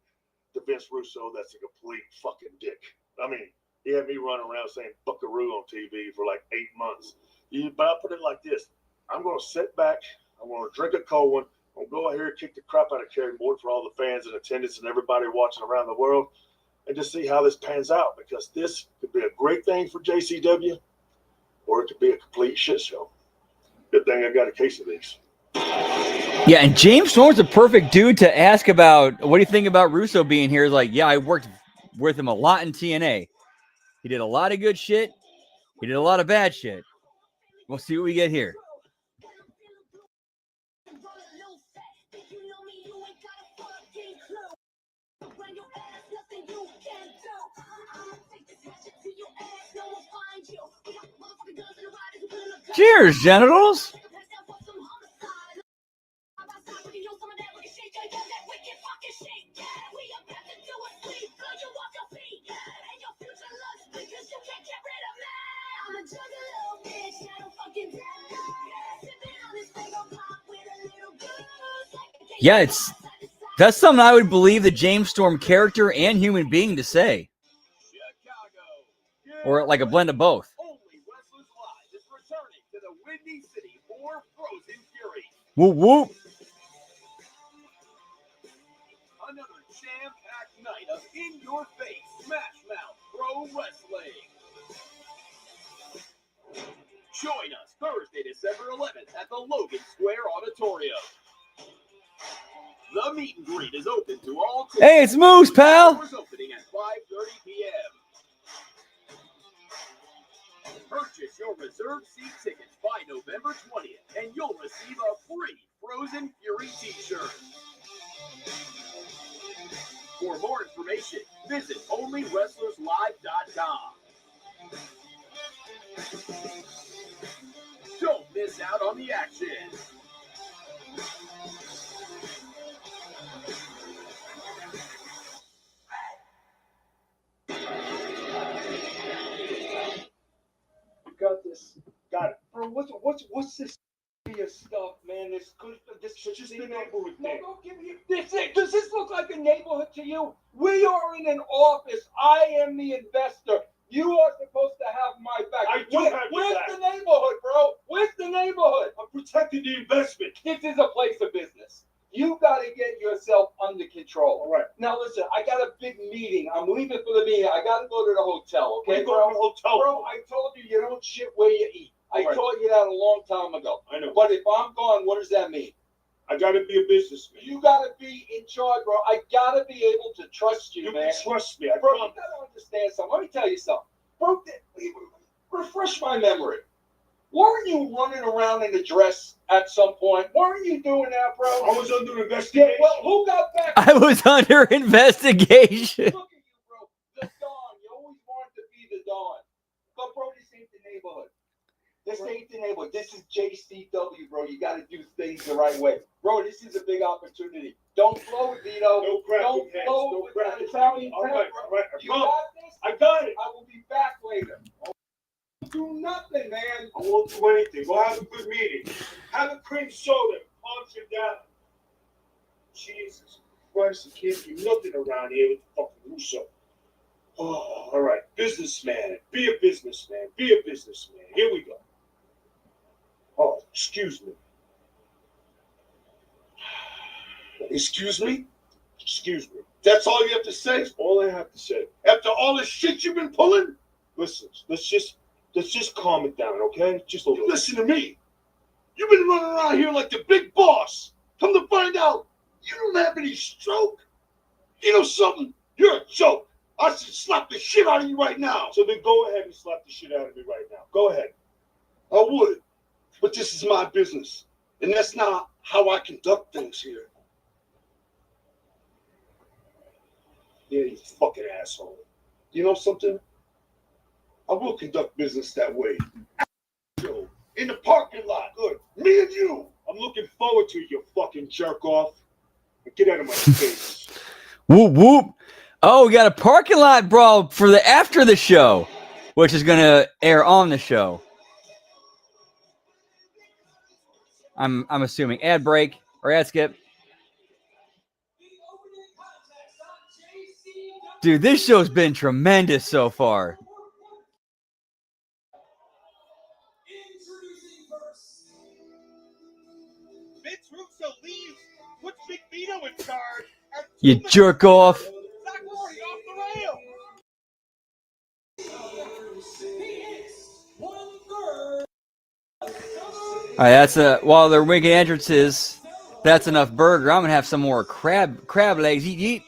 the Vince Russo that's a complete fucking dick. I mean, he had me running around saying buckaroo on TV for like 8 months. But I'll put it like this. I'm going to sit back. I'm going to drink a cold one. I'm going to go out here and kick the crap out of Kerry Board for all the fans in attendance and everybody watching around the world and just see how this pans out, because this could be a great thing for JCW or it could be a complete shit show. Good thing I got a case of these. Yeah, and James Storm's a perfect dude to ask about what do you think about Russo being here. Like, yeah, I worked with him a lot in TNA. He did a lot of good shit. He did a lot of bad shit. We'll see what we get here. Cheers, genitals. Yeah, that's something I would believe the James Storm character and human being to say. Or like a blend of both. Whoop whoop. Another jam-packed night of in-your-face smash mouth pro wrestling. Join us Thursday, December 11th at the Logan Square Auditorium. The meet and greet is open to all. Hey, it's Moose, pal. Doors opening at 5:30 p.m. Purchase your reserved seat tickets by November 20th, and you'll receive a free Frozen Fury t-shirt. For more information, visit onlywrestlerslive.com. Don't miss out on the action. Got this. Got it. Bro, what's this stuff, man? This just a neighborhood thing. No, give me does this look like a neighborhood to you? We are in an office. I am the investor. You are supposed to have my back. I do have your Where's back. The neighborhood, bro? Where's the neighborhood? I'm protecting the investment. This is a place of business. You got to get yourself under control. All right. Now, listen, I got a big meeting. I'm leaving for the meeting. I got to go to the hotel, okay, bro? Going to the hotel? Bro, I told you you don't shit where you eat. I told you that a long time ago. I know. But if I'm gone, what does that mean? I got to be a businessman. You got to be in charge, bro. I got to be able to trust you, man. You can trust me. Bro, you got to understand something. Let me tell you something. Bro, refresh my memory. Weren't you running around in a dress at some point? Weren't you doing that, bro? I was under investigation. Yeah, well, who got back? I was under investigation. Look at you, bro. The Don. You always wanted to be the Don. But, bro, this ain't the neighborhood. This ain't the neighborhood. This is JCW, bro. You got to do things the right way. Bro, this is a big opportunity. Don't blow it, Vito. No crap. Don't blow it with that Italian temper. All right. You got this? I got it. I will be back later. Do nothing, man. I won't do anything. We'll have a good meeting. Have a cream soda. Calm you down. Jesus Christ, you can't do nothing around here with the fucking Russo. Oh, all right. Businessman. Be a businessman. Be a businessman. Here we go. Oh, excuse me. Excuse me? Excuse me. That's all you have to say? That's all I have to say. After all the shit you've been pulling? Listen, let's just calm it down, okay? Just a little. Listen to me. You've been running around here like the big boss. Come to find out, you don't have any stroke. You know something? You're a joke. I should slap the shit out of you right now. So then go ahead and slap the shit out of me right now. Go ahead. I would. But this is my business. And that's not how I conduct things here. Yeah, you fucking asshole. You know something? I will conduct business that way. In the parking lot. Good. Me and you. I'm looking forward to you fucking jerk off. Get out of my face. Whoop, whoop. Oh, we got a parking lot brawl for the after the show, which is going to air on the show. I'm assuming. Ad break or ad skip. Dude, this show's been tremendous so far. Vince Russo leaves, puts Big Vito in charge. You jerk off. Zach Morty off the rail. All right, that's while they're making entrances, that's enough burger. I'm gonna have some more crab legs. Eat, eat.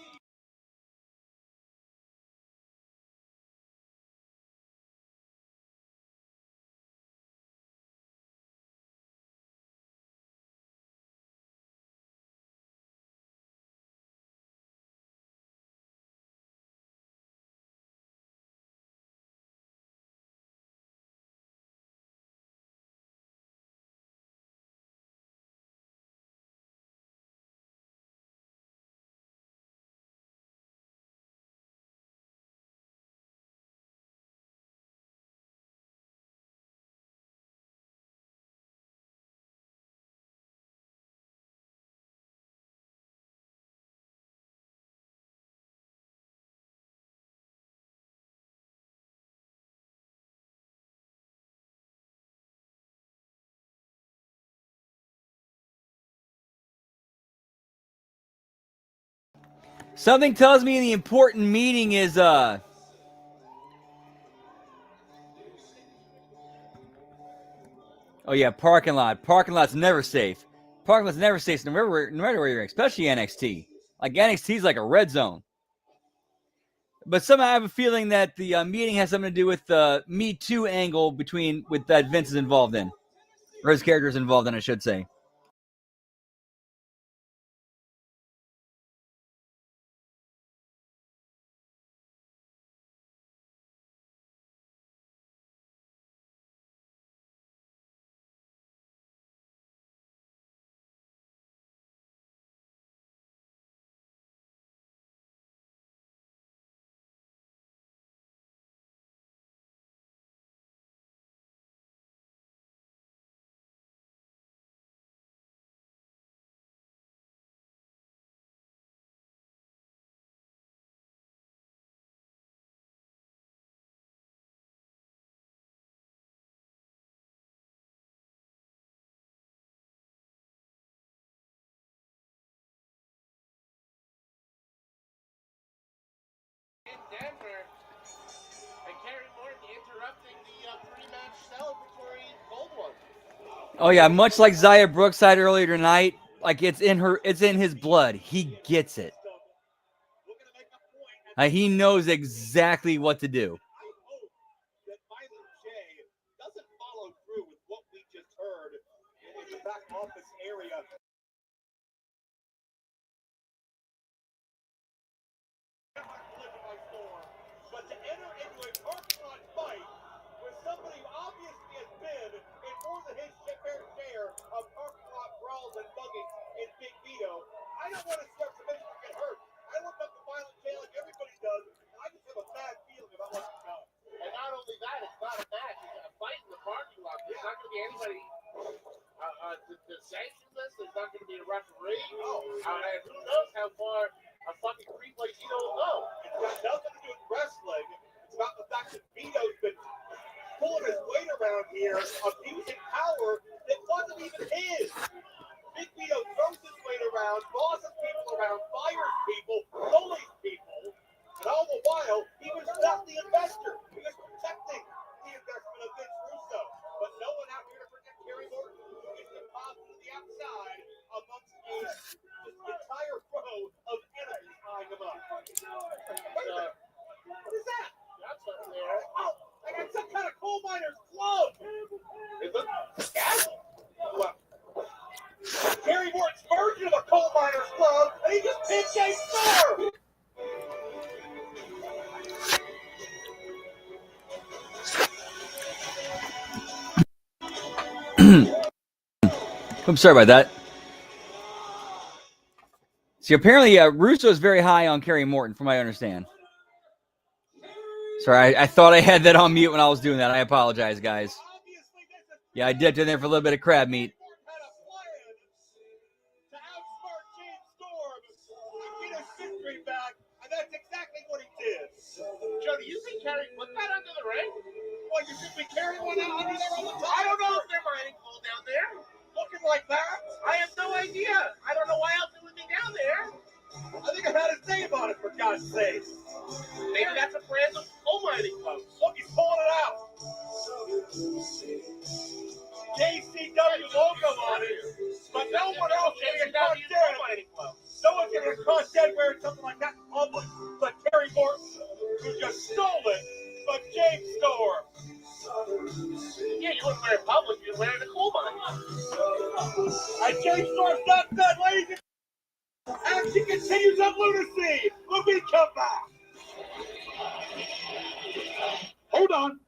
Something tells me the important meeting is Oh yeah, parking lot. Parking lot's never safe. Parking lot's never safe, no matter where you're, especially NXT. Like NXT's like a red zone. But somehow I have a feeling that the meeting has something to do with the Me Too angle with that Vince is involved in, or his character is involved in, I should say. In Denver, and Kerry Morton interrupting the pre-match celebratory gold one. Oh yeah, much like Zaya Brookside earlier tonight, like it's in his blood. He gets it. He knows exactly what to do. I hope that Violent J doesn't follow through with what we just heard in the back office area. But to enter into a parking lot fight with somebody who obviously has been in more than his fair share of parking lot brawls and buggings in Big Vito, I don't want to start to make him get hurt. I look up to Violent J like everybody does, and I just have a bad feeling about what's to come. And not only that, it's not a match, it's a fight in the parking lot. There's not going to be anybody to sanction this. There's not going to be a referee. And who knows how far a fucking creep like Vito will go. It's got nothing to do with wrestling. It's about the fact that Vito's been pulling his weight around here, abusing power that wasn't even his. Big Vito throws his weight around, bosses people around, fires people, bullies people, and all the while, he was not the investor. He was protecting the investment of Vince Russo. But no one out here to protect Kerry Morton. He's deposited to the outside amongst this entire row of enemies eyeing him up. What is that? That's up there. Oh, I got some kind of coal miner's glove. It looks scary. Well, Kerry Morton's version of a coal miner's glove, and he just picked a star. I'm sorry about that. See, apparently Russo is very high on Kerry Morton, from what I understand. Sorry, I thought I had that on mute when I was doing that. I apologize, guys. Yeah, I dipped in there for a little bit of crab meat. And that's exactly what he did. Joe, do you think Kerry put that under the ring? Well, you think we carry one out under there all the time? I don't know if they're mining coal down there. Looking like that? I have no idea. I don't know why else it would be down there. I think I had a say about it, for God's sake. Maybe that's a brand of coal mining club. Look, he's pulling it out. JCW logo on it, but no one else can get caught dead. No one can get caught dead wearing something like that in public. But Kerry Morton, who just stole it, but James Storm. Yeah, you wouldn't wear it in public, you'd wear it in a coal mine. And James Storm's not dead, ladies and gentlemen. Action continues on Lunacy. Let me come back. Hold on.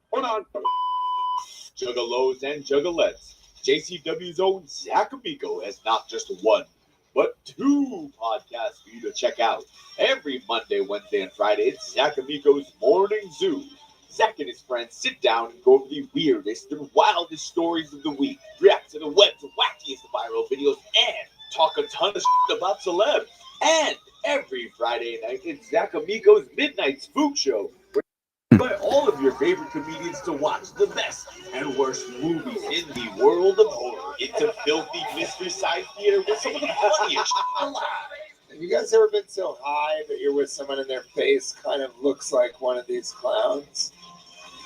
Juggalos and juggalettes. JCW's own Zach Amico has not just one, but two podcasts for you to check out. Every Monday, Wednesday, and Friday, it's Zach Amico's Morning Zoo. Zach and his friends sit down and go over the weirdest and wildest stories of the week, react to the web's wackiest viral videos, and talk a ton of shit about celebs. And every Friday night, it's Zach Amico's Midnight Spook Show, where by all of your favorite comedians to watch the best and worst movies in the world of horror. It's a filthy mystery side theater with some of the funniest shit alive. Have you guys ever been so high that you're with someone and their face kind of looks like one of these clowns?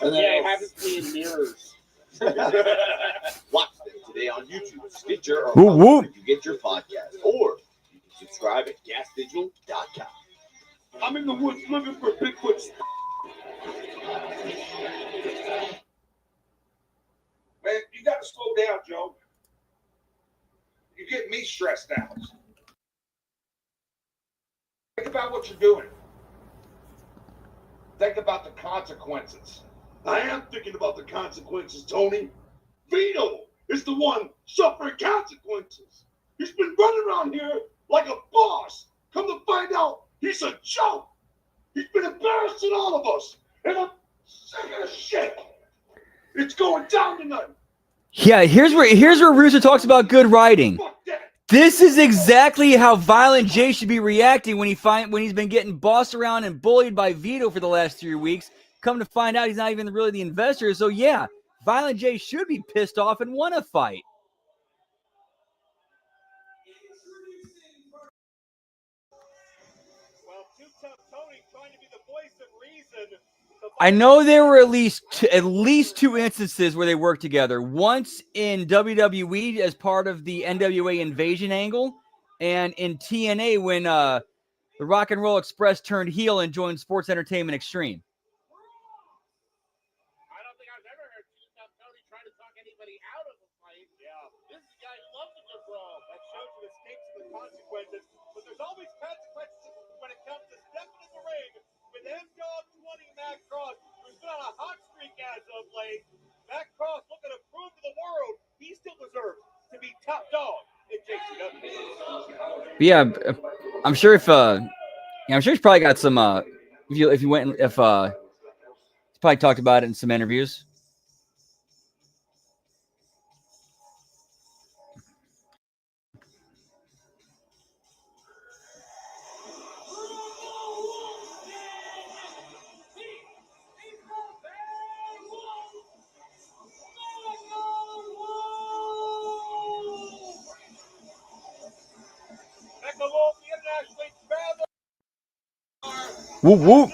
And then Yeah, it happens to me in mirrors. Watch this today on YouTube, Stitcher, or Whoop, whoop. wherever you get your podcast. Or you can subscribe at gasdigital.com. I'm in the woods looking for Bigfoot. Man, you got to slow down, Joe. You're getting me stressed out. Think about what you're doing. Think about the consequences. I am thinking about the consequences, Tony. Vito is the one suffering consequences. He's been running around here like a boss. Come to find out, he's a joke. He's been embarrassing all of us. And I'm sick of the shit. It's going down tonight. Yeah, here's where Russo talks about good writing. This is exactly how Violent J should be reacting when he's been getting bossed around and bullied by Vito for the last 3 weeks. Come to find out, he's not even really the investor. So yeah, Violent J should be pissed off and want to fight. Well, Too Tough Tony trying to be the voice of reason. I know there were at least 2 instances where they worked together. Once in WWE as part of the NWA Invasion angle, and in TNA when the Rock and Roll Express turned heel and joined Sports Entertainment Extreme. I don't think I've ever heard Too Tough Tony try to talk anybody out of a fight. Yeah. This guy loves a brawl. That shows the stakes and the consequences. But there's always consequences when it comes to stepping in the ring with M-Dog 20 Matt Cross, who's been on a hot streak as of late. Matt Cross looking to prove to the world he still deserves to be top dog in JCW. But yeah, I'm sure if I'm sure he's probably got some he's probably talked about it in some interviews. Whoop whoop.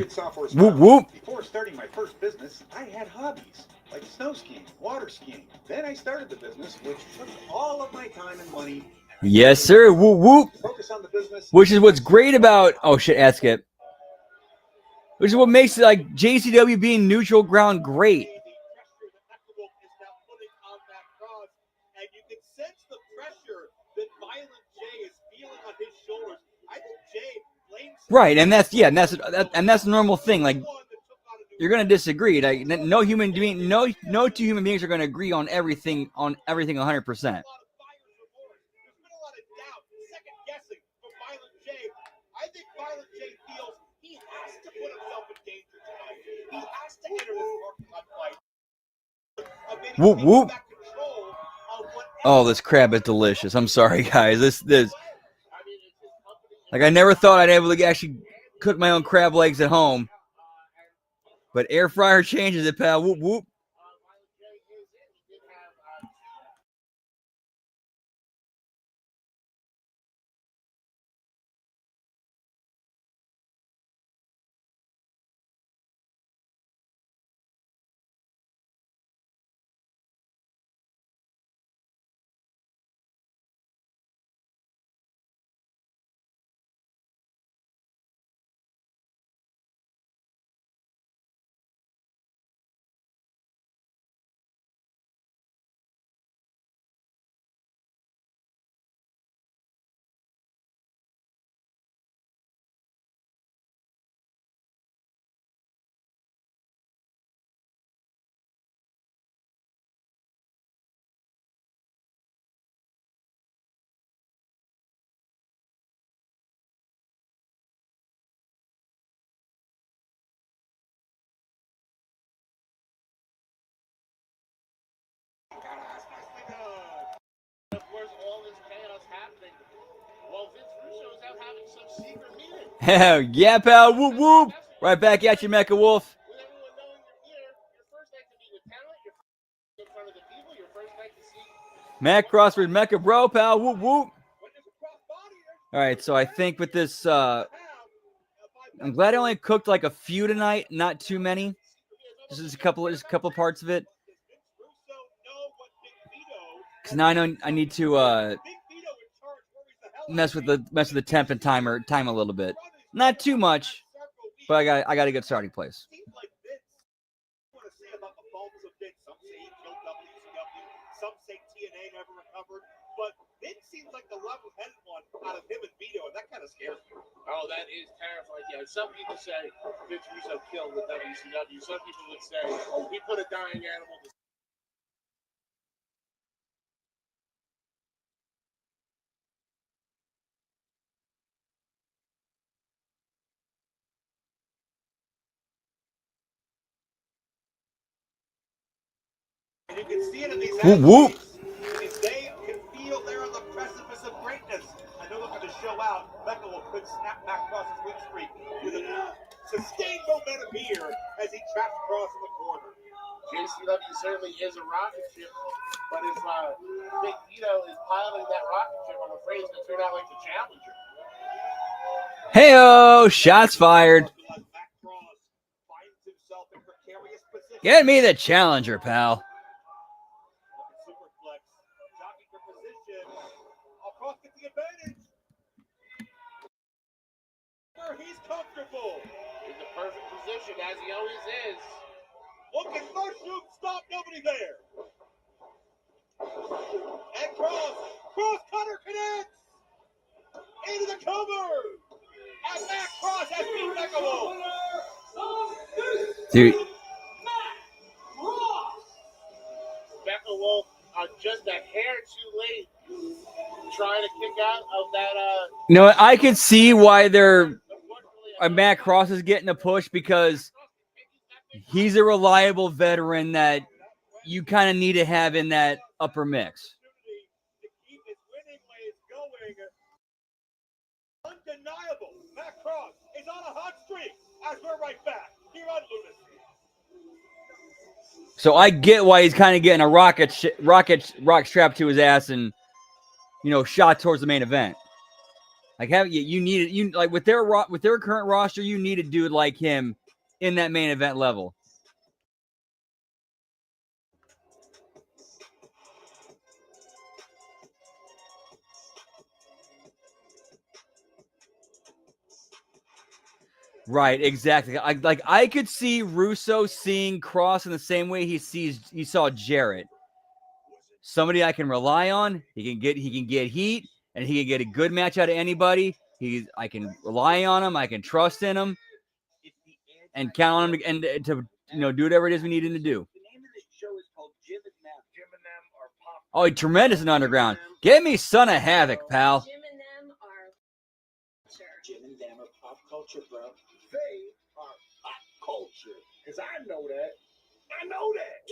Software Whoop whoop. Before starting my first business, I had hobbies like snow skiing, water skiing. Then I started the business, which took all of my time and money. Yes, sir. Whoop whoop. Focus on the business. Which is what's great about ask it. Which is what makes it like JCW being neutral ground great. And you can sense the pressure that Violent J is feeling on his shoulders. I think Jay blames Right, and that's a normal thing. Like, you're gonna disagree. Like, no human being, no 2 human beings are gonna agree on everything 100%. There's been a lot of doubt, second guessing from Violent J. I think Violent J feels he has to put himself in danger tonight. He has to enter this parking lot fight. Whoop whoop. Oh, this crab is delicious. I'm sorry, guys. This like I never thought I'd be able to actually cook my own crab legs at home. But air fryer changes it, pal. Whoop whoop. Russo's out having some secret meeting. Hell yeah, pal. Whoop whoop. Right back at you, Mecha Wolf. With everyone knowing you're here, your first night to meet with talent, your first night in front of the people, your first night to see. Mac Crossford Mecha Bro, pal. Whoop whoop. All right, so I think with this, I'm glad I only cooked like a few tonight, not too many. Just a couple parts of it. Because now I know I need to mess with the temp and time a little bit. Not too much, but I got a good starting place. Some say he killed WCW, some say TNA never recovered, but Vince seems like the level-headed one out of him and Vito, and that kind of scares me. Oh, that is terrifying. Yeah, some people say Vince Russo killed the WCW. Some people would say he put a dying animal to and you can see it in these Whoop, whoop. athletes. They can feel they're on the precipice of greatness, and they're looking to show out. Becca will could snap back across his win streak with a sustained momentum here as he traps across in the corner. JCW certainly is a rocket ship, but if Big Vito is piloting that rocket ship, I'm afraid it's going to turn out like the Challenger. Hey-oh, shots fired. Get me the Challenger, pal. Superflex, jockey for position. Cross gets the advantage. He's comfortable. In the perfect position, as he always is. Looking mushroom, stop, nobody there. And cross cutter connects. Into the cover. And Matt Cross has beat Becca Wolf. Dude. Becca Wolf just a hair too late trying to kick out of that. You know what? I could see why Matt Cross is getting a push, because he's a reliable veteran that you kind of need to have in that upper mix. Undeniable. Matt Cross is on a hot streak as we're right back here on Lunacy. So I get why he's kind of getting a rock strapped to his ass and, shot towards the main event. Like with their current roster, you need a dude like him in that main event level. Right, exactly. I could see Russo seeing Cross in the same way he saw Jarrett. Somebody I can rely on. He can get heat, and he can get a good match out of anybody. I can rely on him. I can trust in him, and count on him to do whatever it is we need him to do. The name of the show is called Jim and Them. Jim and Them are pop. Oh, tremendous in Underground. Get me Son of Havoc, pal. Jim and Them are Jim and Them are pop culture, bro. They are pop culture. Because I know that. I know that.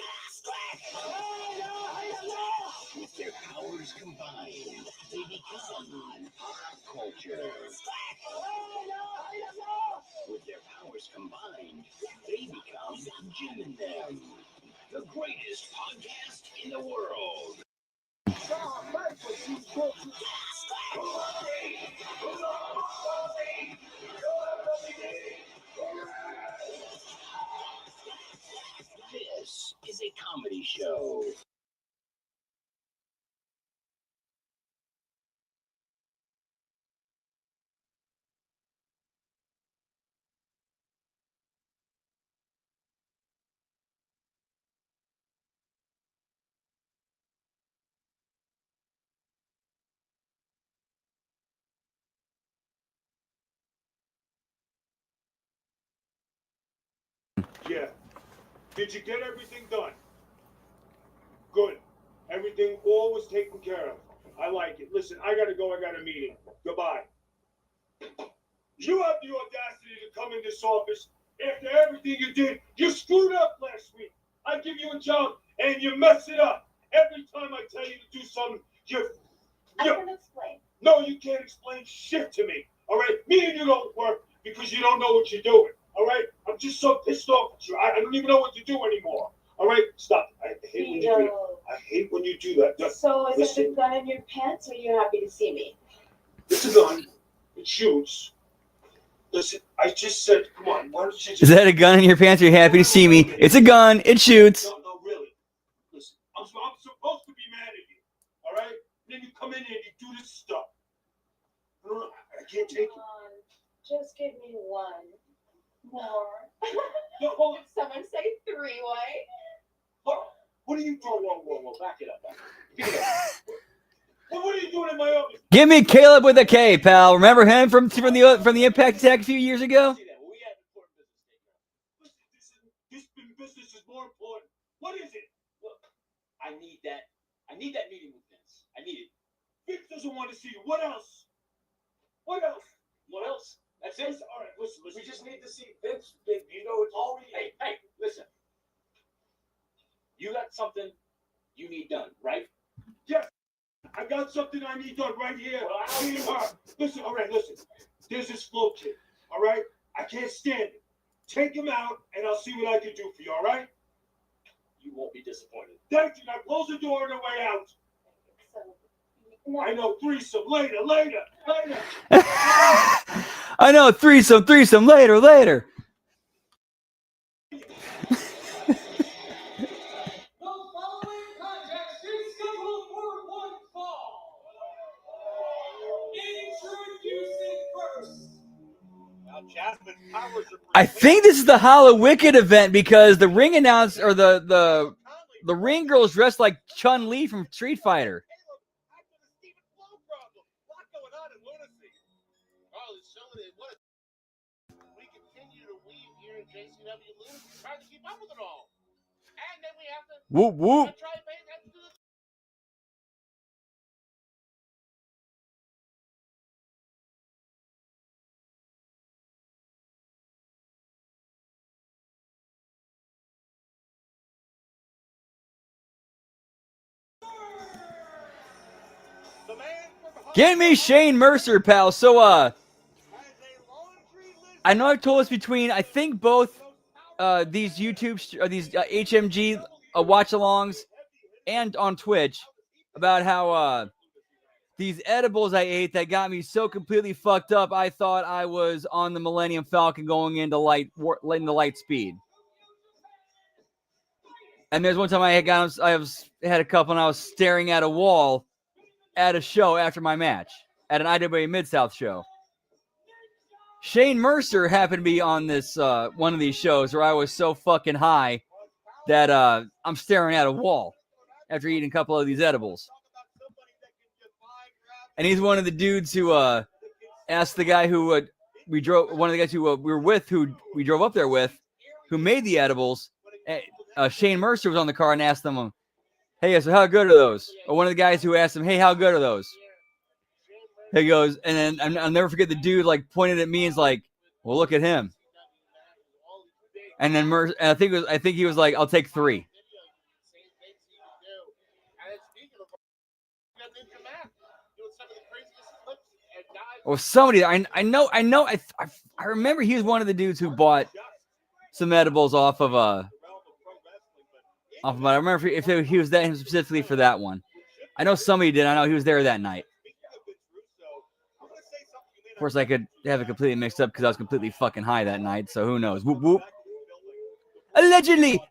With their powers combined, they become pop culture. With their powers combined, they become Jim and Them, the greatest podcast in the world. This is a comedy show. Yeah. Did you get everything done? Good. Everything all was taken care of. I like it. Listen, I gotta go. I got a meeting. Goodbye. You have the audacity to come in this office after everything you did. You screwed up last week. I give you a job and you mess it up. Every time I tell you to do something, I can explain. No, you can't explain shit to me. All right? Me and you don't work because you don't know what you're doing. All right? I'm just so pissed off at you. I don't even know what to do anymore. All right? Stop. I hate when you do that. I hate when you do that. So is Listen. it the gun in your pants, or are you happy to see me? It's a gun. It shoots. Listen, I just said, come on. Why don't you just... Is that a gun in your pants? Are you happy to see me? It's a gun. It shoots. No, really. Listen, I'm supposed to be mad at you. All right? Then you come in here and you do this stuff. I can't take it. Just give me one more. No, hold on. Did someone say three-way? What are you doing? Whoa. Back it up. Give it up. What are you doing in my office? Give me Caleb with a K, pal. Remember him from the Impact attack a few years ago? This business is more important. What is it? Look, I need that meeting with Vince. I need it. Vince doesn't want to see you. What else? What else? What else? That's it. All right, listen. We just need to see Vince. You know, it's already. Hey, listen. You got something you need done, right? Yes. I got something I need done right here. Listen, all right, listen. There's this Flo kid, all right? I can't stand it. Take him out, and I'll see what I can do for you, all right? You won't be disappointed. Thank you. Now close the door on the way out. I know, threesome, later. I know, threesome, later. I think this is the Hollow Wicked event because the ring announcer or the ring girls dressed like Chun-Li from Street Fighter. We continue to weave here in JCW Lunacy, trying to keep up with it all. And then we have to Whoop. try and pay attention to the Get me Shane Mercer, pal. So, I know I've told us between, I think both these these HMG watch-alongs and on Twitch about how these edibles I ate that got me so completely fucked up, I thought I was on the Millennium Falcon going into light speed. And there's one time I had a couple and I was staring at a wall at a show after my match at an IWA Mid-South show. Shane Mercer happened to be on this one of these shows where I was so fucking high that I'm staring at a wall after eating a couple of these edibles. And he's one of the dudes who asked the guy who we drove up there with, who made the edibles. Shane Mercer was on the car and asked them, "Hey, so how good are those?" Or one of the guys who asked him, "Hey, how good are those?" He goes, and then I'll never forget the dude like pointed at me and was like, "Well, look at him." And then I think he was like, "I'll take 3." Or somebody, I remember he was one of the dudes who bought some edibles off of I remember if he was that specifically for that one. I know somebody did. I know he was there that night. Of course, I could have it completely mixed up because I was completely fucking high that night. So who knows? Whoop whoop. Allegedly.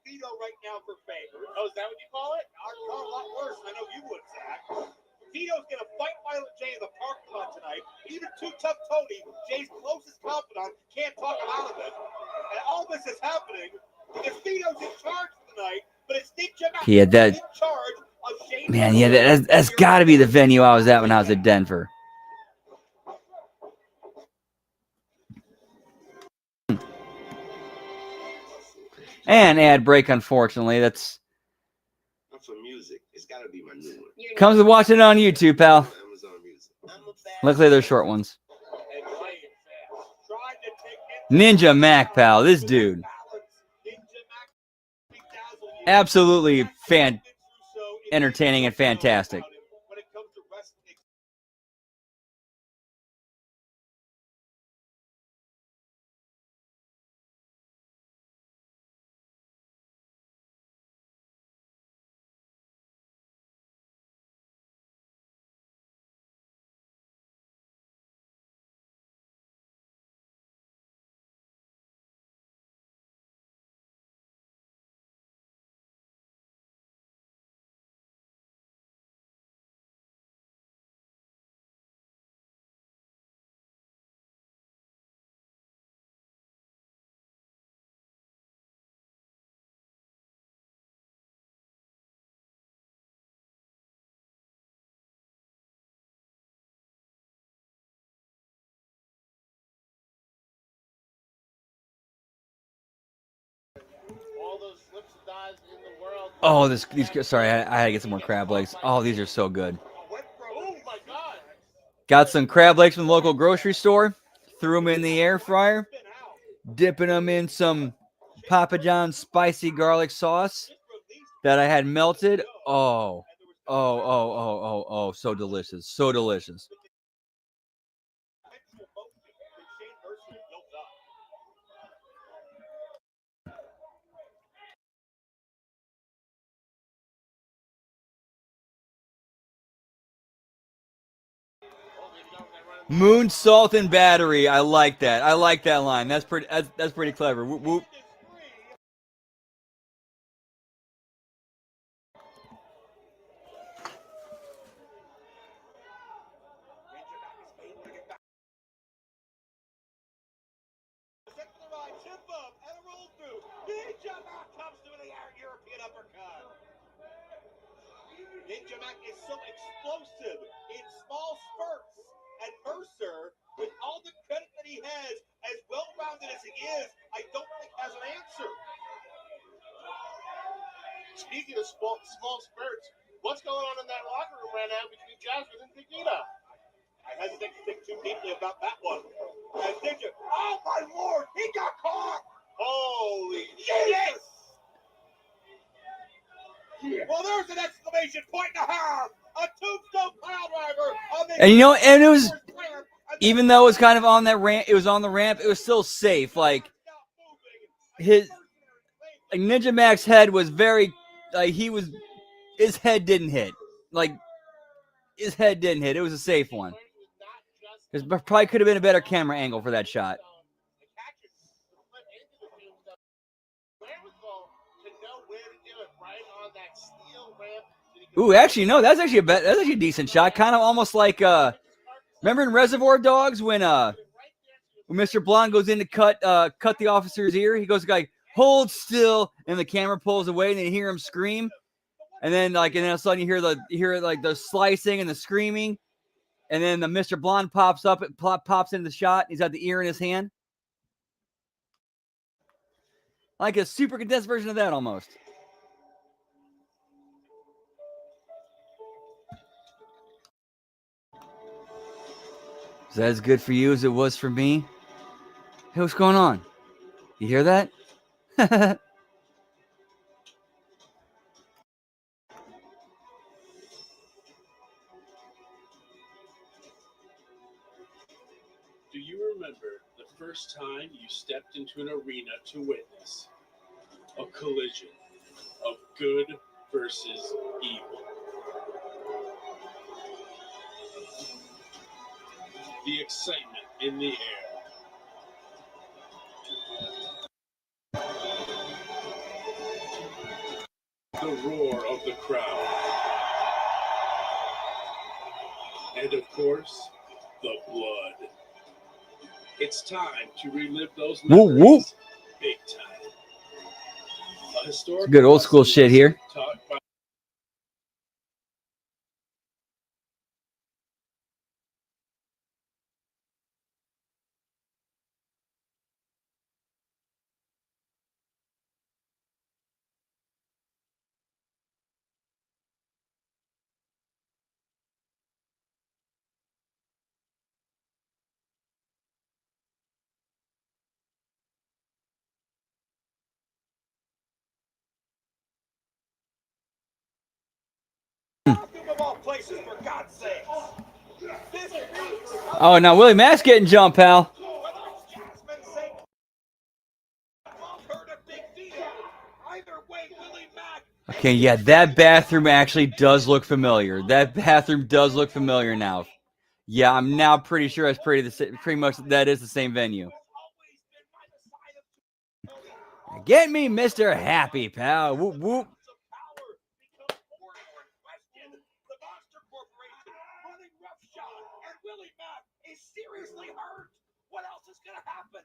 Vito right now for favor. Oh, is that what you call it? A lot worse. I know you would, Zach. Vito's gonna fight Violent J in the parking lot tonight. Even Too Tough Tony, Jay's closest confidant, can't talk him out of it. And all this is happening because Vito's in charge tonight, but it's Nick Jamal in charge of Shane. Man, yeah, that's got to be the venue I was at when I was at Denver. And ad break, unfortunately. That's for music. It's got to be my new one. comes with watching it on YouTube, pal. Luckily, they're short ones. Tried to take Ninja Mac, pal. This dude. Absolutely entertaining and fantastic. Oh, these sorry, I had to get some more crab legs. Oh, these are so good. Got some crab legs from the local grocery store. Threw them in the air fryer. Dipping them in some Papa John's spicy garlic sauce that I had melted. Oh, so delicious. So delicious. Moon, salt, and battery. I like that. I like that line. That's pretty clever. Whoop, whoop. Ninja Mac is so explosive in small spurts, and Mercer, with all the credit that he has, as well-rounded as he is, I don't think has an answer. Speaking of small spurts, what's going on in that locker room right now between Jasmine and Nikita? I hesitate to think too deeply about that one. And Ninja, oh my lord, he got caught! Holy shit! Well, there's an exclamation point and a half. A tombstone pile driver. And you know, and it was, even though it was kind of on that ramp, it was on the ramp, it was still safe. Like Ninja Mac's head was very, like his head didn't hit. Like his head didn't hit. It was a safe one. There probably could have been a better camera angle for that shot. Ooh, actually, no, that's actually a decent shot. Kind of almost like remember in Reservoir Dogs when Mr. Blonde goes in to cut the officer's ear, he goes like, hold still, and the camera pulls away, and then you hear him scream, and then all of a sudden you hear the slicing and the screaming, and then the Mr. Blonde pops up, pops into the shot. He's got the ear in his hand, like a super condensed version of that almost. Is that as good for you as it was for me? Hey, what's going on? You hear that? Do you remember the first time you stepped into an arena to witness a collision of good versus evil? The excitement in the air. The roar of the crowd. And of course, the blood. It's time to relive those memories. Whoop, whoop. Big time. A historic Good old school shit here. taught by all places, for God's sakes. This beats Oh, now Willie Mack's getting jumped, pal. whether it's Jasmine saying her to Big Vito. Either way, Willie Mack. Okay, yeah, that bathroom actually does look familiar. That bathroom does look familiar now. Yeah, I'm now pretty sure that's pretty much that is the same venue. Get me Mr. Happy, pal. Whoop, whoop. The Monster Corporation running roughshod, and Willie Mack is seriously hurt. What else is going to happen?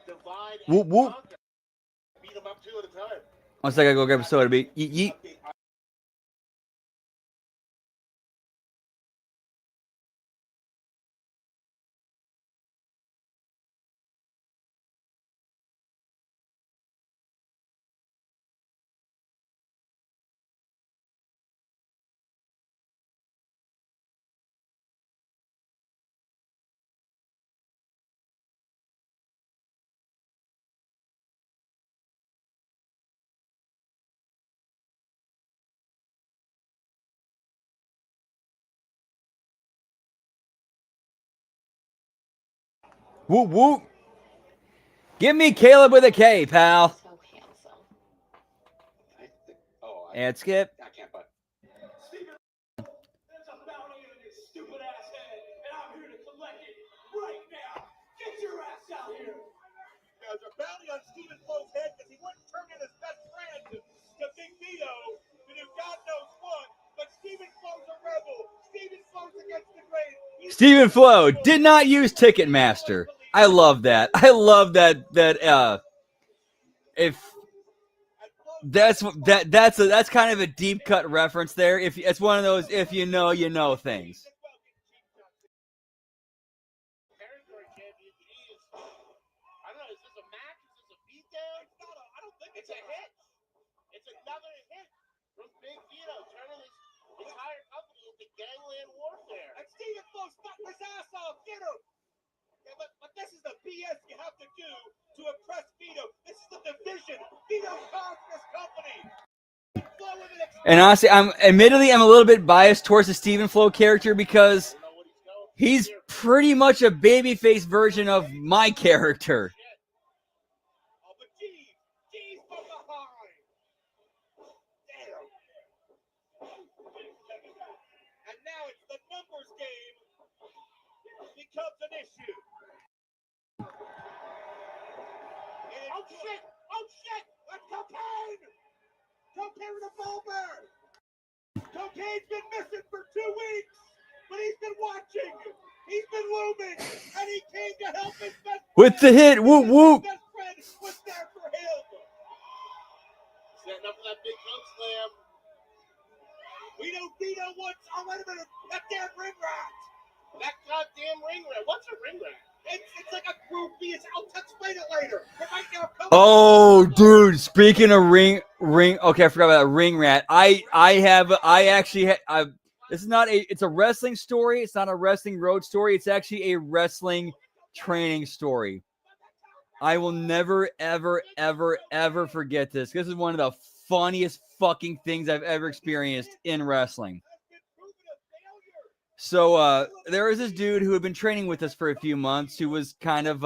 Divide Whoop, whoop. beat them up 2 at a time. One second, I go grab a soda. Yeet, yeet. Whoop, whoop. Give me Caleb with a K, pal. So handsome. And skip. I can't buy. There's a bounty on your stupid ass head, and I'm here to collect it right now. Get your ass out here. There's a bounty on Stephen Flo's head because he wouldn't turn in his best friend to Big Vito to do God knows what. But Stephen Flo's a rebel. Stephen Flo's against the grain. Stephen Flo did not use Ticketmaster. I love that. I love that. If that's kind of a deep cut reference there. If it's one of those if you know things. Territory championship is, I don't know, is this a match? Is this a beatdown? I don't think it's a hit. It's another hit from Big Vito, turning his entire company into gangland warfare. And Stephen Flo's fucking his ass off. Get him. Yeah, but this is the BS you have to do to impress Vito. This is the division. Vito caused this company. And honestly, I'm a little bit biased towards the Stephen Flo character because he's pretty much a babyface version of my character. Oh, but G's from behind. Damn. And now it's the numbers game becomes an issue. Oh shit! Oh shit! That's cocaine! Cocaine with a bull bear! Cocaine's been missing for 2 weeks, but he's been watching. He's been looming, and he came to help his best friend. With the hit, whoop whoop. His best friend was there for him. Setting up for that big coke slam. We know Vito wants. Oh wait a minute! That damn ring rat! That goddamn ring rat. What's a ring rat? It's like a groupie. I'll explain it later. But right now, Oh, dude! Speaking of ring. Okay, I forgot about that ring rat. This is not it's a wrestling story. It's not a wrestling road story. It's actually a wrestling training story. I will never, ever, ever, ever forget this. This is one of the funniest fucking things I've ever experienced in wrestling. So there was this dude who had been training with us for a few months who was kind of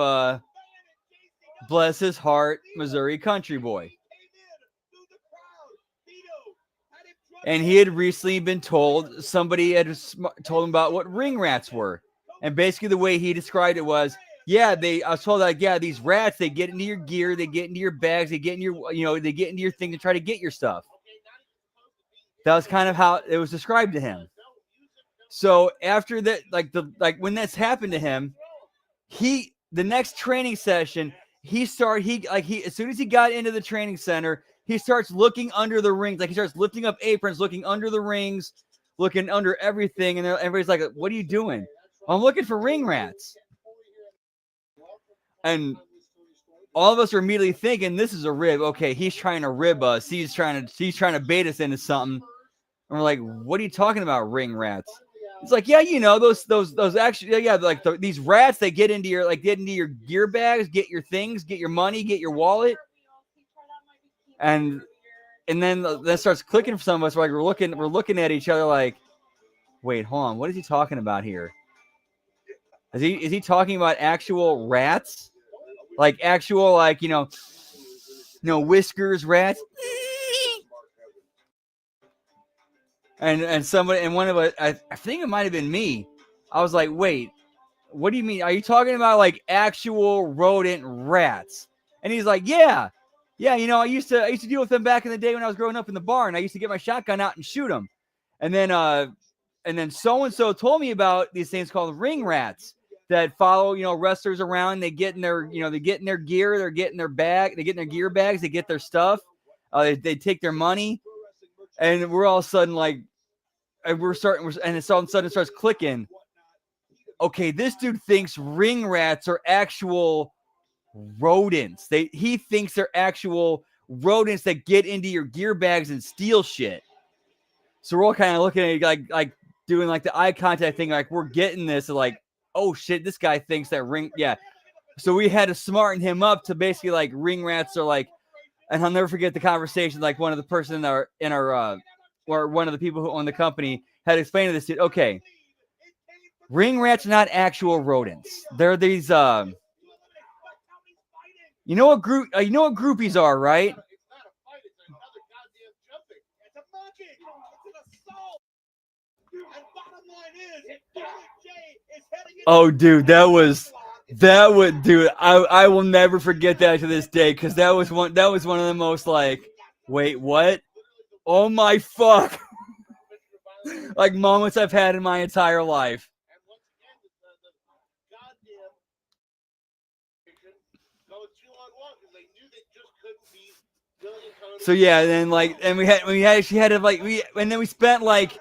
bless his heart, Missouri country boy. And he had recently been told, somebody had told him about what ring rats were. And basically the way he described it was, I was told that, these rats, they get into your gear, they get into your bags, they get in your, they get into your thing to try to get your stuff. That was kind of how it was described to him. So after that, when that's happened to him, the next training session, as soon as he got into the training center, he starts looking under the rings. Like he starts lifting up aprons, looking under the rings, looking under everything. And everybody's like, what are you doing? I'm looking for ring rats. And all of us are immediately thinking this is a rib. Okay, he's trying to rib us. He's trying to bait us into something. And we're like, what are you talking about, ring rats? It's like, yeah, you know, those actually, yeah, like these rats, they get into your gear bags, get your things, get your money, get your wallet, and then that starts clicking for some of us. We're like, we're looking at each other like, wait, hold on, what is he talking about here? Is he talking about actual rats, like actual, like, you know, whiskers rats? And somebody, and one of us, I think it might have been me. I was like, wait, what do you mean? Are you talking about like actual rodent rats? And he's like, yeah, you know, I used to deal with them back in the day when I was growing up in the barn. I used to get my shotgun out and shoot them. And then so and so told me about these things called ring rats that follow, you know, wrestlers around. They get in their, you know, they get in their gear, they get in their gear bags, they get their stuff, they take their money, and we're all of a sudden like, and it's all of a sudden it starts clicking. Okay, this dude thinks ring rats are actual rodents. He thinks they're actual rodents that get into your gear bags and steal shit. So we're all kind of looking at it like doing like the eye contact thing, like we're getting this, like, oh shit, this guy thinks that ring, yeah. So we had to smarten him up to basically like ring rats are like, and I'll never forget the conversation. Like one of the person in our or one of the people who own the company had explained to this dude, okay, ring rats are not actual rodents. They're these you know what groupies are, right? Oh, dude, dude, I will never forget that to this day, because that was one of the most like, wait, what? Oh my fuck. Like moments I've had in my entire life. So yeah, and then like, and we actually had to like, and then we spent like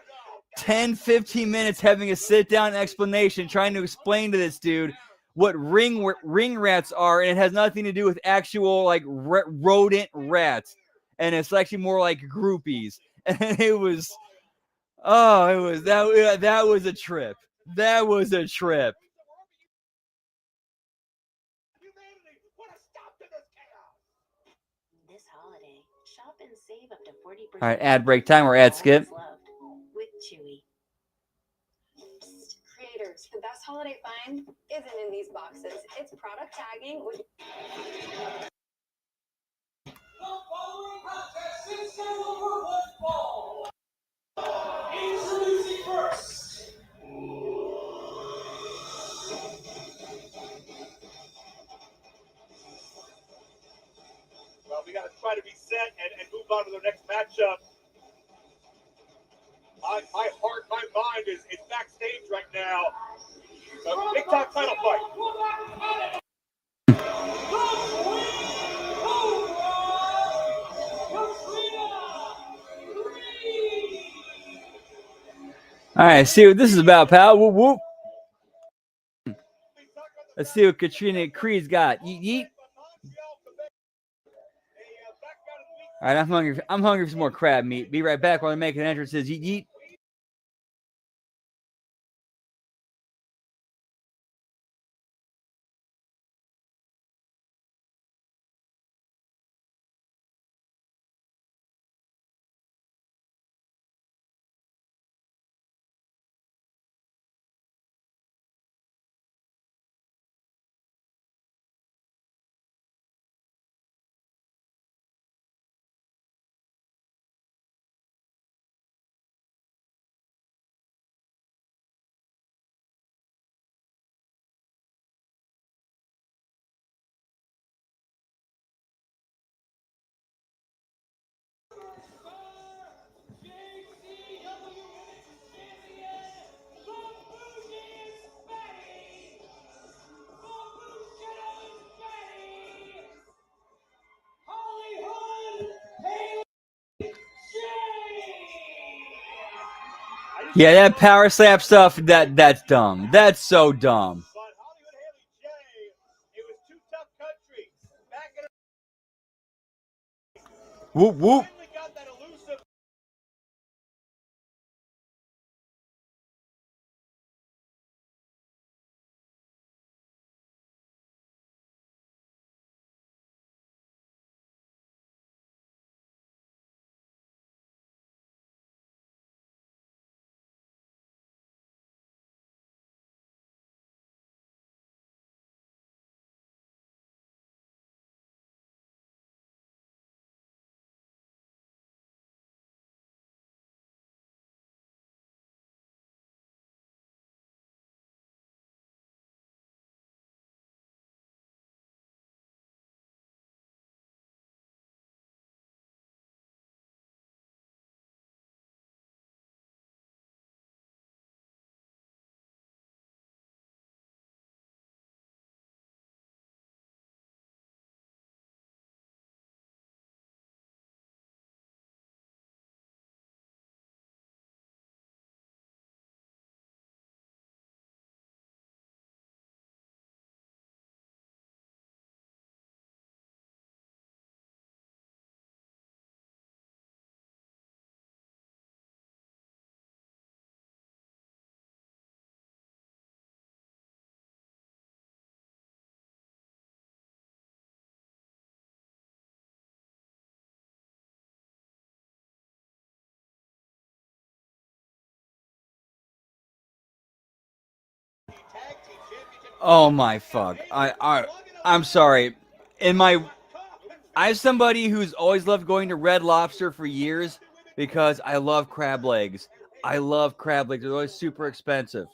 10-15 minutes having a sit down explanation, trying to explain to this dude what ring rats are, and it has nothing to do with actual like rodent rats, and it's actually more like groupies. And it was, that was a trip. That was a trip. This holiday, shop and save up to 40%. All right, ad break time or ad skip. With Chewy. Creators, the best holiday find isn't in these boxes. It's product tagging with. Introducing first. Well, we got to try to be set and move on to the next matchup. My heart, my mind is backstage right now. So, big time title fight. All right, see what this is about, pal. Whoop whoop. Let's see what Katrina Creed's got. Yeet yeet. All right, I'm hungry for some more crab meat. Be right back while they're making entrances. Yeet yeet. Yeah, that power slap stuff, that's dumb. That's so dumb. It was two tough countries back Whoop, whoop. Finally got that elusive. Oh my fuck. I'm sorry. I'm somebody who's always loved going to Red Lobster for years because I love crab legs. I love crab legs. They're always super expensive.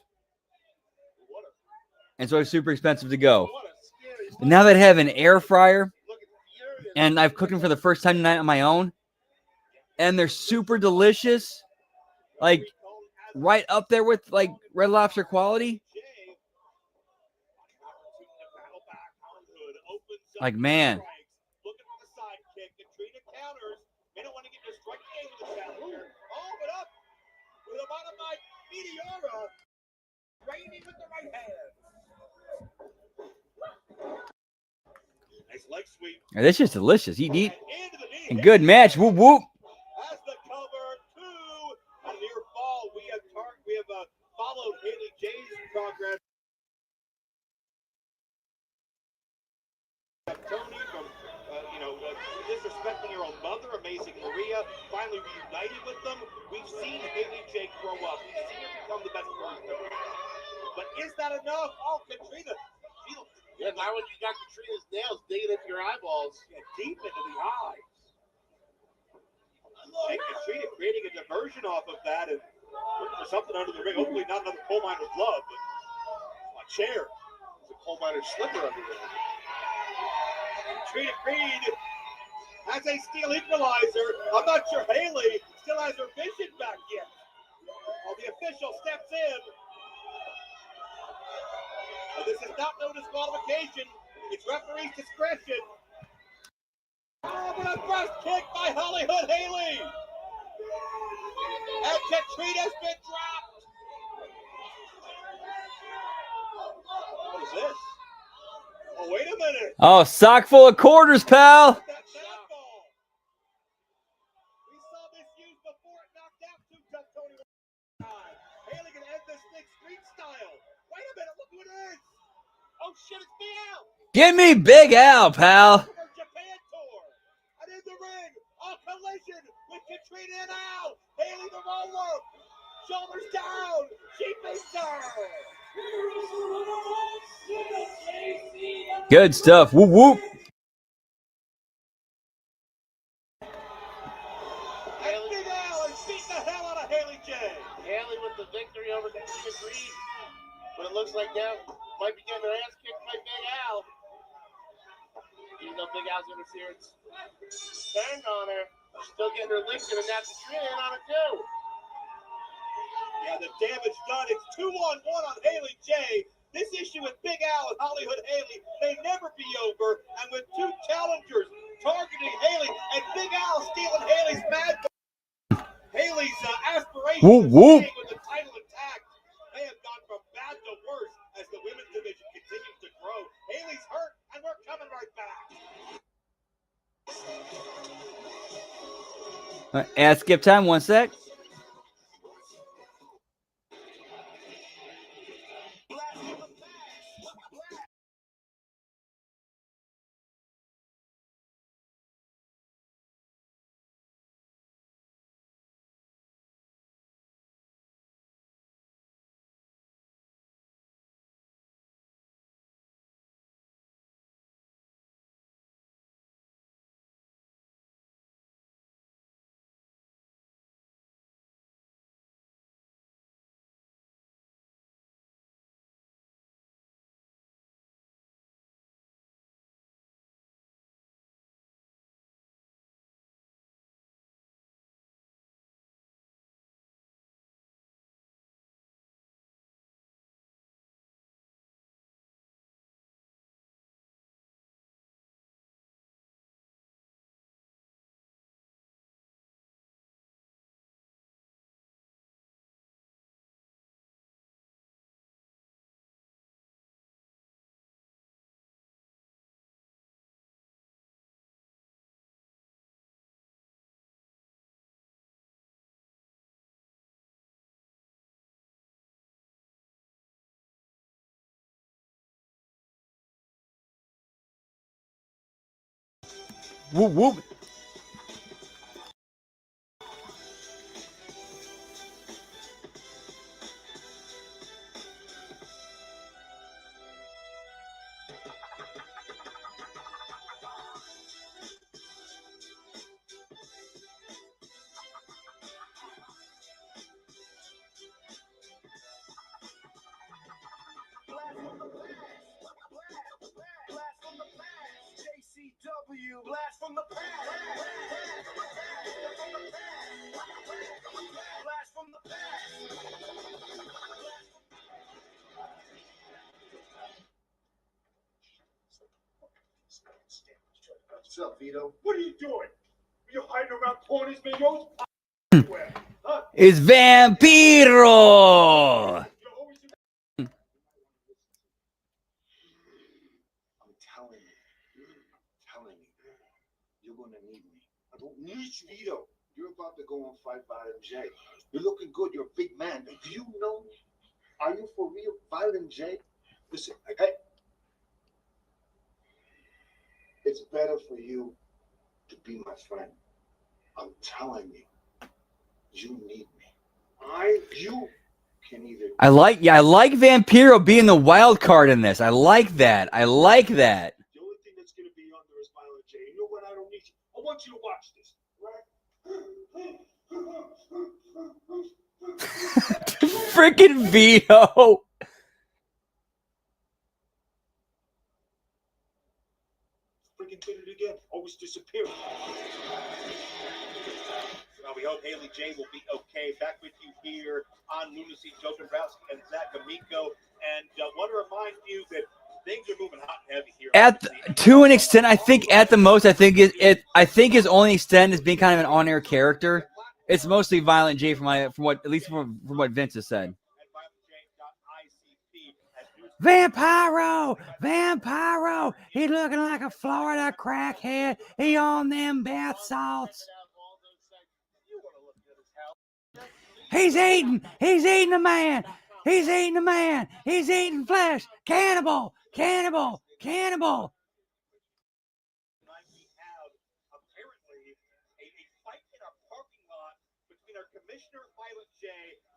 And so it's super expensive to go. But now that I have an air fryer and I've cooked them for the first time tonight on my own, and they're super delicious, like right up there with like Red Lobster quality. Like, man. Looking for the sidekick. Katrina counters. They don't want to get to strike the game with the challenger. Oh, but up with a modified Meteora. Raining with the right hand. Nice leg sweep. And this is delicious. Eat. And good match. Whoop, whoop. As the cover to a near fall. We have followed Haley J's progress. Tony from, disrespecting her own mother, Amazing Maria, finally reunited with them. We've seen Haley J grow up. We've seen her become the best version of herself. But is that enough? Oh, Katrina. Yeah, now when you got Katrina's nails digging into your eyeballs. Yeah, deep into the eyes. And Katrina creating a diversion off of that and looking for something under the ring. Hopefully not another coal miner's glove, but a chair. It's a coal miner's slipper under there. Katrina Creed has a steel equalizer. I'm not sure Haley still has her vision back yet. Oh, the official steps in. This is not no disqualification. It's referee's discretion. Oh, but a breast kick by Hollywood Haley. And Katrina's been dropped. What is this? Oh, wait a minute. Oh, sock full of quarters, pal. We saw this used before it knocked out Too Tough Tony. Haley can end this thing street style. Wait a minute, look who it is. Oh shit, it's Big Al. Give me Big Al, pal. Japan tour. And in the ring, a collision with Katrina and Al. Haley the roll-up. Shoulders down. She beats her. Good stuff. Whoop, whoop. And Big Al is beating the hell out of Haley J. Haley with the victory over Katrina Creed. But it looks like now might be getting her ass kicked by Big Al. Even though Big Al's interference turned on her, she's still getting her licked, and now Katrina in on it too. Yeah, the damage done. It's 2-on-1 on Haley J. This issue with Big Al and Hollywood Haley may never be over. And with two challengers targeting Haley and Big Al stealing Haley's mad. Haley's aspirations of staying with the title intact. They have gone from bad to worse as the women's division continues to grow. Haley's hurt, and we're coming right back. Ad skip time, 1 sec. Whoop whoop. JCW, blast from the past. Blast from the past. What's up, Vito? What are you doing? Are you hiding around corners, videos? It's Vampiro. I'm telling you, you're gonna need me. I don't need you, Vito. You're about to go and fight Violent J. You're looking good. You're a big man. Do you know? Are you for real, Violent J? Listen, it's better for you to be my friend. I'm telling you, you need me. You can either. I like Vampiro being the wild card in this. I like that. The only thing that's gonna be on there is Violent J. You know what? I don't need you. I want you to watch this, right? Freaking Vito. Freaking did it again. Always disappearing. Well, we hope Haley J will be okay. Back with you here on Lunacy, Joe Dombrowski and Zach Amico. And want to remind you that things are moving hot and heavy here. To an extent, I think at the most, I think his only extent is being kind of an on-air character. It's mostly Violent J from what Vince has said. Vampiro! He looking like a Florida crackhead. He on them bath salts. He's eating a man. He's eating flesh. Cannibal. Commissioner Violent J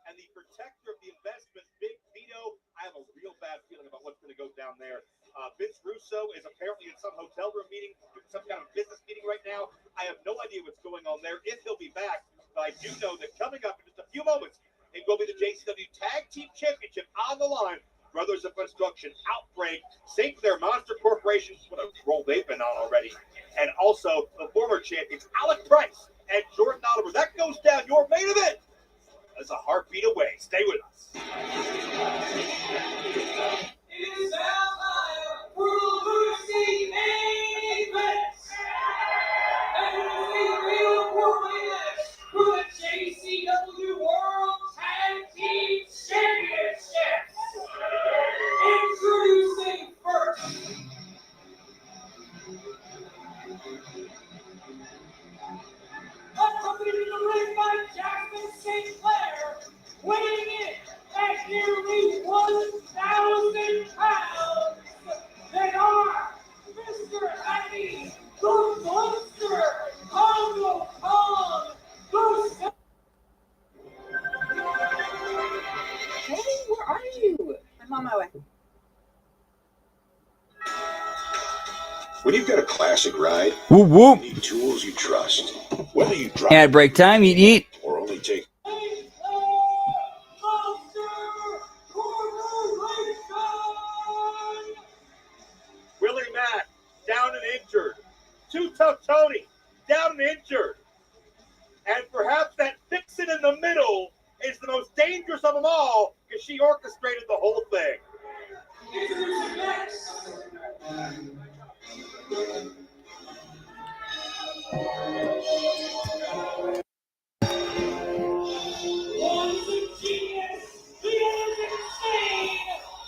and the protector of the investment, Big Vito. I have a real bad feeling about what's going to go down there. Vince Russo is apparently in some hotel room meeting, some kind of business meeting right now. I have no idea what's going on there, if he'll be back. But I do know that coming up in just a few moments, it will be the JCW Tag Team Championship on the line. Brothers of Construction, Outbreak, St. Clair Monster Corporation, what a role they've been on already. And also the former champions, Alec Price and Jordan Oliver. That goes down your main event. That's a heartbeat away. Stay with us. It is now World Lunacy Apex. And it is the real world match for the JCW World Tag Team Championships. Introducing first, Accompanied in the ring by Jackson St. Clair, weighing in at nearly 1,000 pounds. They are Mr. Happy, the Monster, Congo Kong, the Hey, where are you? I'm on my way. When you've got a classic ride, Whoop whoop. you need tools you trust. Whether you drive Ad break time. Eat. or only take Willie Mack, down and injured. Too Tough Tony, down and injured. And perhaps that Vixen in the middle is the most dangerous of them all because she orchestrated the whole thing. One's a genius, the other's insane.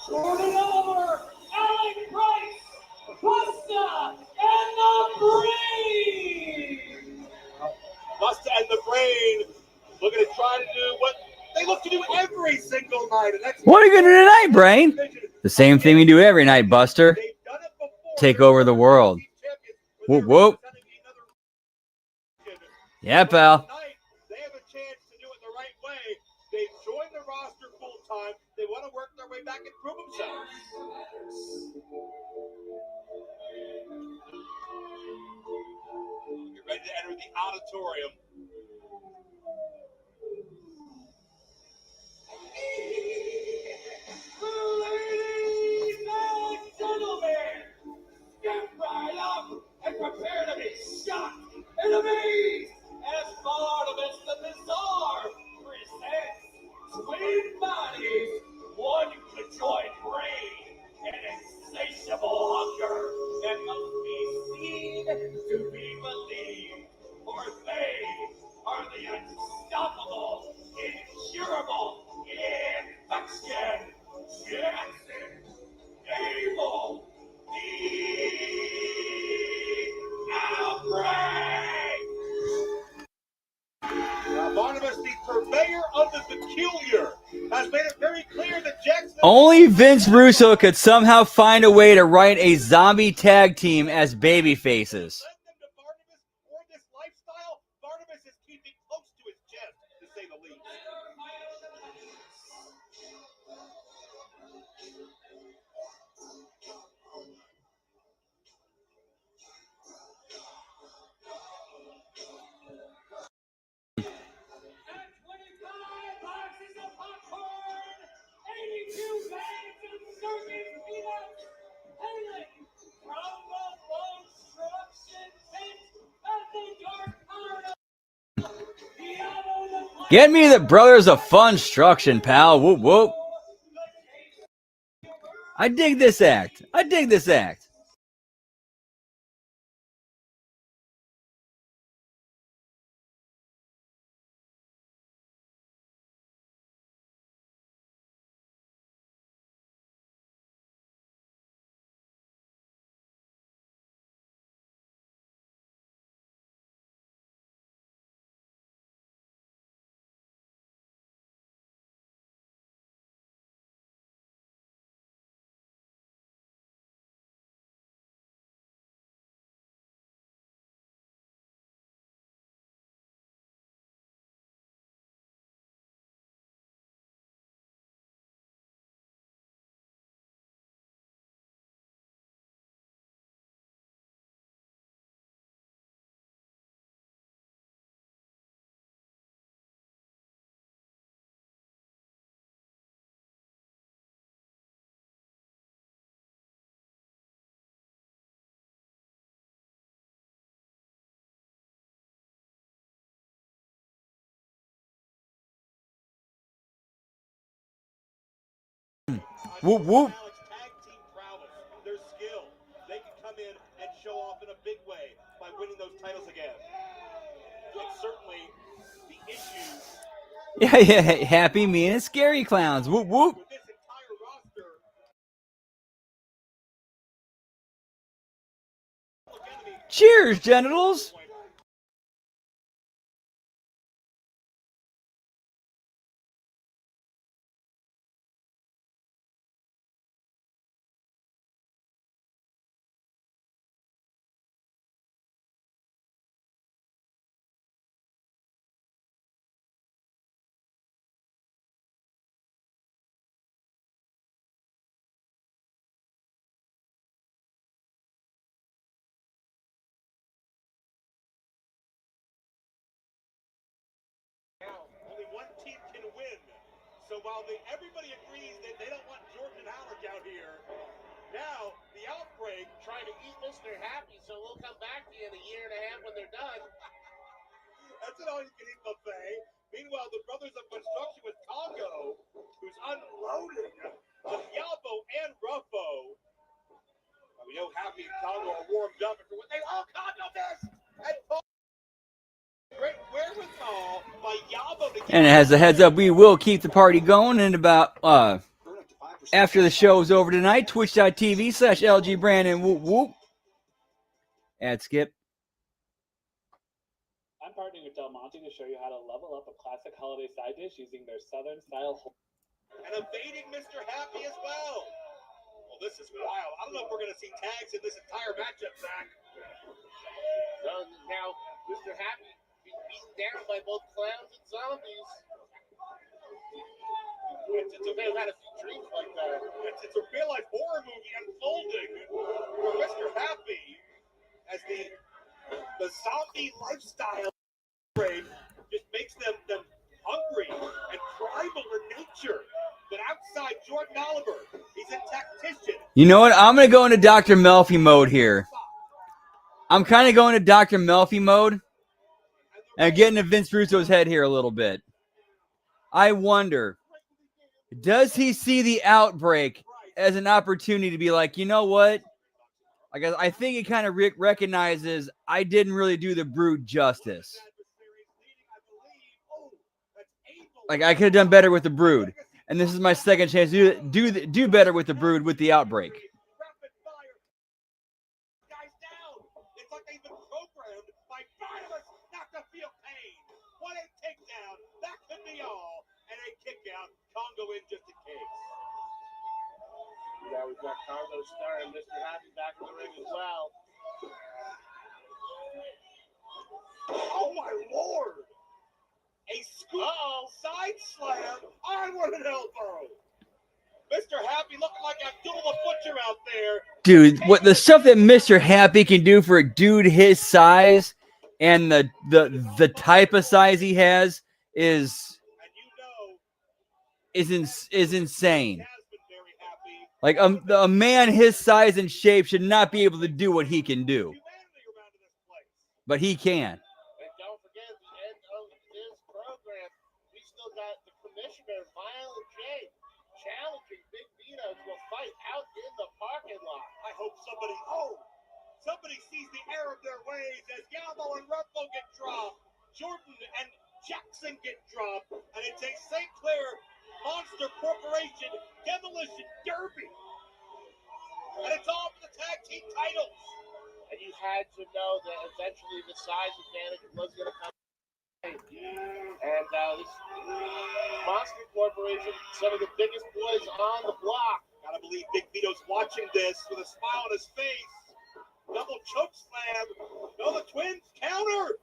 Jordan Oliver, Alec Price, Busta, and the Brain. Busta and the Brain looking to try to do what they look to do every single night. And that's What are you going to do tonight, Brain? The same thing we do every night, Buster. Take over the world. Whoop, whoop. Yeah, pal. They have a chance to do it the right way. They've joined the roster full time. They want to work their way back and prove themselves. You're ready to enter the auditorium. Ladies and gentlemen, step right up and prepare to be shocked and amazed as Barnabas the Bizarre presents Twin Bodies, one conjoined brain, an insatiable hunger that must be seen to be believed, for they are the unstoppable, incurable infection. Jackson, Abel, the Outbreak! Barnabas, the purveyor of the peculiar, has made it very clear that Jackson... Only Vince Russo could somehow find a way to write a zombie tag team as baby faces. Barnabas is keeping close to his chest, to say the least. Boxes of popcorn, 82 bags of circus peanuts, hailing from the construction tent at the dark heart of Get me the Brothers of Funstruction, pal. Whoop, whoop. I dig this act. Whoop, whoop. Their skill. They can come in and show off in a big way by winning those titles again. And certainly the issues. Yeah, happy, mean, and scary clowns. Whoop, whoop. With this entire roster, Cheers, genitals. Only one team can win. So while everybody agrees that they don't want Jordan and Alec out here, now the Outbreak Trying to eat Mr. Happy, so we'll come back to you in a year and a half when they're done. That's an all-you-can-eat buffet. Meanwhile, the Brothers of Construction with Congo, who's unloading the Yabo and Ruffo. We know Happy and Congo are warmed up after what they all Congo missed. And great wherewithal by Yabo to get And as a heads up, we will keep the party going in about after the show's over tonight. Twitch.tv/LG Brandon. Whoop whoop. Ad skip. I'm partnering with Del Monte to show you how to level up a classic holiday side dish using their Southern style. And evading Mr. Happy as well. Well, this is wild. I don't know if we're going to see tags in this entire matchup, Zach. So now, Mr. Happy being beaten down by both clowns and zombies. It's okay, I've had a few dreams like that. It's a real-life horror movie unfolding for Mr. Happy as the zombie lifestyle just makes them hungry and tribal in nature. But outside Jordan Oliver, he's a tactician. You know what? I'm going to go into Dr. Melfi mode here. I'm kind of going to Dr. Melfi mode and getting to Vince Russo's head here a little bit. I wonder, does he see the Outbreak as an opportunity to be like, you know what? I think he kind of recognizes I didn't really do the Brood justice. Like, I could have done better with the Brood. And this is my second chance to do better with the Brood with the Outbreak. Guys down. It's like they've been programmed by violence not to feel pain. What a takedown. That could be all. And a kick out. Congo in just in case. Now we've got Congo Star and Mr. Happy back in the ring as well. Oh my lord! A scoop side slam on an elbow. Mr. Happy looking like Abdul the Butcher out there. Dude, what the stuff that Mr. Happy can do for a dude his size and the type of size he has is insane. Like a man his size and shape should not be able to do what he can do. But he can. And don't forget, at the end of this program, we still got the commissioner, Violent J, challenging Big Vito to a fight out in the parking lot. I hope somebody sees the error of their ways as Yabo and Ruffo get dropped. Jordan and Jackson get dropped. And it's a St. Clair Monster Corporation Demolition Derby. And it's all for the tag team titles. And you had to know that eventually the size advantage was going to come. And this Monster Corporation, some of the biggest boys on the block. Gotta believe Big Vito's watching this with a smile on his face. Double choke slam. No, the Twins counter.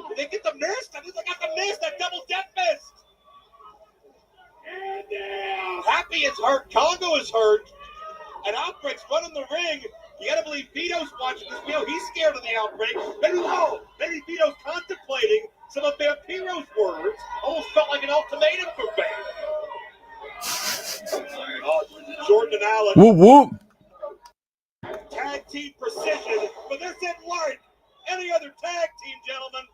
Did they get the miss? I think they got the miss. That double death miss. Happy is hurt. Congo is hurt. And Outbreak's running the ring. You gotta believe Vito's watching this video. He's scared of the Outbreak. Maybe Vito's contemplating some of Vampiro's words. Almost felt like an ultimatum for Bam. Jordan and Allen. Whoop whoop. Tag team precision, but this isn't like any other tag team, gentlemen.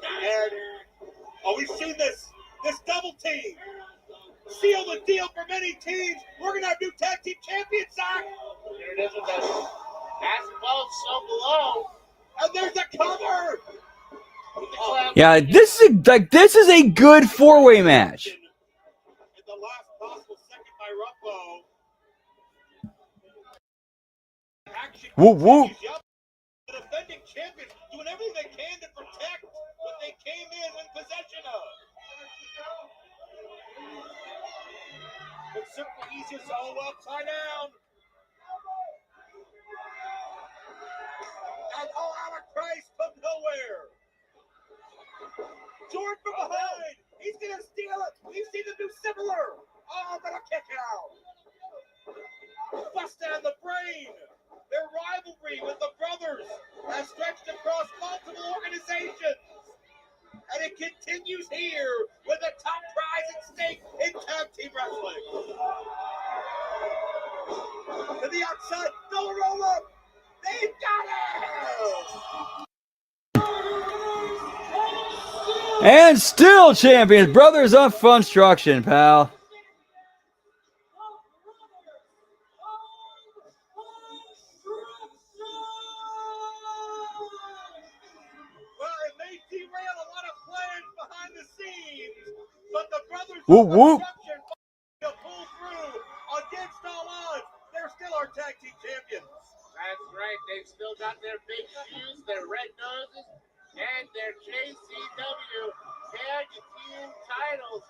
And we've seen this double team. Seal the deal for many teams. We're going to have new tag team champions, Zach. Here it is with that as above, so below. And there's a cover. Yeah, this is a good four-way match. In the last possible second by Ruffo. action Whoop, whoop. continues. Yup. The defending champions doing everything they can to protect what they came in possession of. It's certainly easier to all upside down. And Alana Christ from nowhere. Jordan from behind. He's going to steal it. We've seen them do similar. Oh, but a kick out. Bust down the brain. Their rivalry with the brothers has stretched across multiple organizations. And it continues here with the top prize at stake in tag team wrestling. To the outside, no roll up. They got it. And still champions, Brothers of Funstruction, pal. Well, it may derail a lot of plans behind the scenes, but the Brothers Whoop, of whoop. Funstruction to pull through against all odds. They're still our tag team champions. That's right. They've still got their big shoes, their red noses, and their JCW tag team titles.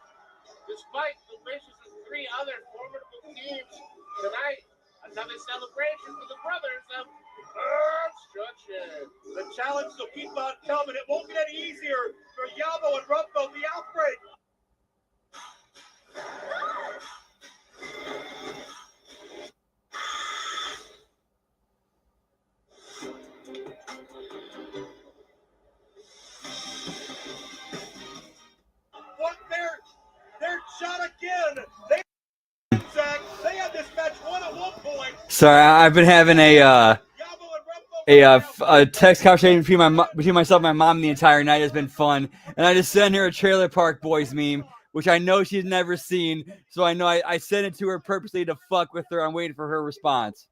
Despite the wishes of 3 other formidable teams tonight, another celebration for the Brothers of Funstruction. The challenge will keep on coming. It won't get any easier for Yabo and Rumbo, the Outbreak. What their shot again. They had this match won at one point. Sorry, I've been having a text conversation between myself and my mom the entire night. Has been fun, and I just sent her a Trailer Park Boys meme, which I know she's never seen. So I know I sent it to her purposely to fuck with her. I'm waiting for her response.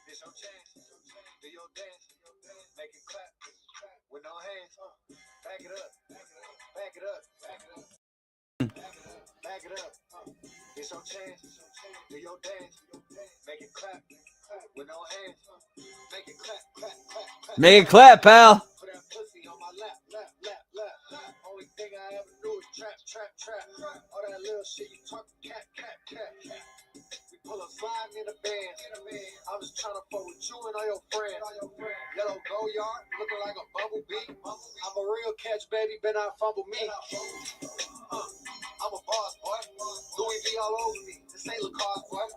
It's your chance. Do your dance. Make it clap. With no hands. Back it up. Back it up. Back it up. It's your chance. Do your dance. Make it clap. With no hands. Make it clap, clap, clap, clap. Make it clap, pal. Put that pussy on my lap, lap, lap, lap. Only thing I ever do is trap, trap, trap. All that little shit you talk, cat, cat, cat, cat. We pull a slide in the band. I was trying to fuck with you and all your friends. Yellow go yard, looking like a bumblebee. I'm a real catch, baby, better not fumble me. I'm a boss, boy. Louis V all over me. This ain't Lacoste, boy.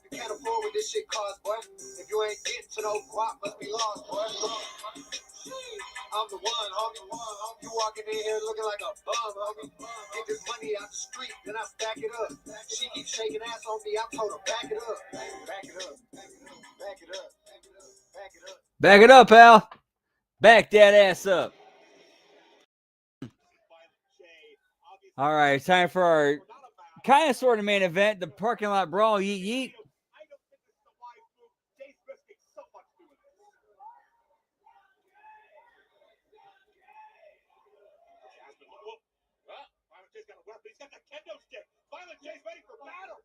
You can't afford what this shit costs, boy. If you ain't getting to no guap, must be lost, boy. I'm the one, homie. You walking in here looking like a bum, homie. Get this money out the street, then I stack it up. She keeps shaking ass on me, I told her back it up. Back it up. Back it up. Back it up. Back it up, pal. Back that ass up. All right, time for our kind of sort of main event, the parking lot brawl. Yeet yeet. He's got the kendo stick. Violent Jay's ready for battle.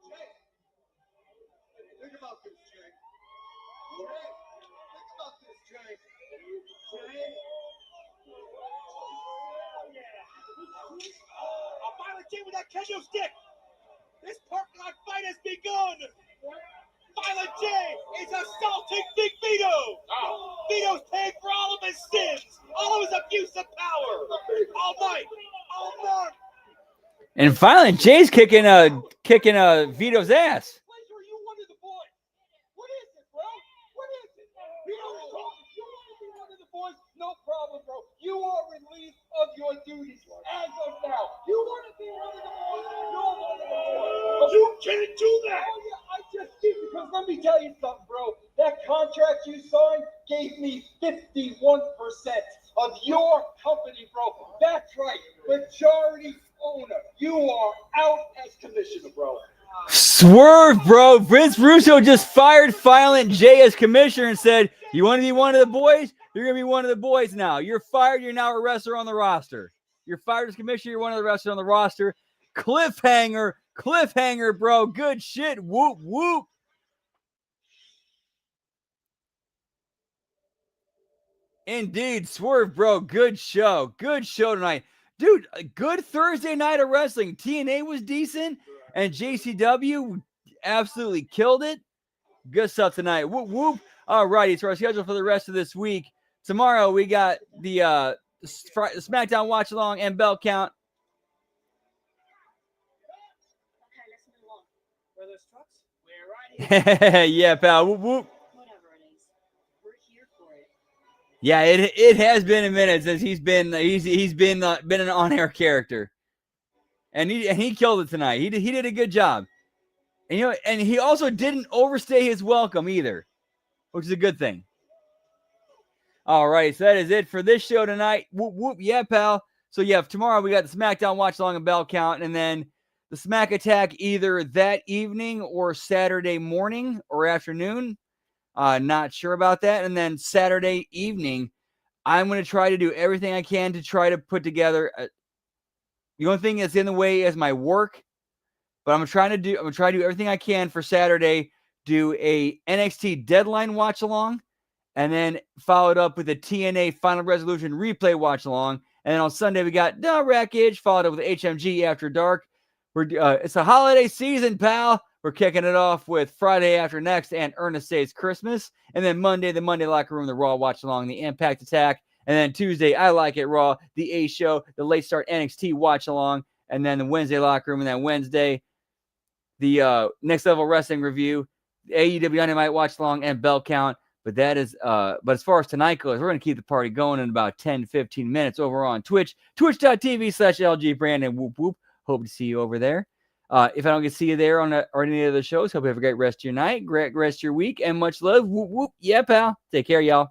Jay, think about this, Jay. Think about this, Jay. Jay. A Violent Jay with that kendo stick. This parking lot fight has begun. Violent Jay is assaulting Big Vito. Vito's paying for all of his sins, all of his abuse of power, all night, all month. And Violent Jay's kicking Vito's ass. No problem, bro. You are relieved of your duties as of now. You want to be one of the boys? You're one of the boys. You can't do that. Oh, yeah, I just did because let me tell you something, bro. That contract you signed gave me 51% of your company. company, bro. That's right. Majority owner. You are out as commissioner, bro. Swerve, bro. Vince Russo just fired Violent J as commissioner and said, you want to be one of the boys? You're going to be one of the boys now. You're fired. You're now a wrestler on the roster. You're fired as commissioner. You're one of the wrestlers on the roster. Cliffhanger, bro. Good shit. Whoop, whoop. Indeed, Swerve, bro. Good show. Good show tonight. Dude, a good Thursday night of wrestling. TNA was decent, and JCW absolutely killed it. Good stuff tonight. Whoop, whoop. All righty, so our schedule for the rest of this week. Tomorrow, we got the SmackDown Watch-Along and Bell Count. Yeah, pal. Whoop, whoop. Yeah, it has been a minute since he's been an on-air character, and he killed it tonight. He did a good job, and and he also didn't overstay his welcome either, which is a good thing. All right, so that is it for this show tonight. Whoop whoop, yeah, pal. So yeah, tomorrow we got the SmackDown Watch Along and Bell Count, and then the Smack Attack either that evening or Saturday morning or afternoon. Not sure about that. And then Saturday evening, I'm going to try to do everything I can to try to put together. The only thing that's in the way is my work, but I'm going to try to do everything I can for Saturday. Do a NXT Deadline Watch Along, and then follow it up with a TNA Final Resolution Replay Watch Along. And then on Sunday we got The Wreckage, followed up with HMG After Dark. It's a holiday season, pal. We're kicking it off with Friday After Next and Ernest Saves Christmas. And then Monday, the Monday Locker Room, the Raw Watch Along, the Impact Attack. And then Tuesday, I Like It Raw, the A Show, the Late Start NXT Watch Along. And then the Wednesday Locker Room. And then Wednesday, the Next Level Wrestling Review, the AEW Dynamite Watch Along, and Bell Count. But that is, but as far as tonight goes, we're going to keep the party going in about 10, 15 minutes over on Twitch, twitch.tv/LG Brandon. Whoop, whoop. Hope to see you over there. If I don't get to see you there on any of the shows, hope you have a great rest of your night, great rest of your week, and much love. Whoop, whoop. Yeah, pal. Take care, y'all.